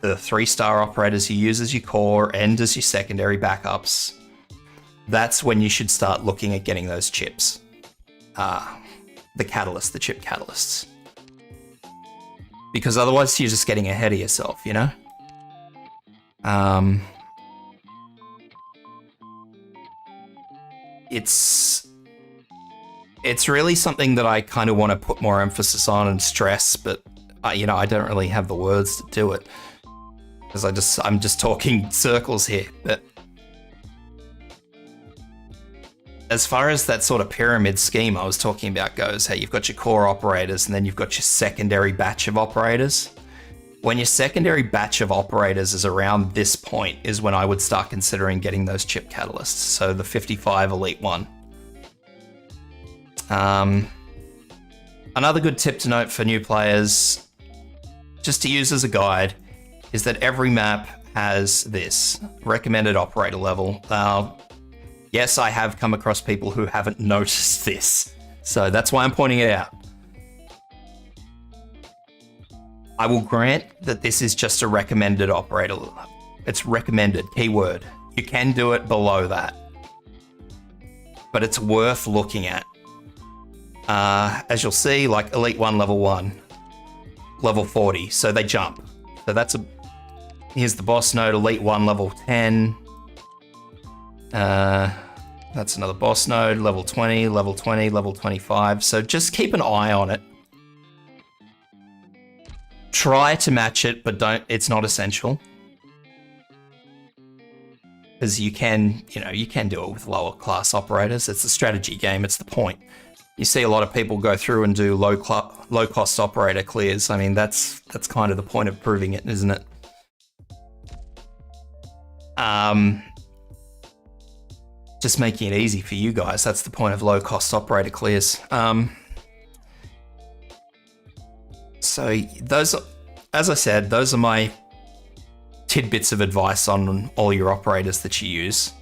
B: the 3-star operators you use as your core and as your secondary backups, that's when you should start looking at getting those chips. The chip catalysts. Because otherwise you're just getting ahead of yourself, It's really something that I kind of want to put more emphasis on and stress, but I don't really have the words to do it because I'm just talking circles here. But as far as that sort of pyramid scheme I was talking about goes, hey, you've got your core operators and then you've got your secondary batch of operators. When your secondary batch of operators is around this point is when I would start considering getting those chip catalysts. So the 55 Elite 1. Another good tip to note for new players, just to use as a guide, is that every map has this recommended operator level. Yes, I have come across people who haven't noticed this, so that's why I'm pointing it out. I will grant that this is just a recommended operator. It's recommended, keyword. You can do it below that, but it's worth looking at. As you'll see, like Elite 1, Level 1, Level 40, so they jump. So here's the boss node, Elite 1, Level 10. That's another boss node, Level 20, Level 20, Level 25. So just keep an eye on it. Try to match it, but it's not essential. Because you can do it with lower class operators. It's a strategy game, it's the point. you see a lot of people go through and do low cost operator clears. I mean, that's kind of the point of proving it, isn't it? Just making it easy for you guys. That's the point of low cost operator clears. So those, as I said, those are my tidbits of advice on all your operators that you use.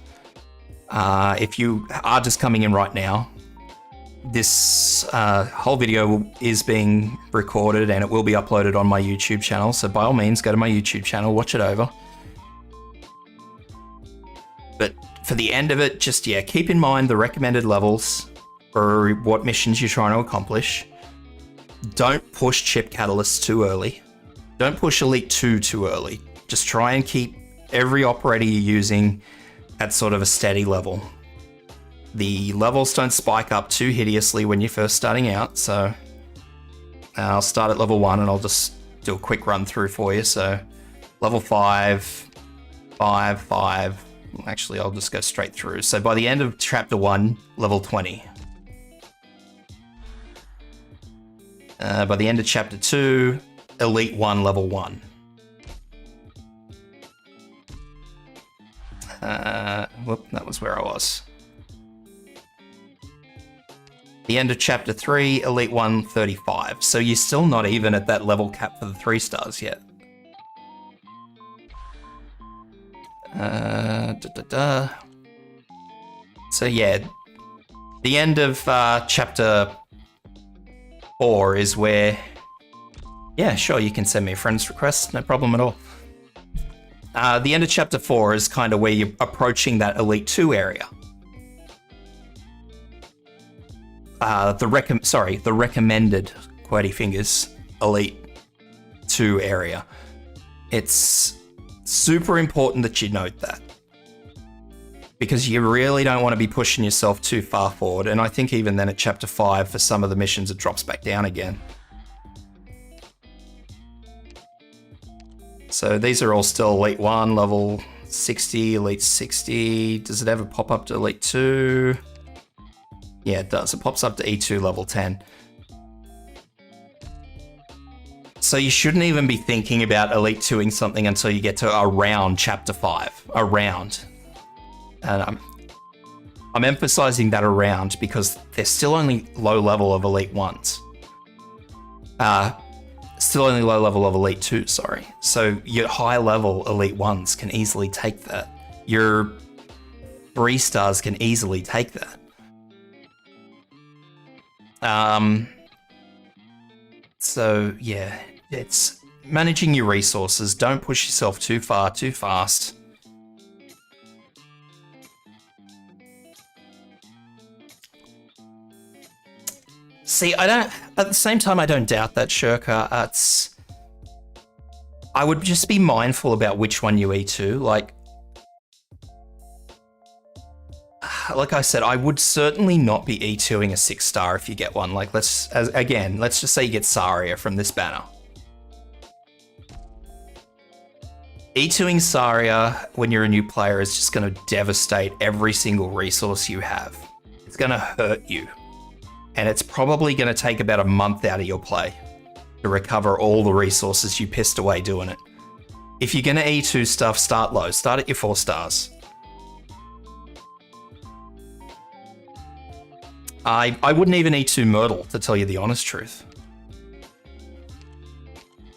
B: If you are just coming in right now, this whole video is being recorded and it will be uploaded on my YouTube channel. So by all means, go to my YouTube channel, watch it over. But for the end of it, just, yeah, keep in mind the recommended levels for what missions you're trying to accomplish. Don't push chip catalysts too early. Don't push Elite 2 too early. Just try and keep every operator you're using at sort of a steady level. The levels don't spike up too hideously when you're first starting out, so I'll start at level 1 and I'll just do a quick run through for you. So level 5, 5, 5. Actually, I'll just go straight through. So by the end of chapter 1, level 20. By the end of chapter 2, Elite 1, level 1. Whoop, that was where I was. The end of chapter 3, Elite 1, 35. So you're still not even at that level cap for the 3 stars yet. So yeah, the end of chapter 4 is where, yeah, sure, you can send me a friend's request, no problem at all. The end of chapter 4 is kind of where you're approaching that Elite 2 area. The recommended QWERTY Fingers Elite 2 area. It's super important that you note that, because you really don't want to be pushing yourself too far forward. And I think even then at chapter 5, for some of the missions, it drops back down again. So these are all still Elite 1, level 60, Elite 60. Does it ever pop up to Elite 2? Yeah, it does. It pops up to E2, level 10. So you shouldn't even be thinking about Elite 2ing something until you get to around chapter 5. Around. And I'm emphasizing that around because they're still only low level of Elite 1s. Still only low level of Elite 2, sorry. So your high level Elite 1s can easily take that. Your 3 stars can easily take that. So yeah, it's managing your resources. Don't push yourself too far, too fast. See, at the same time, I don't doubt that, Shirka. I would just be mindful about which one you E2. Like I said, I would certainly not be E2ing a 6-star if you get one. Like, let's just say you get Saria from this banner. E2ing Saria when you're a new player is just going to devastate every single resource you have. It's going to hurt you. And it's probably going to take about a month out of your play to recover all the resources you pissed away doing it. If you're going to E2 stuff, start low. Start at your 4 stars. I wouldn't even E2 Myrtle, to tell you the honest truth.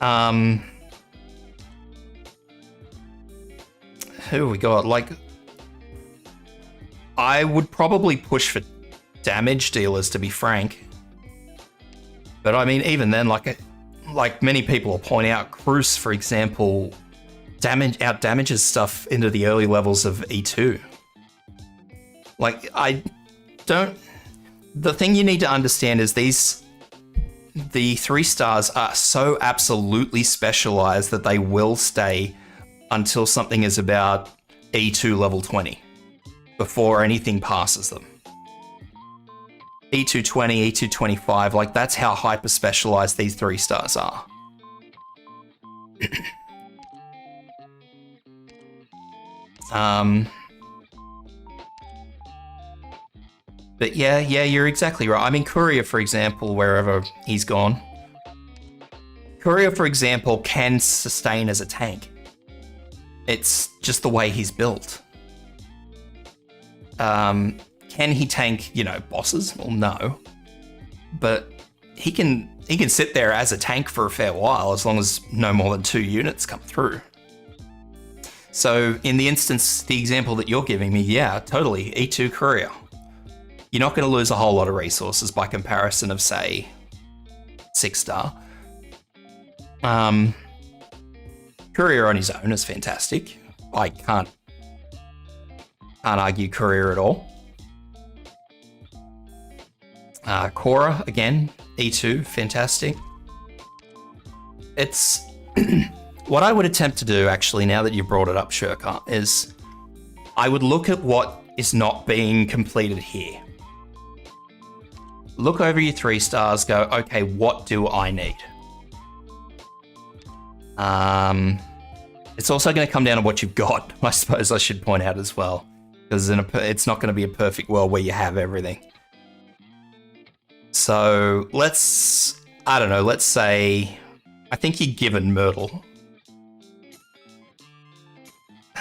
B: Who have we got? Like, I would probably push for damage dealers, to be frank. But I mean, even then, like many people will point out, Cruz, for example, out damages stuff into the early levels of E2. Like, the thing you need to understand is the 3 stars are so absolutely specialized that they will stay until something is about E2 level 20 before anything passes them. E2 20, E2 25, like that's how hyper specialized these 3 stars are. But yeah, you're exactly right. I mean, Courier, for example, wherever he's gone. Courier, for example, can sustain as a tank. It's just the way he's built. Can he tank, bosses? Well, no. But he can sit there as a tank for a fair while, as long as no more than 2 units come through. So in the instance, the example that you're giving me, yeah, totally, E2 Courier. You're not going to lose a whole lot of resources by comparison of, say, 6-star. Courier on his own is fantastic. I can't argue Courier at all. Cora, again, E2, fantastic. It's... What I would attempt to do, actually, now that you brought it up, Shurka, is I would look at what is not being completed here. Look over your 3 stars, go, okay, what do I need? It's also going to come down to what you've got, I suppose I should point out as well. Because it's not going to be a perfect world where you have everything. So let's say, I think you're given Myrtle.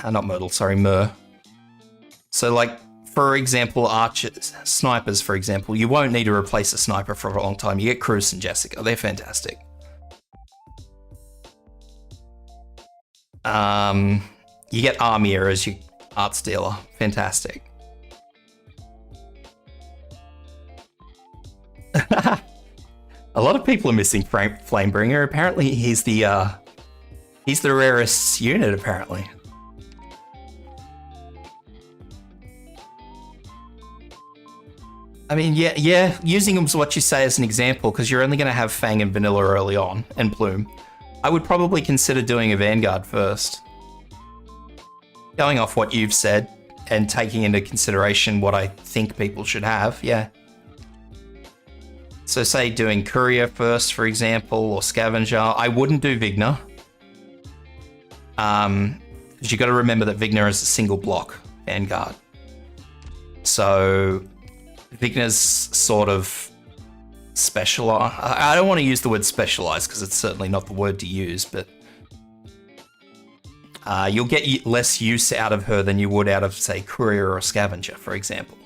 B: Not Myrtle, sorry, Myr. So like, for example, archers, snipers, for example, you won't need to replace a sniper for a long time. You get Cruz and Jessica, they're fantastic. You get Armia as your arts dealer, fantastic. A lot of people are missing Flamebringer. Apparently, he's the rarest unit. Apparently. I mean, yeah. Using him as what you say as an example, because you're only going to have Fang and Vanilla early on, and Plume. I would probably consider doing a Vanguard first. Going off what you've said and taking into consideration what I think people should have, yeah. So say doing Courier first, for example, or Scavenger. I wouldn't do Vigna. Because you got to remember that Vigna is a single block Vanguard. So Vigna's sort of specialized. I don't want to use the word specialized because it's certainly not the word to use, but you'll get less use out of her than you would out of, say, Courier or Scavenger, for example.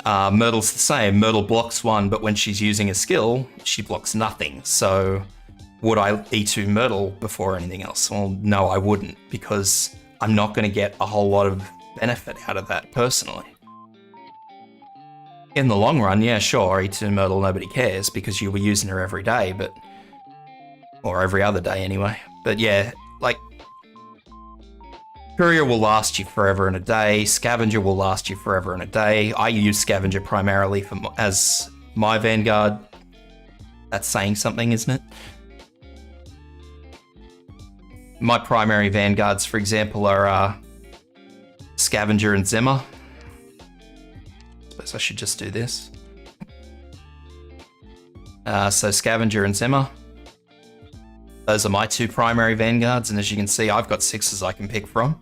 B: Myrtle's the same. Myrtle blocks 1, but when she's using a skill, she blocks nothing. So would I E2 Myrtle before anything else? Well, no, I wouldn't, because I'm not going to get a whole lot of benefit out of that personally. In the long run, yeah, sure, E2 Myrtle, nobody cares because you were using her every day, but... or every other day anyway. But yeah, like... Courier will last you forever and a day. Scavenger will last you forever and a day. I use Scavenger primarily as my Vanguard. That's saying something, isn't it? My primary Vanguards, for example, are Scavenger and Zimmer. Suppose I should just do this. So Scavenger and Zimmer. Those are my 2 primary Vanguards, and as you can see, I've got 6s I can pick from.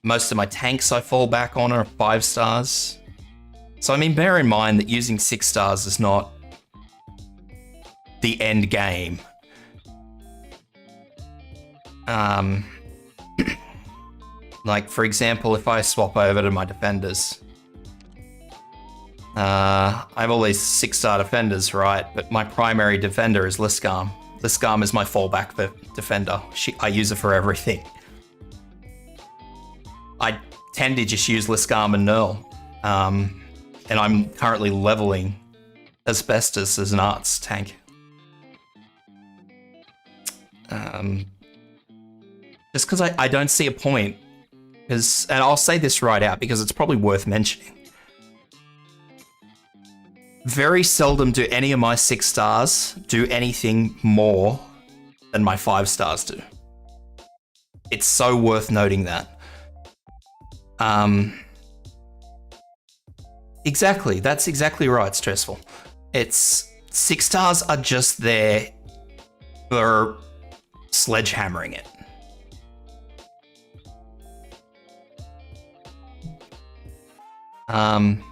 B: Most of my tanks I fall back on are 5 stars. So I mean, bear in mind that using 6 stars is not the end game. Like, for example, if I swap over to my defenders, I have all these 6-star defenders, right? But my primary defender is Liskarm. Liskarm is my fallback defender. I use her for everything. I tend to just use Liskarm and Nurl. And I'm currently leveling Asbestos as an arts tank. Just because I don't see a point. And I'll say this right out because it's probably worth mentioning. Very seldom do any of my 6 stars do anything more than my 5 stars do. It's so worth noting that. Exactly, that's exactly right, Stressful. It's 6 stars are just there for sledgehammering it. Don't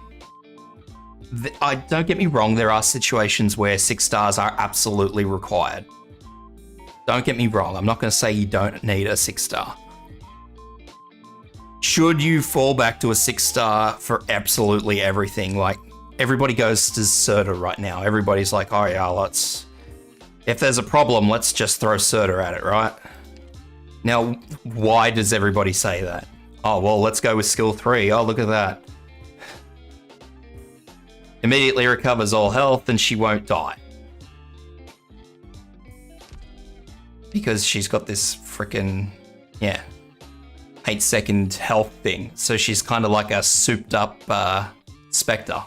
B: get me wrong, there are situations where 6 stars are absolutely required. Don't get me wrong, I'm not going to say you don't need a 6 star. Should you fall back to a 6 star for absolutely everything? Like, everybody goes to Serta right now. Everybody's like, oh yeah, if there's a problem, let's just throw Serta at it, right? Now, why does everybody say that? Oh, well, let's go with skill 3. Oh, look at that. Immediately recovers all health and she won't die. Because she's got this freaking, 8-second health thing. So she's kind of like a souped up Spectre.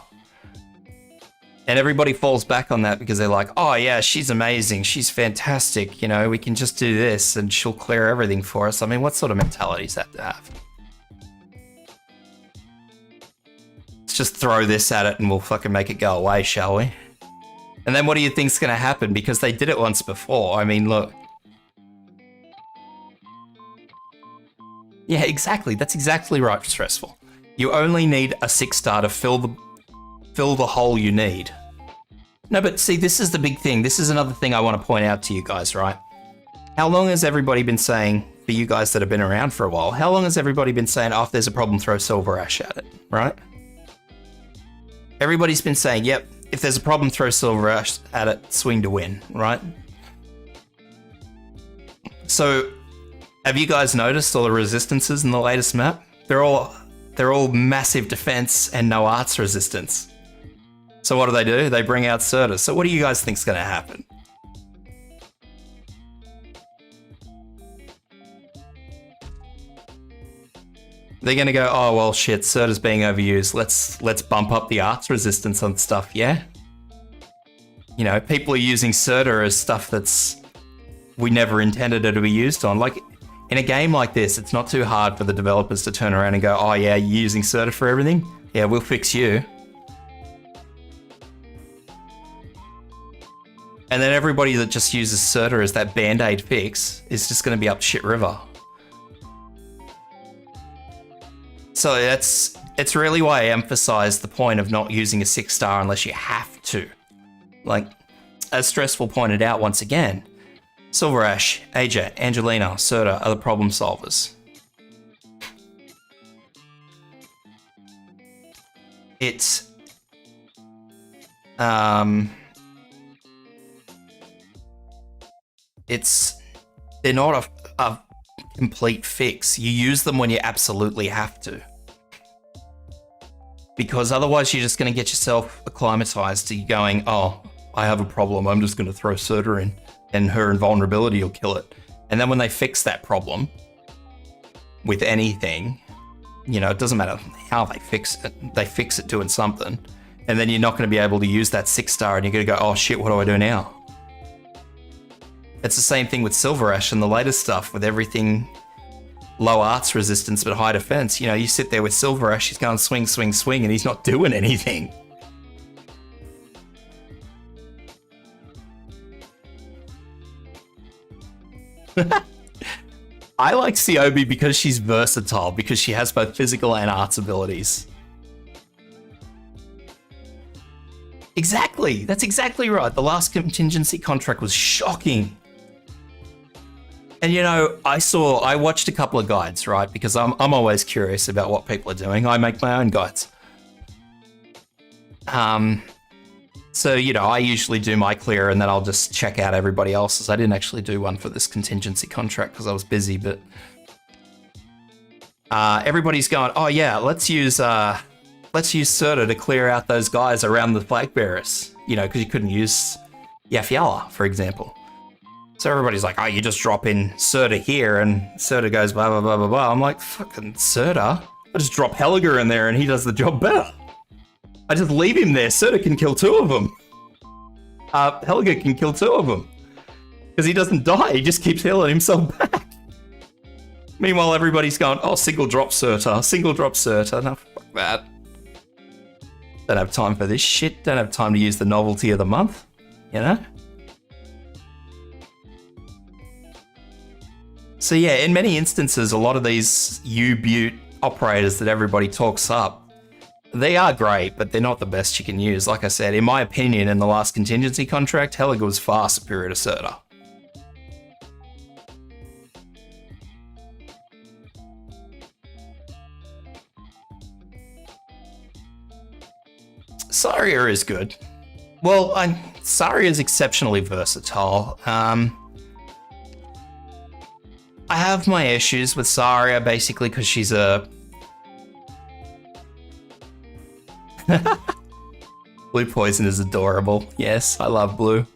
B: And everybody falls back on that because they're like, oh yeah, she's amazing. She's fantastic. You know, we can just do this and she'll clear everything for us. I mean, what sort of mentality is that to have? Let's just throw this at it and we'll fucking make it go away, shall we? And then what do you think's going to happen? Because they did it once before. I mean, look. Yeah, exactly. That's exactly right, Stressful. You only need a 6 star to fill the hole you need. No, but see, this is the big thing. This is another thing I want to point out to you guys, right? How long has everybody been saying, for you guys that have been around for a while, how long has everybody been saying, oh, if there's a problem, throw Silver Ash at it, right? Everybody's been saying, yep, if there's a problem, throw Silver Ash at it, swing to win, right? So, have you guys noticed all the resistances in the latest map? They're all massive defense and no arts resistance. So what do? They bring out Serta. So what do you guys think's going to happen? They're going to go, oh well, shit, Serta's being overused. Let's bump up the arts resistance on stuff, yeah? You know, people are using Serta as stuff that's we never intended it to be used on. Like, in a game like this, it's not too hard for the developers to turn around and go, oh yeah, you're using Serta for everything? Yeah, we'll fix you. And then everybody that just uses Serta as that band-aid fix is just going to be up shit river. So it's really why I emphasize the point of not using a 6 star unless you have to. Like, as Stressful pointed out once again, Silver Ash, AJ, Angelina, Serta are the problem solvers. They're not a complete fix. You use them when you absolutely have to. Because otherwise you're just going to get yourself acclimatized to going, oh, I have a problem, I'm just going to throw Serta in and her invulnerability will kill it. And then when they fix that problem with anything, you know, it doesn't matter how they fix it doing something. And then you're not going to be able to use that 6 star and you're going to go, oh shit, what do I do now? It's the same thing with Silver Ash and the latest stuff with everything low arts resistance but high defense. You know, you sit there with Silver Ash, he's going swing, swing, swing, and he's not doing anything. I like Ciobi because she's versatile, because she has both physical and arts abilities. Exactly, that's exactly right. The last contingency contract was shocking. And you know, I watched a couple of guides, right? Because I'm always curious about what people are doing. I make my own guides. So, you know, I usually do my clear and then I'll just check out everybody else's. I didn't actually do one for this contingency contract because I was busy, but everybody's going, oh yeah, let's use Serta to clear out those guys around the flag bearers, you know, because you couldn't use Yafiala, for example. So everybody's like, oh, you just drop in Serta here and Serta goes blah, blah, blah, blah, blah. I'm like, fucking Serta? I just drop Helliger in there and he does the job better. I just leave him there. Serta can kill 2 of them. Helliger can kill 2 of them. Because he doesn't die. He just keeps healing himself back. Meanwhile, everybody's going, oh, single drop Serta. Single drop Serta. No, fuck that. Don't have time for this shit. Don't have time to use the novelty of the month. You know? So yeah, in many instances, a lot of these U-Butte operators that everybody talks up, They are great, but they're not the best you can use. Like I said, in my opinion, in the last contingency contract, Helga was far superior to Surta. Saria is good. Well, Saria is exceptionally versatile. I have my issues with Saria basically because she's a... Blue Poison is adorable. Yes, I love Blue.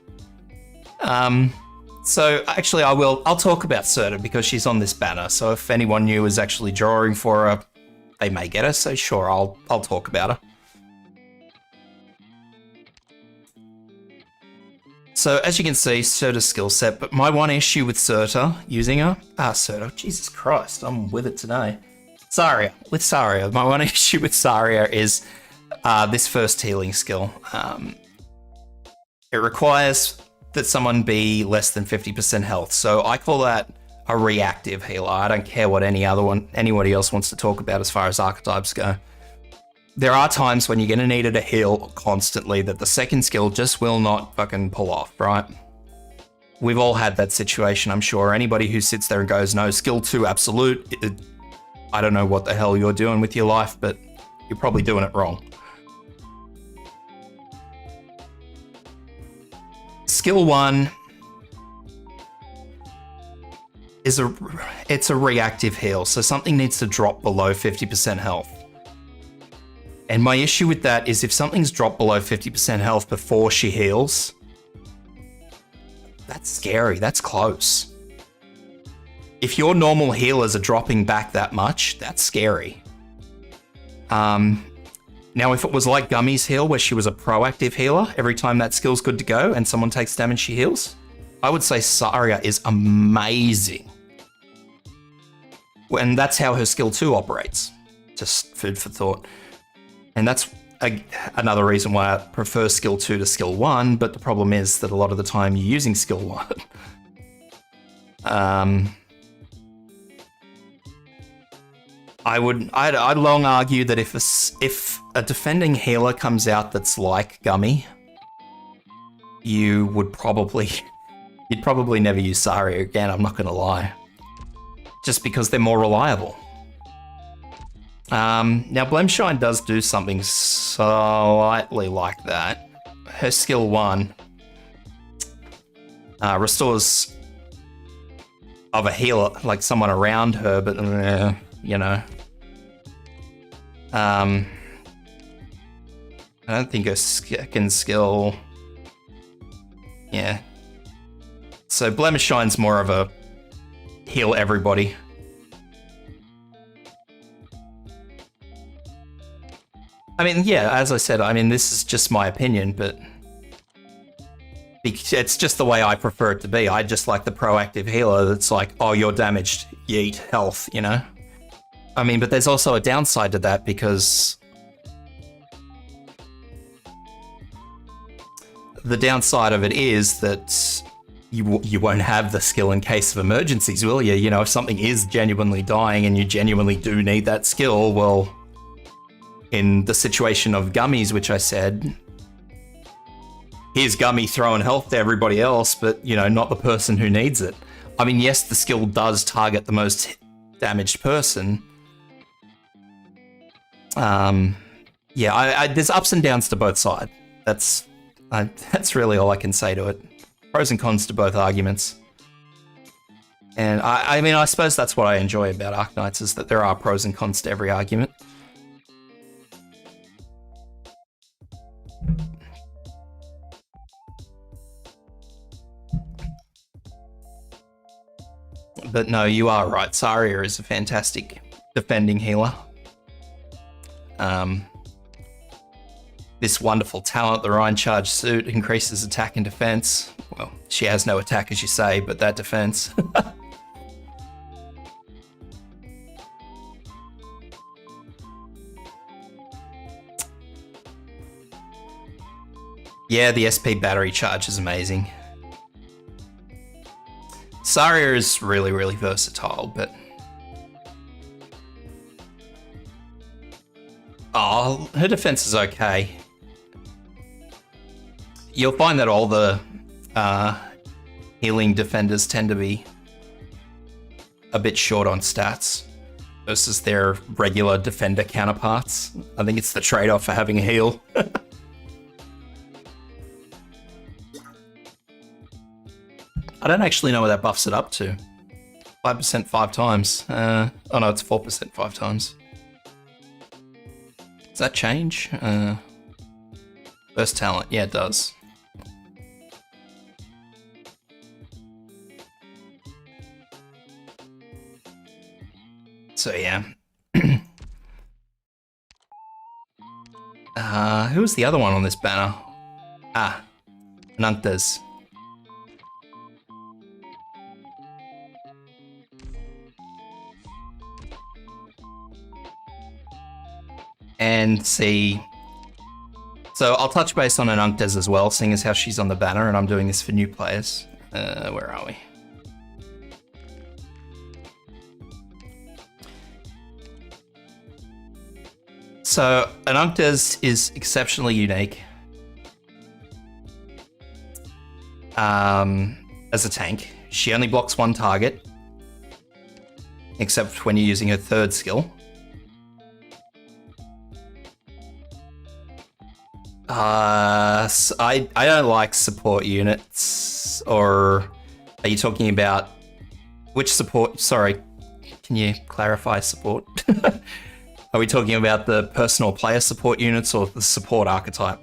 B: So actually I'll talk about Surta because she's on this banner. So if anyone new is actually drawing for her, they may get her. So sure, I'll talk about her. So as you can see, Surta's skill set, but my one issue with Surta, using her, Surta, Jesus Christ, I'm with it today. Saria, my one issue with Saria is this first healing skill. It requires that someone be less than 50% health, so I call that a reactive healer. I don't care what anybody else wants to talk about as far as archetypes go. There are times when you're going to need it to heal constantly that the second skill just will not fucking pull off, right? We've all had that situation, I'm sure. Anybody who sits there and goes, no, skill 2 absolute, I don't know what the hell you're doing with your life, but you're probably doing it wrong. Skill 1 is it's a reactive heal, so something needs to drop below 50% health. And my issue with that is if something's dropped below 50% health before she heals, that's scary, that's close. If your normal healers are dropping back that much, that's scary. Now, if it was like Gummy's heal, where she was a proactive healer, every time that skill's good to go and someone takes damage, she heals, I would say Saria is amazing. And that's how her skill 2 operates. Just food for thought. And that's another reason why I prefer skill 2 to skill 1, but the problem is that a lot of the time you're using skill 1. I'd long argue that if a defending healer comes out that's like Gummy, you'd probably never use Saria again, I'm not gonna lie. Just because they're more reliable. Now Blemshine does do something slightly like that. Her skill 1 restores of a healer, like someone around her, but you know. I don't think her second skill... Yeah. So Blemishine's more of a heal everybody. I mean, yeah, as I said, I mean, this is just my opinion, but it's just the way I prefer it to be. I just like the proactive healer that's like, oh, you're damaged, yeet, health, you know? I mean, but there's also a downside to that because the downside of it is that you won't have the skill in case of emergencies, will you? You know, if something is genuinely dying and you genuinely do need that skill, well, in the situation of Gummies, which I said, here's Gummy throwing health to everybody else, but, you know, not the person who needs it. I mean, yes, the skill does target the most damaged person. Yeah, there's ups and downs to both sides. That's really all I can say to it. Pros and cons to both arguments. And I mean, I suppose that's what I enjoy about Arknights, is that there are pros and cons to every argument. But no, you are right. Saria is a fantastic defending healer. This wonderful talent, the Rhine Charge Suit, increases attack and defense. Well, she has no attack, as you say, but that defense. Yeah, the SP battery charge is amazing. Saria is really, really versatile, but Oh, her defense is okay. You'll find that all the healing defenders tend to be a bit short on stats versus their regular defender counterparts. I think it's the trade-off for having a heal. I don't actually know what that buffs it up to. 5% 5 times. Oh no, it's 4% 5 times. Does that change? Burst talent, yeah, it does. So yeah. Who was the other one on this banner? Ah, Arknights. And see. So I'll touch base on Arknights as well, seeing as how she's on the banner, and I'm doing this for new players. Where are we? So Arknights is exceptionally unique as a tank. She only blocks one target, except when you're using her third skill. So I don't like support units, or are you talking about which support? Sorry, can you clarify support? Are we talking about the personal player support units or the support archetype?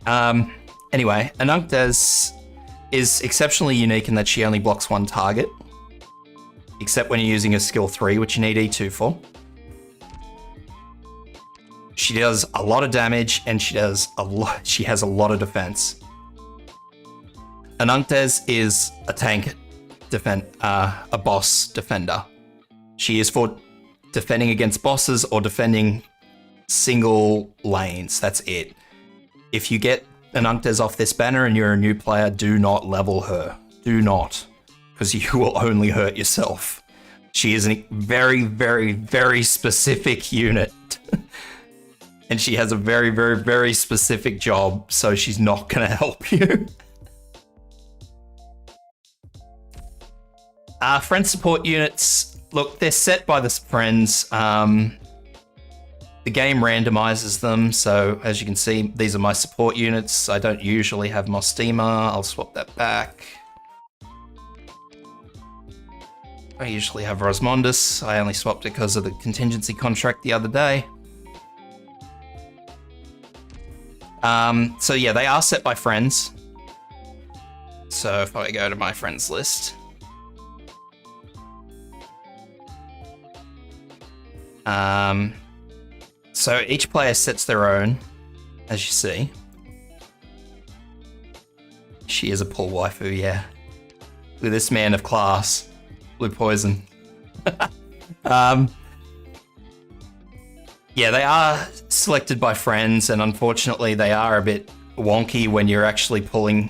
B: Anyway, Arknights is exceptionally unique in that she only blocks one target, except when you're using a skill 3, which you need E2 for. She does a lot of damage, and she has a lot of defense. Arknights is a tank a boss defender. She is for defending against bosses or defending single lanes. That's it. If you get Arknights off this banner and you're a new player, do not level her. Do not, because you will only hurt yourself. She is a very, very, very specific unit. And she has a very, very, very specific job, so she's not going to help you. Friend support units, look, they're set by the friends. The game randomizes them, so as you can see, these are my support units. I don't usually have Mostima. I'll swap that back. I usually have Rosmondus. I only swapped it because of the contingency contract the other day. So yeah, they are set by friends. So if I go to my friends list, so each player sets their own, as you see. She is a poor waifu, yeah. Look at this man of class, Blue Poison. Yeah, they are selected by friends, and unfortunately they are a bit wonky when you're actually pulling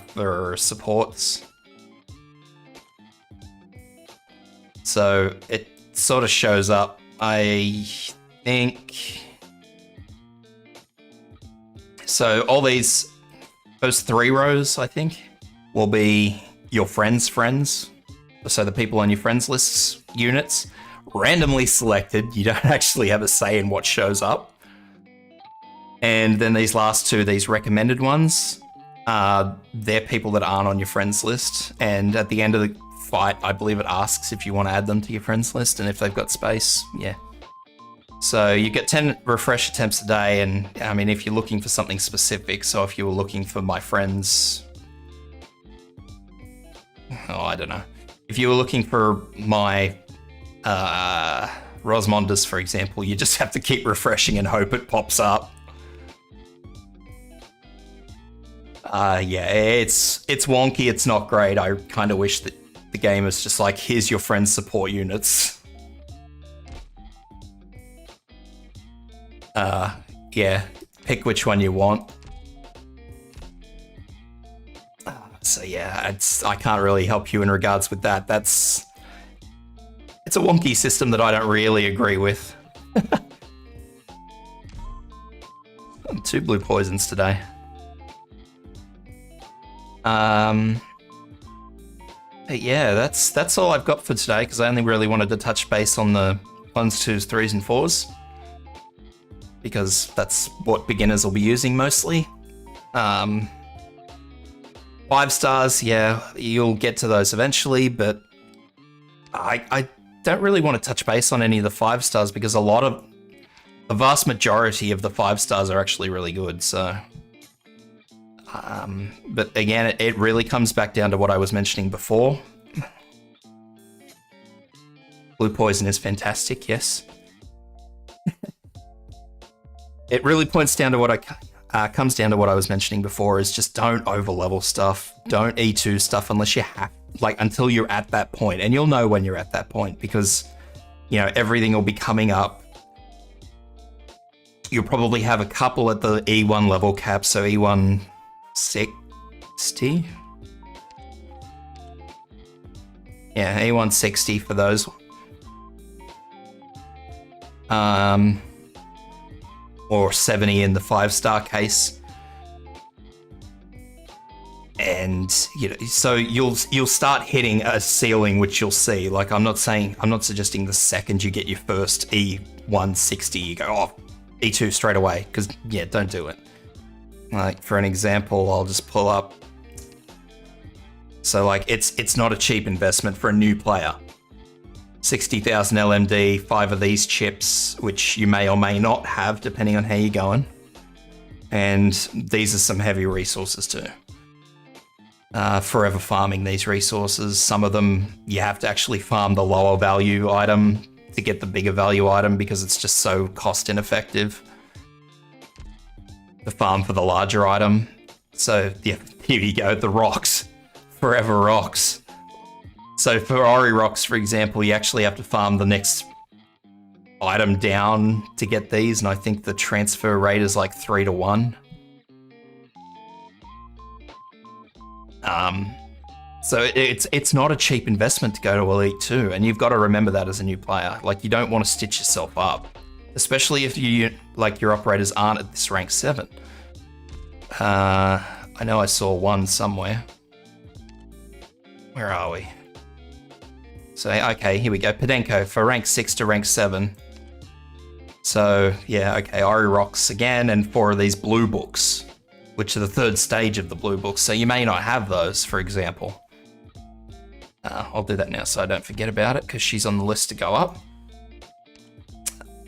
B: for supports. So it sort of shows up, I think. So all those 3 rows, I think, will be your friends' friends. So the people on your friends lists units. Randomly selected, you don't actually have a say in what shows up. And then these last 2, these recommended ones, they're people that aren't on your friends list. And at the end of the fight, I believe it asks if you want to add them to your friends list, and if they've got space, yeah. So you get 10 refresh attempts a day, and I mean, if you're looking for something specific, so if you were looking for my friends, oh, I don't know. If you were looking for my Rosmondus, for example, you just have to keep refreshing and hope it pops up. Yeah, it's wonky, it's not great. I kind of wish that the game is just like, here's your friend's support units. Yeah, pick which one you want. So yeah, I can't really help you in regards with that. It's a wonky system that I don't really agree with. 2 blue poisons today. But yeah, that's all I've got for today, because I only really wanted to touch base on the 1s, 2s, 3s, and 4s, because that's what beginners will be using mostly. 5 stars, yeah, you'll get to those eventually, but I don't really want to touch base on any of the 5 stars, because the vast majority of the 5 stars are actually really good, so... but again, it really comes back down to what I was mentioning before. Blue poison is fantastic, yes. It really points down to what comes down to what I was mentioning before, is just don't overlevel stuff. Don't E2 stuff unless you have, until you're at that point. And you'll know when you're at that point, because, you know, everything will be coming up. You'll probably have a couple at the E1 level cap, so E1 60. Yeah, A1 60 for those. Or 70 in the 5-star case. And you know, so you'll start hitting a ceiling, which you'll see. Like, I'm not suggesting the second you get your first E1 60, you go, oh, E2 straight away, because yeah, don't do it. Like, for an example, I'll just pull up. So like, it's not a cheap investment for a new player. 60,000 LMD, 5 of these chips, which you may or may not have, depending on how you're going. And these are some heavy resources too. Forever farming these resources. Some of them, you have to actually farm the lower value item to get the bigger value item, because it's just so cost ineffective to farm for the larger item. So yeah, here you go, the rocks. Forever rocks. So for Ori rocks, for example, you actually have to farm the next item down to get these, and I think the transfer rate is like 3 to 1. So it's not a cheap investment to go to Elite 2, and you've got to remember that as a new player. Like, you don't want to stitch yourself up, especially if your operators aren't at this rank 7. I know I saw one somewhere. Where are we? So, okay, here we go. Podenko for rank 6 to rank 7. So, yeah, okay, Ori rocks again, and 4 of these blue books, which are the 3rd stage of the blue books. So you may not have those, for example. I'll do that now so I don't forget about it, because she's on the list to go up.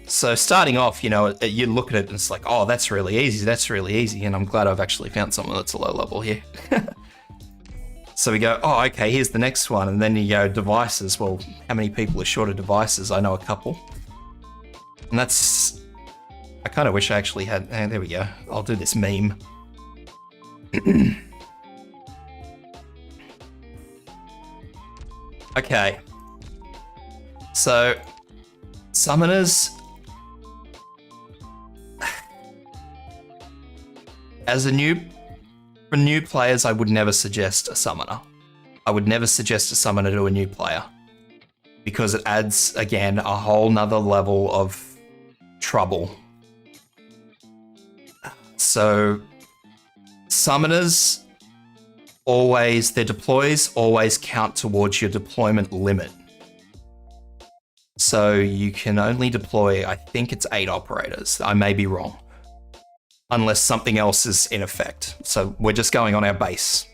B: So starting off, you know, you look at it and it's like, oh, that's really easy, and I'm glad I've actually found someone that's a low level here. So we go, oh, okay, here's the next one, and then you go devices. Well, how many people are short of devices? I know a couple. And that's... I kind of wish I actually had... there we go. I'll do this meme. Okay. So, summoners... For new players, I would never suggest a summoner. I would never suggest a summoner to a new player, because it adds, again, a whole nother level of trouble. So, summoners, always, their deploys always count towards your deployment limit. So you can only deploy, I think it's 8 operators. I may be wrong. Unless something else is in effect. So we're just going on our base,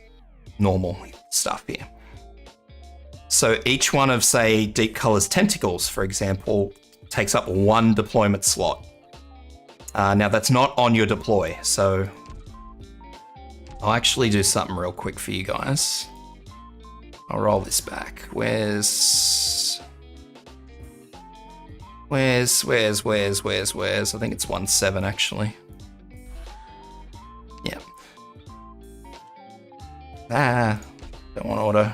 B: normal stuff here. So each one of, say, Deep Color's tentacles, for example, takes up 1 deployment slot. Now that's not on your deploy, so I'll actually do something real quick for you guys. I'll roll this back. Where's? I think it's 1.7 actually. Yeah. Don't want auto.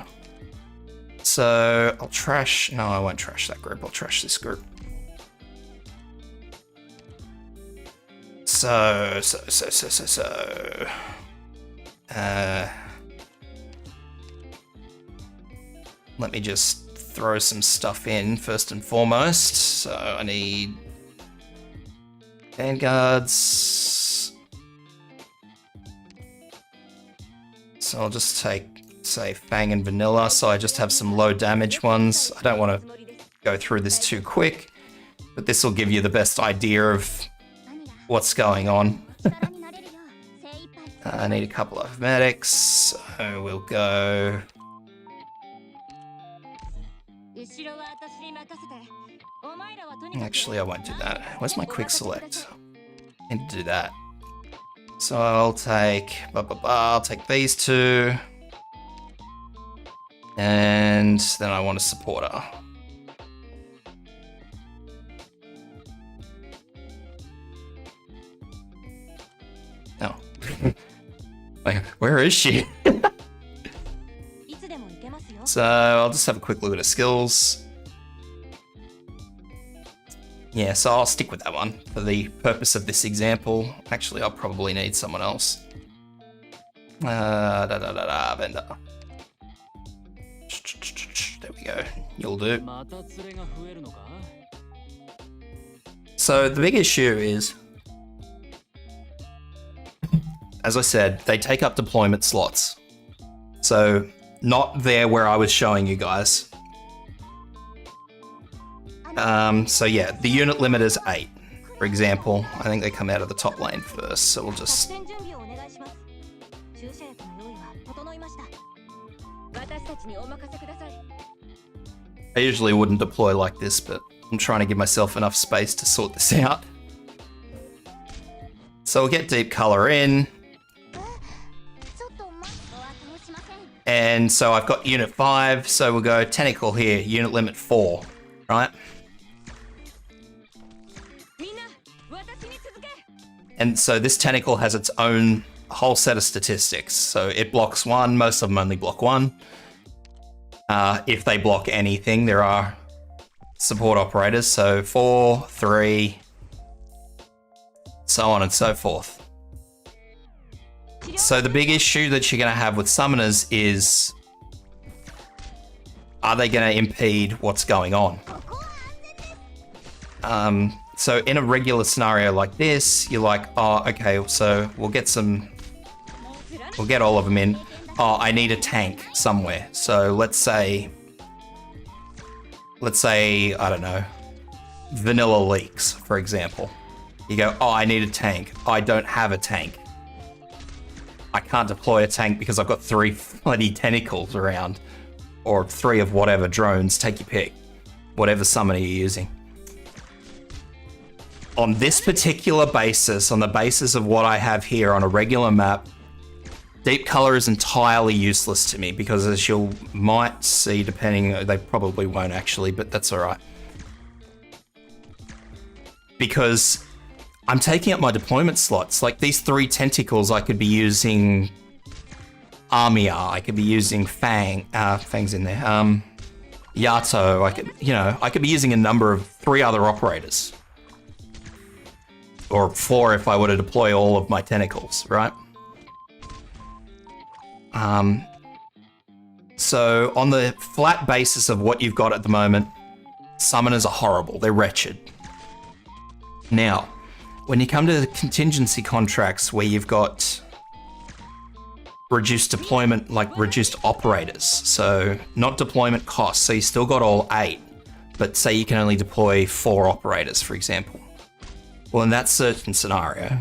B: So I'll trash. No, I won't trash that group. I'll trash this group. So. Let me just throw some stuff in first and foremost. So I need vanguards. So I'll just take, say, Fang and Vanilla, so I just have some low damage ones. I don't want to go through this too quick, but this will give you the best idea of what's going on. I need a couple of medics, so we'll go... Actually, I won't do that. Where's my quick select? I need to do that. So I'll take... I'll take these two. And then I want a supporter. Oh. Like, where is she? So I'll just have a quick look at her skills. Yeah, so I'll stick with that one for the purpose of this example. Actually, I'll probably need someone else. Vendor. There we go. You'll do. So the big issue is, as I said, they take up deployment slots. So not there where I was showing you guys. So yeah, the unit limit is 8, for example. I think they come out of the top lane first, so we'll just... I usually wouldn't deploy like this, but I'm trying to give myself enough space to sort this out. So we'll get deep color in. And so I've got unit 5, so we'll go tentacle here, unit limit 4, right? And so this tentacle has its own whole set of statistics. So it blocks 1, most of them only block 1. If they block anything, there are support operators, so 4, 3, so on and so forth. So the big issue that you're going to have with summoners is, are they going to impede what's going on? So in a regular scenario like this, you're like, oh, okay, so we'll get all of them in. Oh, I need a tank somewhere. So let's say, I don't know, vanilla leaks, for example. You go, oh, I need a tank. I don't have a tank. I can't deploy a tank because I've got 3 bloody tentacles around, or 3 of whatever drones, take your pick, whatever summoner you're using. On this particular basis, on the basis of what I have here on a regular map, deep color is entirely useless to me because, as you might see, depending, they probably won't actually, but that's all right. Because I'm taking up my deployment slots. Like these 3 tentacles, I could be using Armia, I could be using Fang's in there, Yato, I could be using a number of 3 other operators. Or 4 if I were to deploy all of my tentacles, right? So on the flat basis of what you've got at the moment, summoners are horrible, they're wretched. Now, when you come to the contingency contracts where you've got reduced deployment, like reduced operators, so not deployment costs, so you still got all 8, but say you can only deploy 4 operators, for example. Well, in that certain scenario,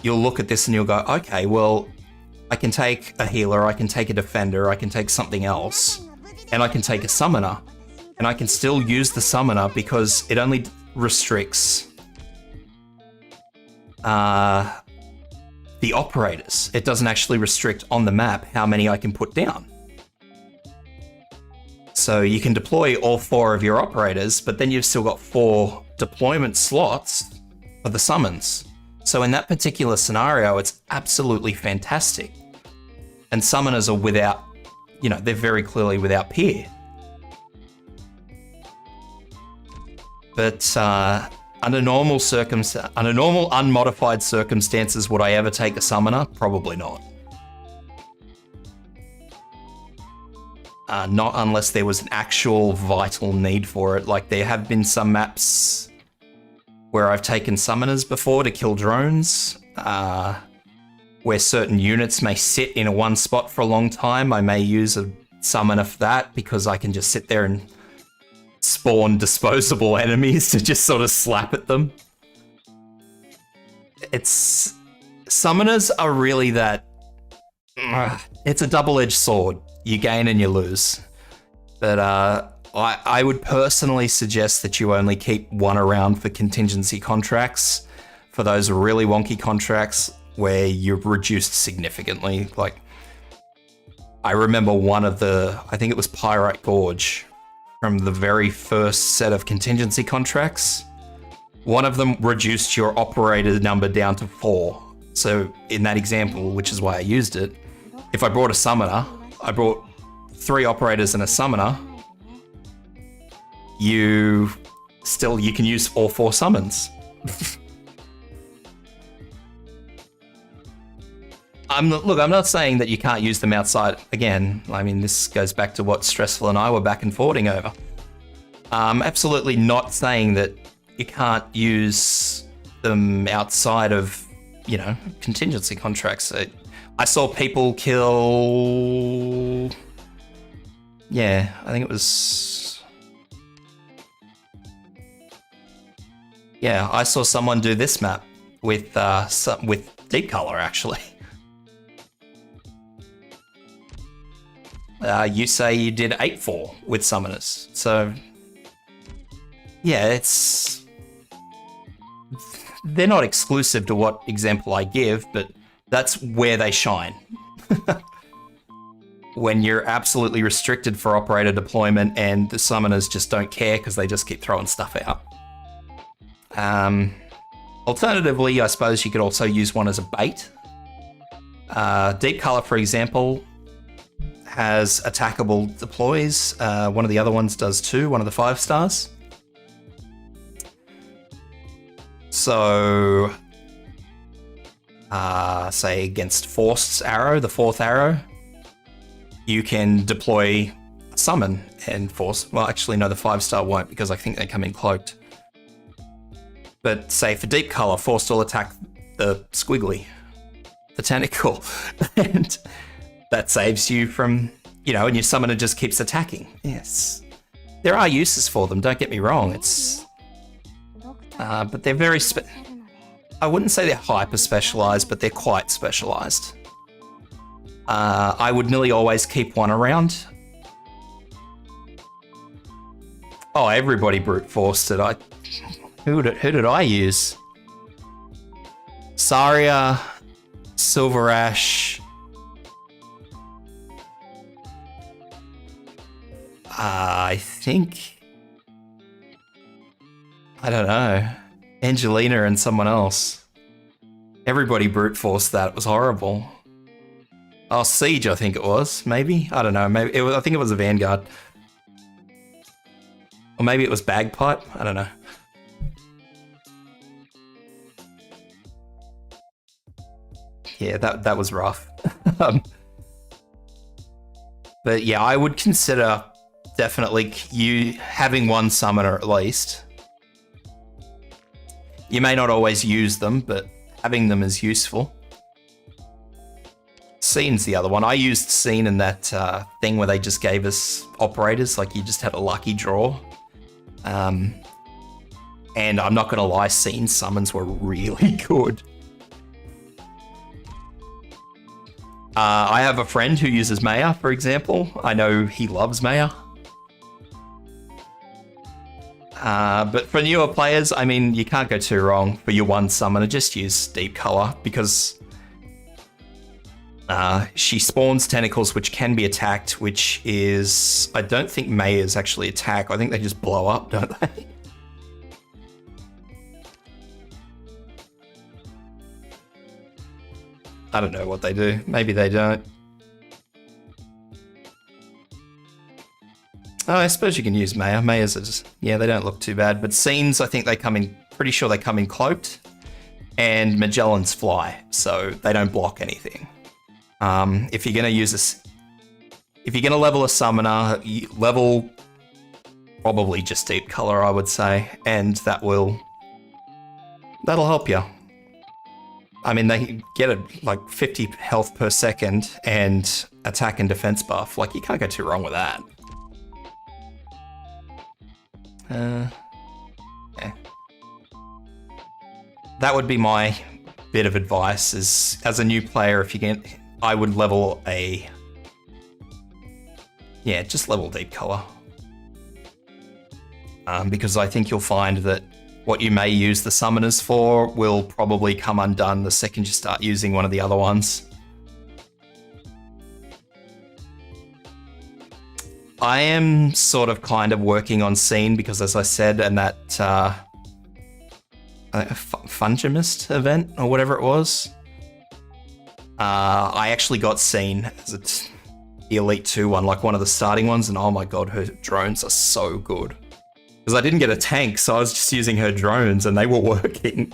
B: you'll look at this and you'll go, okay, well, I can take a healer, I can take a defender, I can take something else, and I can take a summoner, and I can still use the summoner because it only restricts the operators. It doesn't actually restrict on the map how many I can put down. So you can deploy all 4 of your operators, but then you've still got 4 deployment slots for the summons. So in that particular scenario, it's absolutely fantastic. And summoners are without, they're very clearly without peer. But under normal unmodified circumstances, would I ever take a summoner? Probably not. Not unless there was an actual vital need for it. Like there have been some maps where I've taken summoners before to kill drones, where certain units may sit in a one spot for a long time. I may use a summoner for that because I can just sit there and spawn disposable enemies to just sort of slap at them. Summoners are really that... it's a double-edged sword. You gain and you lose. But I would personally suggest that you only keep one around for contingency contracts. For those really wonky contracts where you're reduced significantly. Like, I remember one of the... I think it was Pyrite Gorge from the very first set of contingency contracts. One of them reduced your operator number down to 4. So in that example, which is why I used it, if I brought a summoner, I brought 3 operators and a summoner, you can use all 4 summons. I'm not saying that you can't use them outside. Again, I mean, this goes back to what Stressful and I were back and forthing over. Absolutely not saying that you can't use them outside of, contingency contracts. I saw people kill... Yeah, I think it was... Yeah, I saw someone do this map with deep color, actually. You say you did 8-4 with summoners, so... Yeah, they're not exclusive to what example I give, but that's where they shine. When you're absolutely restricted for operator deployment and the summoners just don't care because they just keep throwing stuff out. Alternatively, I suppose you could also use one as a bait. Deep Color, for example, has attackable deploys. One of the other ones does too, one of the 5 stars. So, say against Forced's arrow, the 4th arrow, you can deploy a summon and force. Well, actually, no, the 5-star won't because I think they come in cloaked. But say for Deep Color, Forced will attack the squiggly, the tentacle, and that saves you from, and your summoner just keeps attacking. Yes, there are uses for them. Don't get me wrong. But they're very I wouldn't say they're hyper specialized, but they're quite specialized. I would nearly always keep one around. Oh, everybody brute forced it. Who did I use? Saria, Silver Ash. I think... I don't know. Angelina and someone else. Everybody brute forced that. It was horrible. Oh, Siege, I think it was. Maybe? I don't know. Maybe I think it was a Vanguard. Or maybe it was Bagpipe. I don't know. Yeah, that was rough. But yeah, I would consider definitely you having one summoner at least. You may not always use them, but having them is useful. Scene's the other one. I used Scene in that thing where they just gave us operators, like you just had a lucky draw. And I'm not going to lie, Scene summons were really good. I have a friend who uses Maya, for example. I know he loves Maya. But for newer players, I mean, you can't go too wrong. For your one summoner, just use Deep Color because she spawns tentacles which can be attacked, which is... I don't think Maya's actually attack. I think they just blow up, don't they? I don't know what they do. Maybe they don't. Oh, I suppose you can use Maya. Maya's are just... Yeah, they don't look too bad. But Scenes, I think they come in... Pretty sure they come in cloaked. And Magellan's fly, so they don't block anything. If you're going to use this... If you're going to level a summoner, level probably just Deep Color, I would say. And that'll help you. I mean, they get a like 50 health per second and attack and defense buff. Like, you can't go too wrong with that. Yeah. That would be my bit of advice is, as a new player, if you get, I would level a, yeah, just level deep color. Because I think you'll find that what you may use the summoners for will probably come undone the second you start using one of the other ones. I am sort of kind of working on scene because, as I said, and that Fungimist event or whatever it was, I actually got scene as the Elite 2 one, like one of the starting ones, and oh my god, her drones are so good. Because I didn't get a tank, so I was just using her drones and they were working.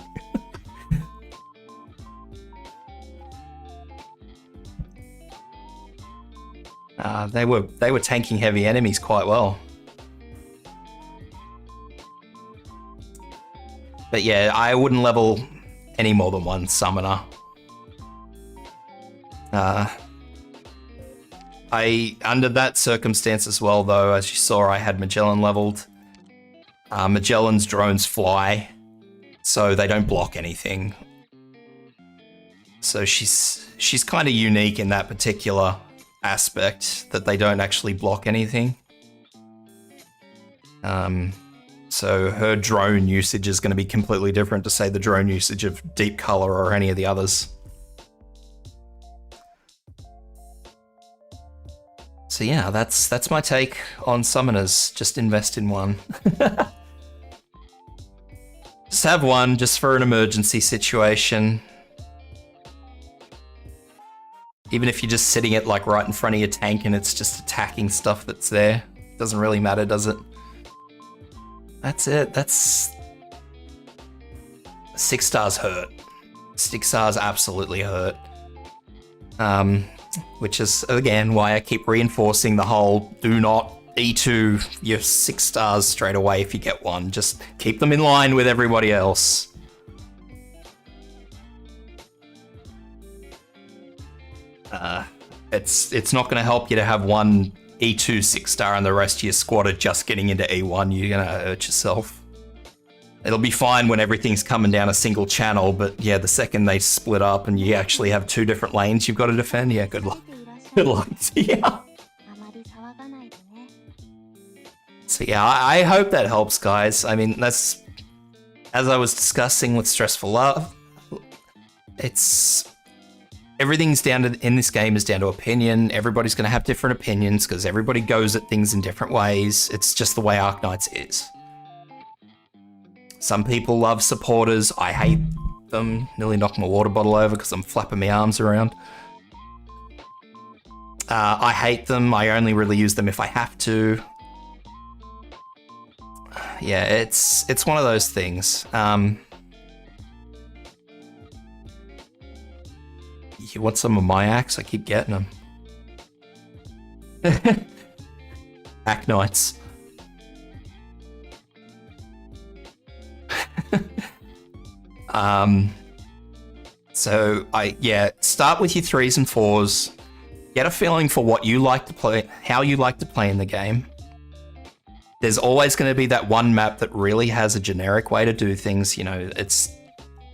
B: They were tanking heavy enemies quite well. But yeah, I wouldn't level any more than one summoner. Under that circumstance as well, though, as you saw, I had Magellan leveled. Magellan's drones fly, so they don't block anything. So she's kind of unique in that particular aspect, that they don't actually block anything. So her drone usage is going to be completely different to, say, the drone usage of Deep Color or any of the others. So yeah, that's my take on summoners. Just invest in one. Just have one, just for an emergency situation. Even if you're just sitting it like right in front of your tank and it's just attacking stuff that's there. Doesn't really matter, does it? That's it. That's... 6 stars hurt. 6 stars absolutely hurt. Which is, again, why I keep reinforcing the whole do not E2 your 6 stars straight away if you get one. Just keep them in line with everybody else. It's not going to help you to have one E2 6 star and the rest of your squad are just getting into E1. You're going to hurt yourself. It'll be fine when everything's coming down a single channel, but yeah, the second they split up and you actually have 2 different lanes you've got to defend, yeah, good luck. Good luck. Yeah. So yeah, I hope that helps, guys. I mean, that's, as I was discussing with Stressful Love, it's... everything's down to, in this game is down to opinion. Everybody's going to have different opinions because everybody goes at things in different ways. It's just the way Arknights is. Some people love supporters. I hate them. Nearly knocked my water bottle over because I'm flapping my arms around. I hate them. I only really use them if I have to. Yeah, it's one of those things. You want some of my axe? I keep getting them. Arknights. So start with your 3s and 4s. Get a feeling for what you like to play, how you like to play in the game. There's always going to be that one map that really has a generic way to do things. You know, it's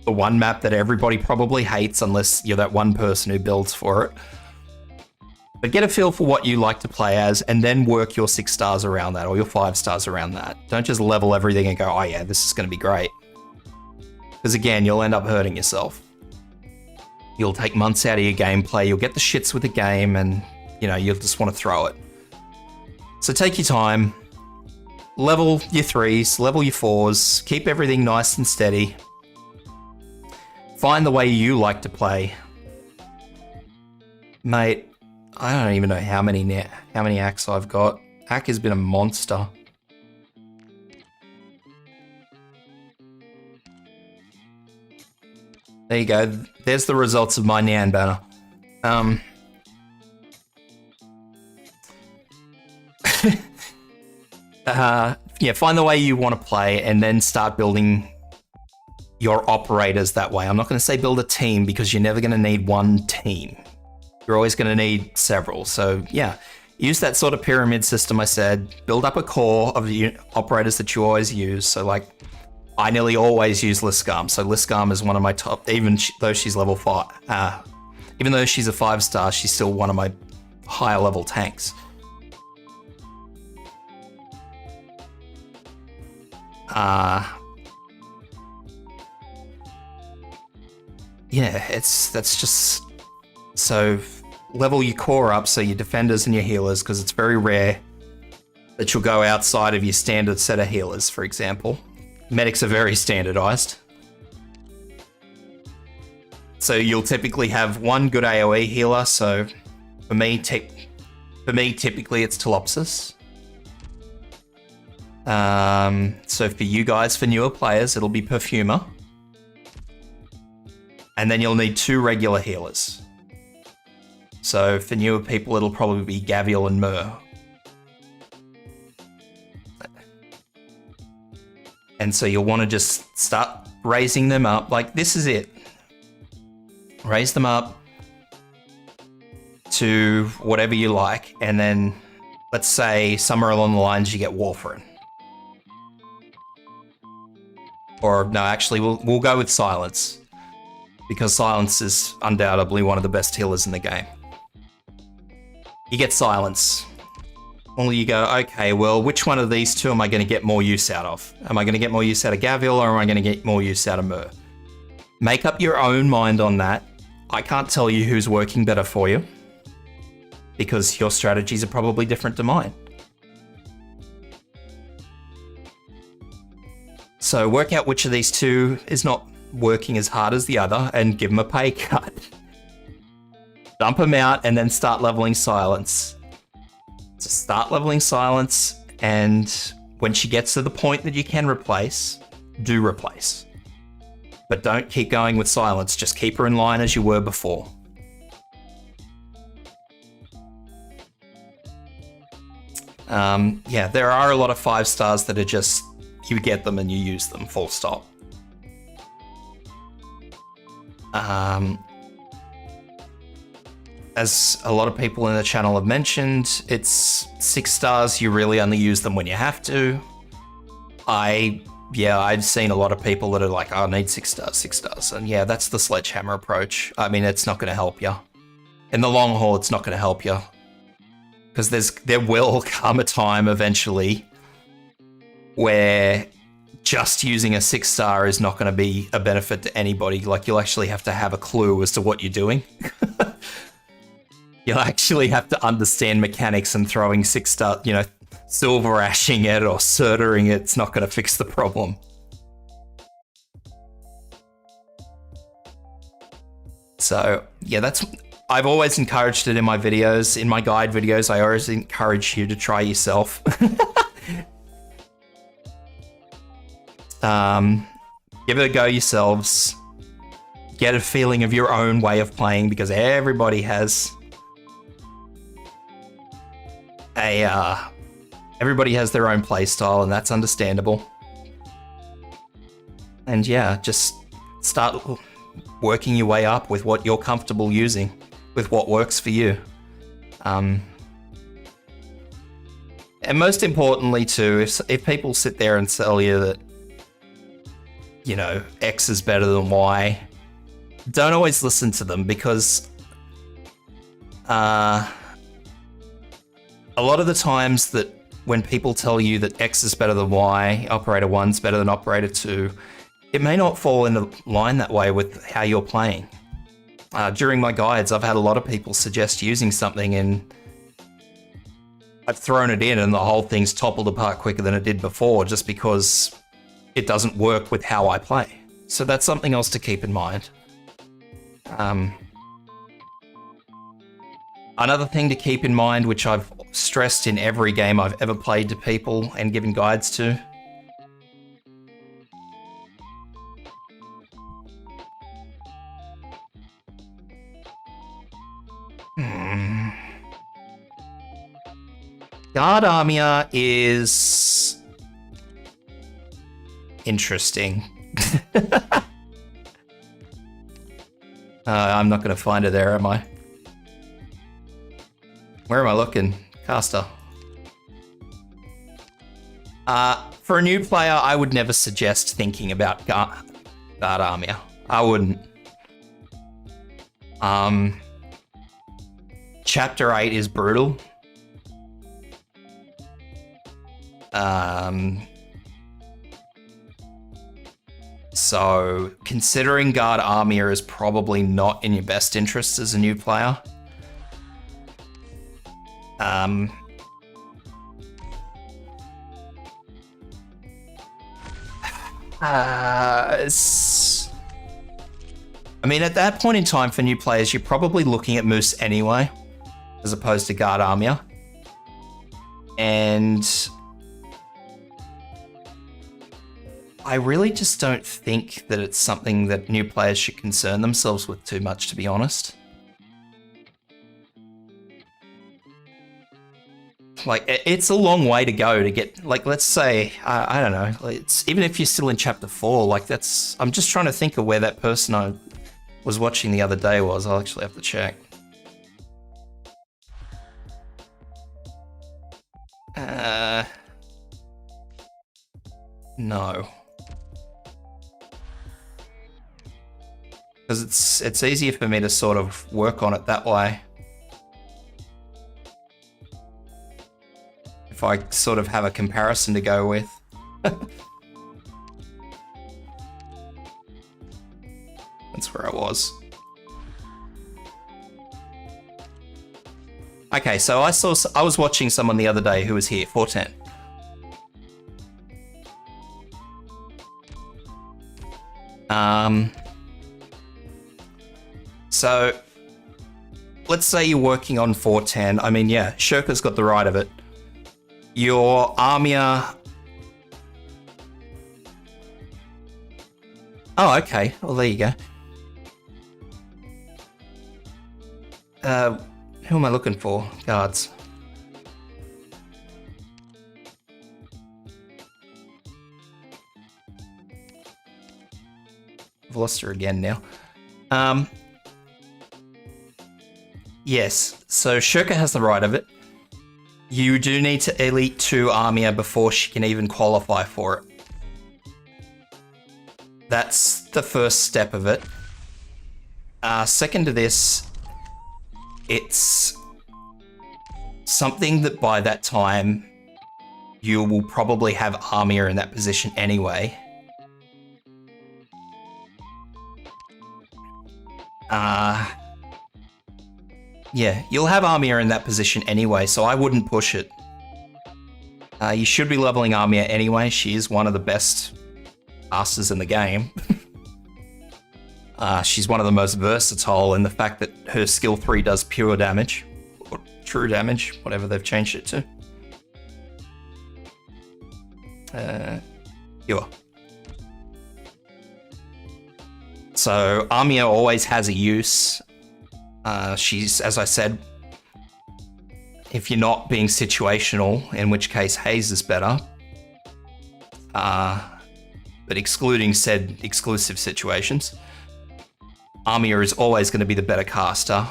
B: the one map that everybody probably hates unless you're that one person who builds for it. But get a feel for what you like to play as and then work your 6 stars around that or your 5 stars around that. Don't just level everything and go, oh yeah, this is going to be great. Because again, you'll end up hurting yourself. You'll take months out of your gameplay, you'll get the shits with the game and, you know, you'll just want to throw it. So take your time, level your 3s, level your 4s, keep everything nice and steady. Find the way you like to play. Mate, I don't even know how many acts I've got. Ack has been a monster. There you go. There's the results of my Nyan banner. Yeah, find the way you want to play and then start building your operators that way. I'm not going to say build a team because you're never going to need one team. You're always going to need several. So yeah, use that sort of pyramid system I said. Build up a core of the operators that you always use. So like, I nearly always use Liscam. So Liscam is one of my top, even though she's level 5. Even though she's a 5-star, she's still one of my higher level tanks. Yeah, that's just, so level your core up, so your defenders and your healers, because it's very rare that you'll go outside of your standard set of healers, for example. Medics are very standardized. So you'll typically have one good AoE healer, so for me typically it's Telopsis. So for you guys, for newer players, it'll be Perfumer. And then you'll need 2 regular healers. So for newer people, it'll probably be Gavial and Myrrh. And so you'll want to just start raising them up. Like, this is it. Raise them up to whatever you like. And then, let's say, somewhere along the lines, you get Warfarin. Or, no, actually, we'll go with Silence. Because Silence is undoubtedly one of the best healers in the game. You get Silence. Well, you go, okay, well, which one of these 2 am I going to get more use out of? Am I going to get more use out of Gavial, or am I going to get more use out of Myrrh? Make up your own mind on that. I can't tell you who's working better for you, because your strategies are probably different to mine. So work out which of these 2 is not working as hard as the other, and give them a pay cut. Dump them out, and then start leveling Silence. So start leveling Silence, and when she gets to the point that you can replace, do replace. But don't keep going with Silence, just keep her in line as you were before. Yeah, there are a lot of 5-stars that are just, you get them and you use them, full stop. As a lot of people in the channel have mentioned, it's 6 stars, you really only use them when you have to. I've seen a lot of people that are like, oh, I need 6 stars. And yeah, that's the sledgehammer approach. I mean, it's not going to help you. In the long haul, it's not going to help you. Because there will come a time eventually where just using a 6-star is not going to be a benefit to anybody. Like, you'll actually have to have a clue as to what you're doing. You'll actually have to understand mechanics, and throwing 6-star, silver ashing it or surtering it's not going to fix the problem. So yeah, I've always encouraged it in my videos, in my guide videos. I always encourage you to try yourself. Give it a go yourselves. Get a feeling of your own way of playing, because everybody has everybody has their own play style, and that's understandable. And yeah, just start working your way up with what you're comfortable using, with what works for you. And most importantly too, if people sit there and tell you that, X is better than Y, don't always listen to them, because a lot of the times that when people tell you that X is better than Y, Operator 1's better than Operator 2, it may not fall into line that way with how you're playing. During my guides, I've had a lot of people suggest using something, and I've thrown it in and the whole thing's toppled apart quicker than it did before, just because it doesn't work with how I play. So that's something else to keep in mind. Another thing to keep in mind, which I've stressed in every game I've ever played to people and given guides to, Guard Armia is interesting. I'm not going to find her there, am I? Where am I looking? Caster. For a new player, I would never suggest thinking about Guard Armia. I wouldn't. Chapter 8 is brutal. So considering Guard Armia is probably not in your best interest as a new player. I mean, at that point in time for new players, you're probably looking at Moose anyway, as opposed to Guard Armia. And I really just don't think that it's something that new players should concern themselves with too much, to be honest. Like, it's a long way to go to get, like, let's say, I don't know, it's even if you're still in chapter 4, like, that's, I'm just trying to think of where that person I was watching the other day was. I'll actually have to check. No. Because it's easier for me to sort of work on it that way. If I sort of have a comparison to go with. That's where I was. Okay, so I was watching someone the other day who was here, 410. So let's say you're working on 410. I mean, yeah, Shirka's got the right of it. Your Armia. Oh, okay. Well, there you go. Who am I looking for? Guards. I've lost her again now. Yes, so Shirka has the right of it. You do need to Elite 2 Armia before she can even qualify for it. That's the first step of it. Second to this, it's something that by that time you will probably have Armia in that position anyway. Yeah, you'll have Armia in that position anyway, so I wouldn't push it. You should be leveling Armia anyway. She is one of the best casters in the game. She's one of the most versatile in the fact that her skill 3 does pure damage. Or true damage, whatever they've changed it to. Pure. So Armia always has a use. She's, as I said, if you're not being situational, in which case Haze is better. But excluding said exclusive situations, Armia is always going to be the better caster.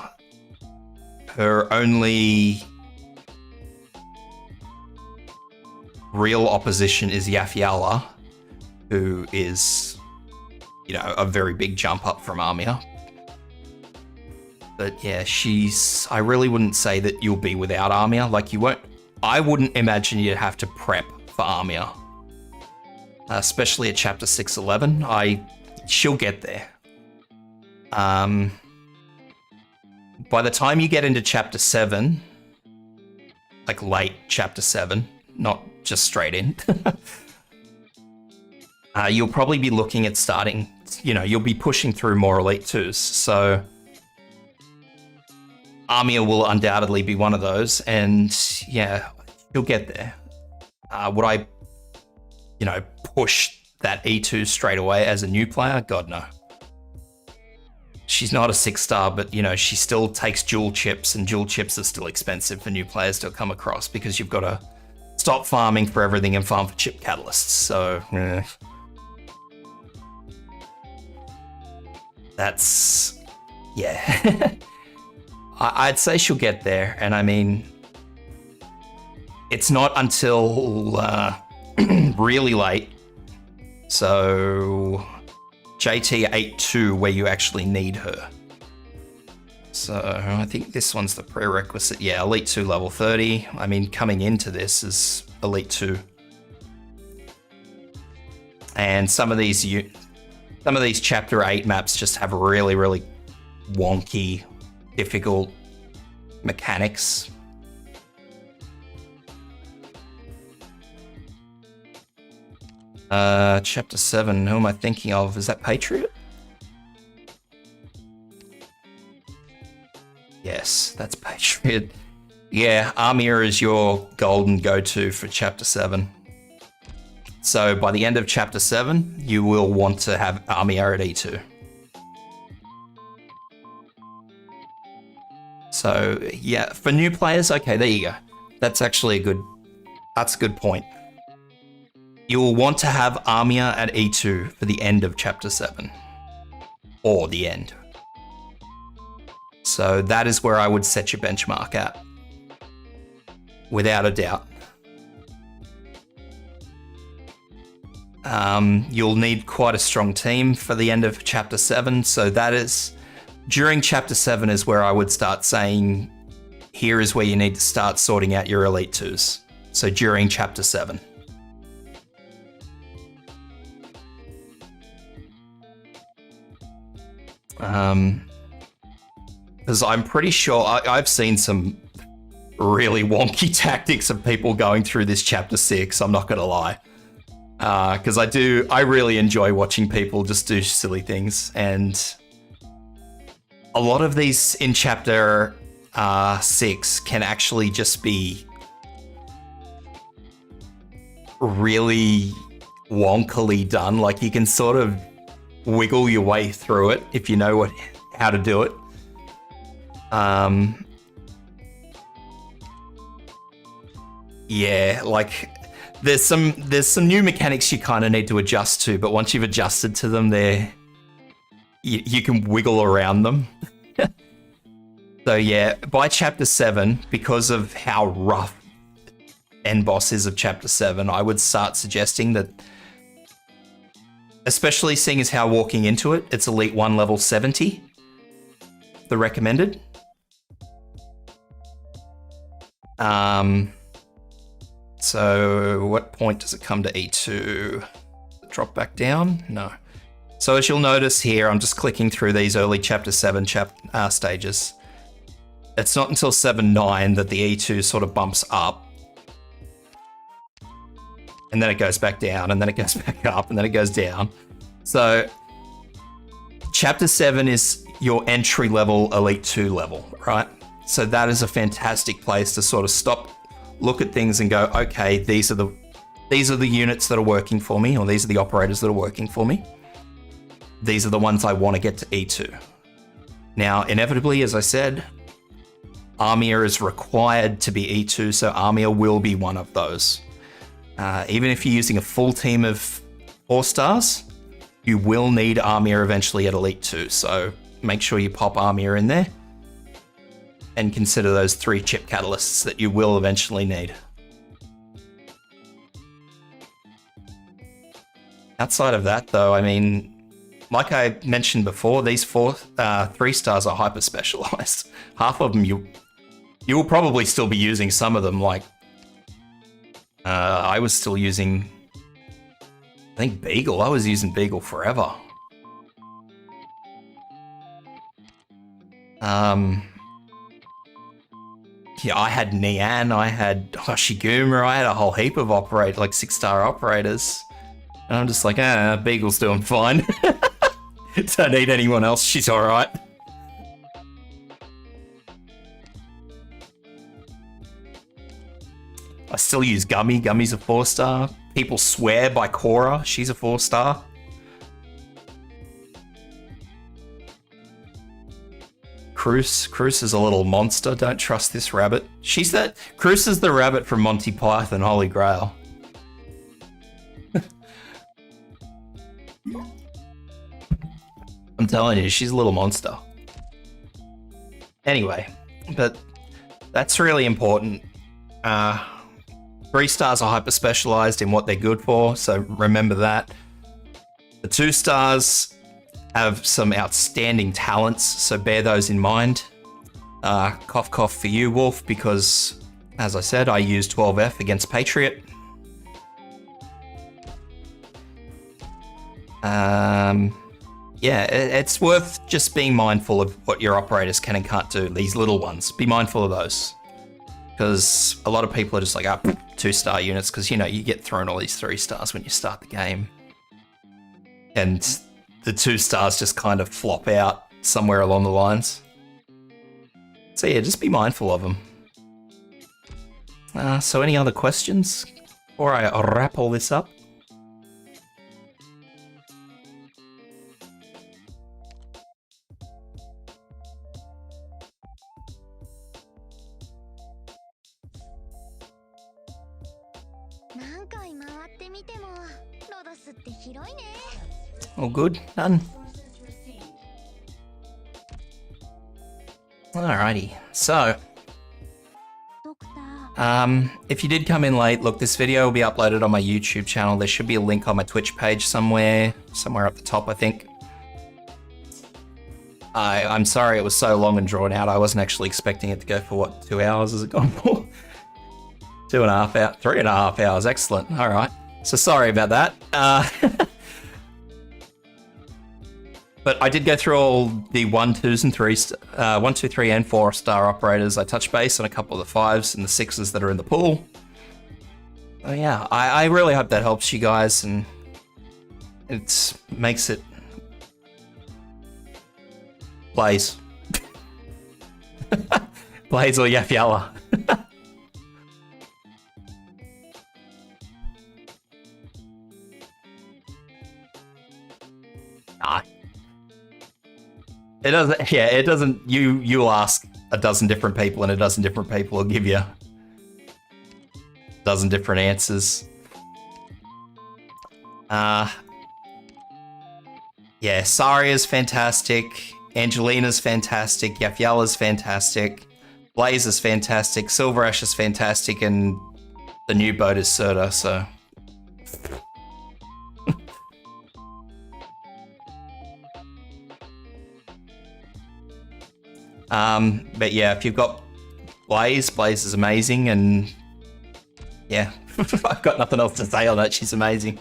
B: Her only real opposition is Yafiala, who is, you know, a very big jump up from Armia. But yeah, I really wouldn't say that you'll be without Armia. Like, you won't, I wouldn't imagine you'd have to prep for Armia. Especially at chapter 611. She'll get there. By the time you get into chapter 7, like late chapter 7, not just straight in, you'll probably be looking at starting, you know, you'll be pushing through more Elite 2s. So Armia will undoubtedly be one of those, and yeah, you'll get there. Would I, you know, push that E2 straight away as a new player? God, no. She's not a 6-star, but, you know, she still takes dual chips, and dual chips are still expensive for new players to come across because you've got to stop farming for everything and farm for chip catalysts. So, that's Yeah. I'd say she'll get there. And I mean, it's not until really late. So JT 8-2 where you actually need her. So I think this one's the prerequisite. Yeah, Elite 2 level 30. I mean, coming into this is Elite 2. And some of these Chapter 8 maps just have really, really wonky, difficult mechanics. Chapter 7, who am I thinking of? Is that Patriot? Yes, that's Patriot. Yeah, Armia is your golden go-to for Chapter 7. So by the end of Chapter 7, you will want to have Armia at E2. So yeah, for new players, okay, there you go. That's actually that's a good point. You will want to have Armia at E2 for the end of Chapter 7. Or the end. So that is where I would set your benchmark at. Without a doubt. You'll need quite a strong team for the end of Chapter 7. So that is, during Chapter 7 is where I would start saying, here is where you need to start sorting out your Elite 2s. So during Chapter 7. Because I'm pretty sure I've seen some really wonky tactics of people going through this Chapter 6, I'm not going to lie. Because I really enjoy watching people just do silly things. And a lot of these in Chapter 6 can actually just be really wonkily done. Like you can sort of wiggle your way through it if you know how to do it. Yeah, like there's some new mechanics you kind of need to adjust to, but once you've adjusted to them, you can wiggle around them. So yeah, by Chapter 7, because of how rough end boss is of Chapter 7, I would start suggesting that, especially seeing as how walking into it, it's Elite 1 level 70, the recommended. So what point does it come to E2? Drop back down? No. So as you'll notice here, I'm just clicking through these early Chapter 7 stages. It's not until 7-9 that the E2 sort of bumps up. And then it goes back down, and then it goes back up, and then it goes down. So Chapter 7 is your entry level Elite 2 level, right? So that is a fantastic place to sort of stop, look at things and go, okay, these are the units that are working for me, or these are the operators that are working for me. These are the ones I want to get to E2. Now, inevitably, as I said, Armia is required to be E2, so Armia will be one of those. Even if you're using a full team of 4 stars, you will need Armia eventually at Elite 2, so make sure you pop Armia in there. And consider those 3 chip catalysts that you will eventually need. Outside of that, though, I mean, like I mentioned before, these 3 stars are hyper specialized. Half of them you will probably still be using some of them. Like I was still using, I think Beagle. I was using Beagle forever. Yeah, I had Nian, I had Hoshiguma, I had a whole heap of like 6-star operators. And I'm just like, Beagle's doing fine. Don't need anyone else, she's alright. I still use Gummy, Gummy's a 4-star. People swear by Cora, she's a 4-star. Cruz is a little monster. Don't trust this rabbit. Cruz is the rabbit from Monty Python, Holy Grail. I'm telling you, she's a little monster. Anyway, but that's really important. 3 stars are hyper specialized in what they're good for, so remember that. The 2 stars have some outstanding talents, so bear those in mind. Cough cough for you, Wolf, because as I said, I used 12F against Patriot. Yeah, it's worth just being mindful of what your operators can and can't do. These little ones, be mindful of those. Because a lot of people are just like, 2-star units, because, you know, you get thrown all these 3 stars when you start the game. And the 2 stars just kind of flop out somewhere along the lines. So yeah, just be mindful of them. So any other questions before I wrap all this up? All good? Done? Alrighty, so if you did come in late, look, this video will be uploaded on my YouTube channel. There should be a link on my Twitch page somewhere up the top, I think. I'm sorry it was so long and drawn out. I wasn't actually expecting it to go for, what, 2 hours has it gone for? 2.5 hours, 3.5 hours, excellent. All right, so sorry about that. But I did go through all the 1, 2s, and 3s, 1, 2, 3, and 4-star operators. I touched base on a couple of the 5s and the 6s that are in the pool. Oh yeah, I really hope that helps you guys, and it makes it Blaze. Blaze or Yafyala. Nah. It doesn't, yeah, it doesn't, you'll ask a dozen different people and a dozen different people will give you a dozen different answers. Yeah, Saria's fantastic, Angelina's fantastic, Yafyala's fantastic, Blaze is fantastic, Silver Ash is fantastic, and the new boat is Serta, so... But yeah, if you've got Blaze is amazing, and yeah, I've got nothing else to say on that, she's amazing.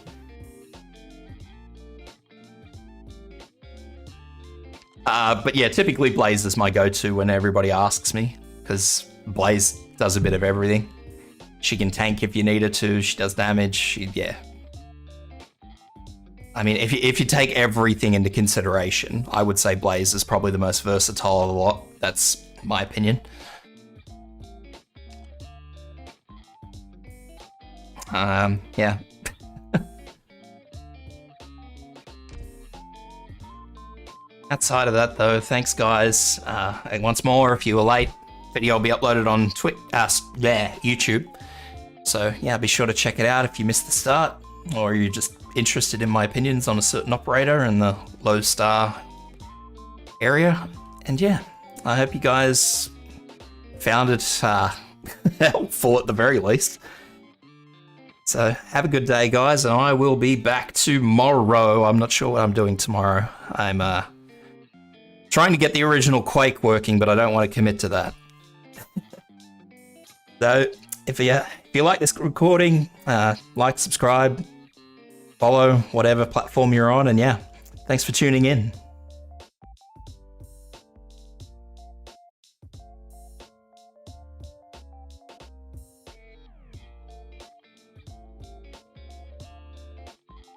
B: But yeah, typically Blaze is my go-to when everybody asks me, because Blaze does a bit of everything. She can tank if you need her to, she does damage, yeah. I mean, if you take everything into consideration, I would say Blaze is probably the most versatile of the lot. That's my opinion. Yeah. Outside of that, though, thanks, guys. And once more, if you were late, video will be uploaded on YouTube. So, yeah, be sure to check it out if you missed the start, or you're just interested in my opinions on a certain operator in the low star area. And yeah, I hope you guys found it helpful at the very least. So have a good day, guys, and I will be back tomorrow. I'm not sure what I'm doing tomorrow. I'm trying to get the original Quake working, but I don't want to commit to that. So if you like this recording, like, subscribe, follow whatever platform you're on, and yeah, thanks for tuning in.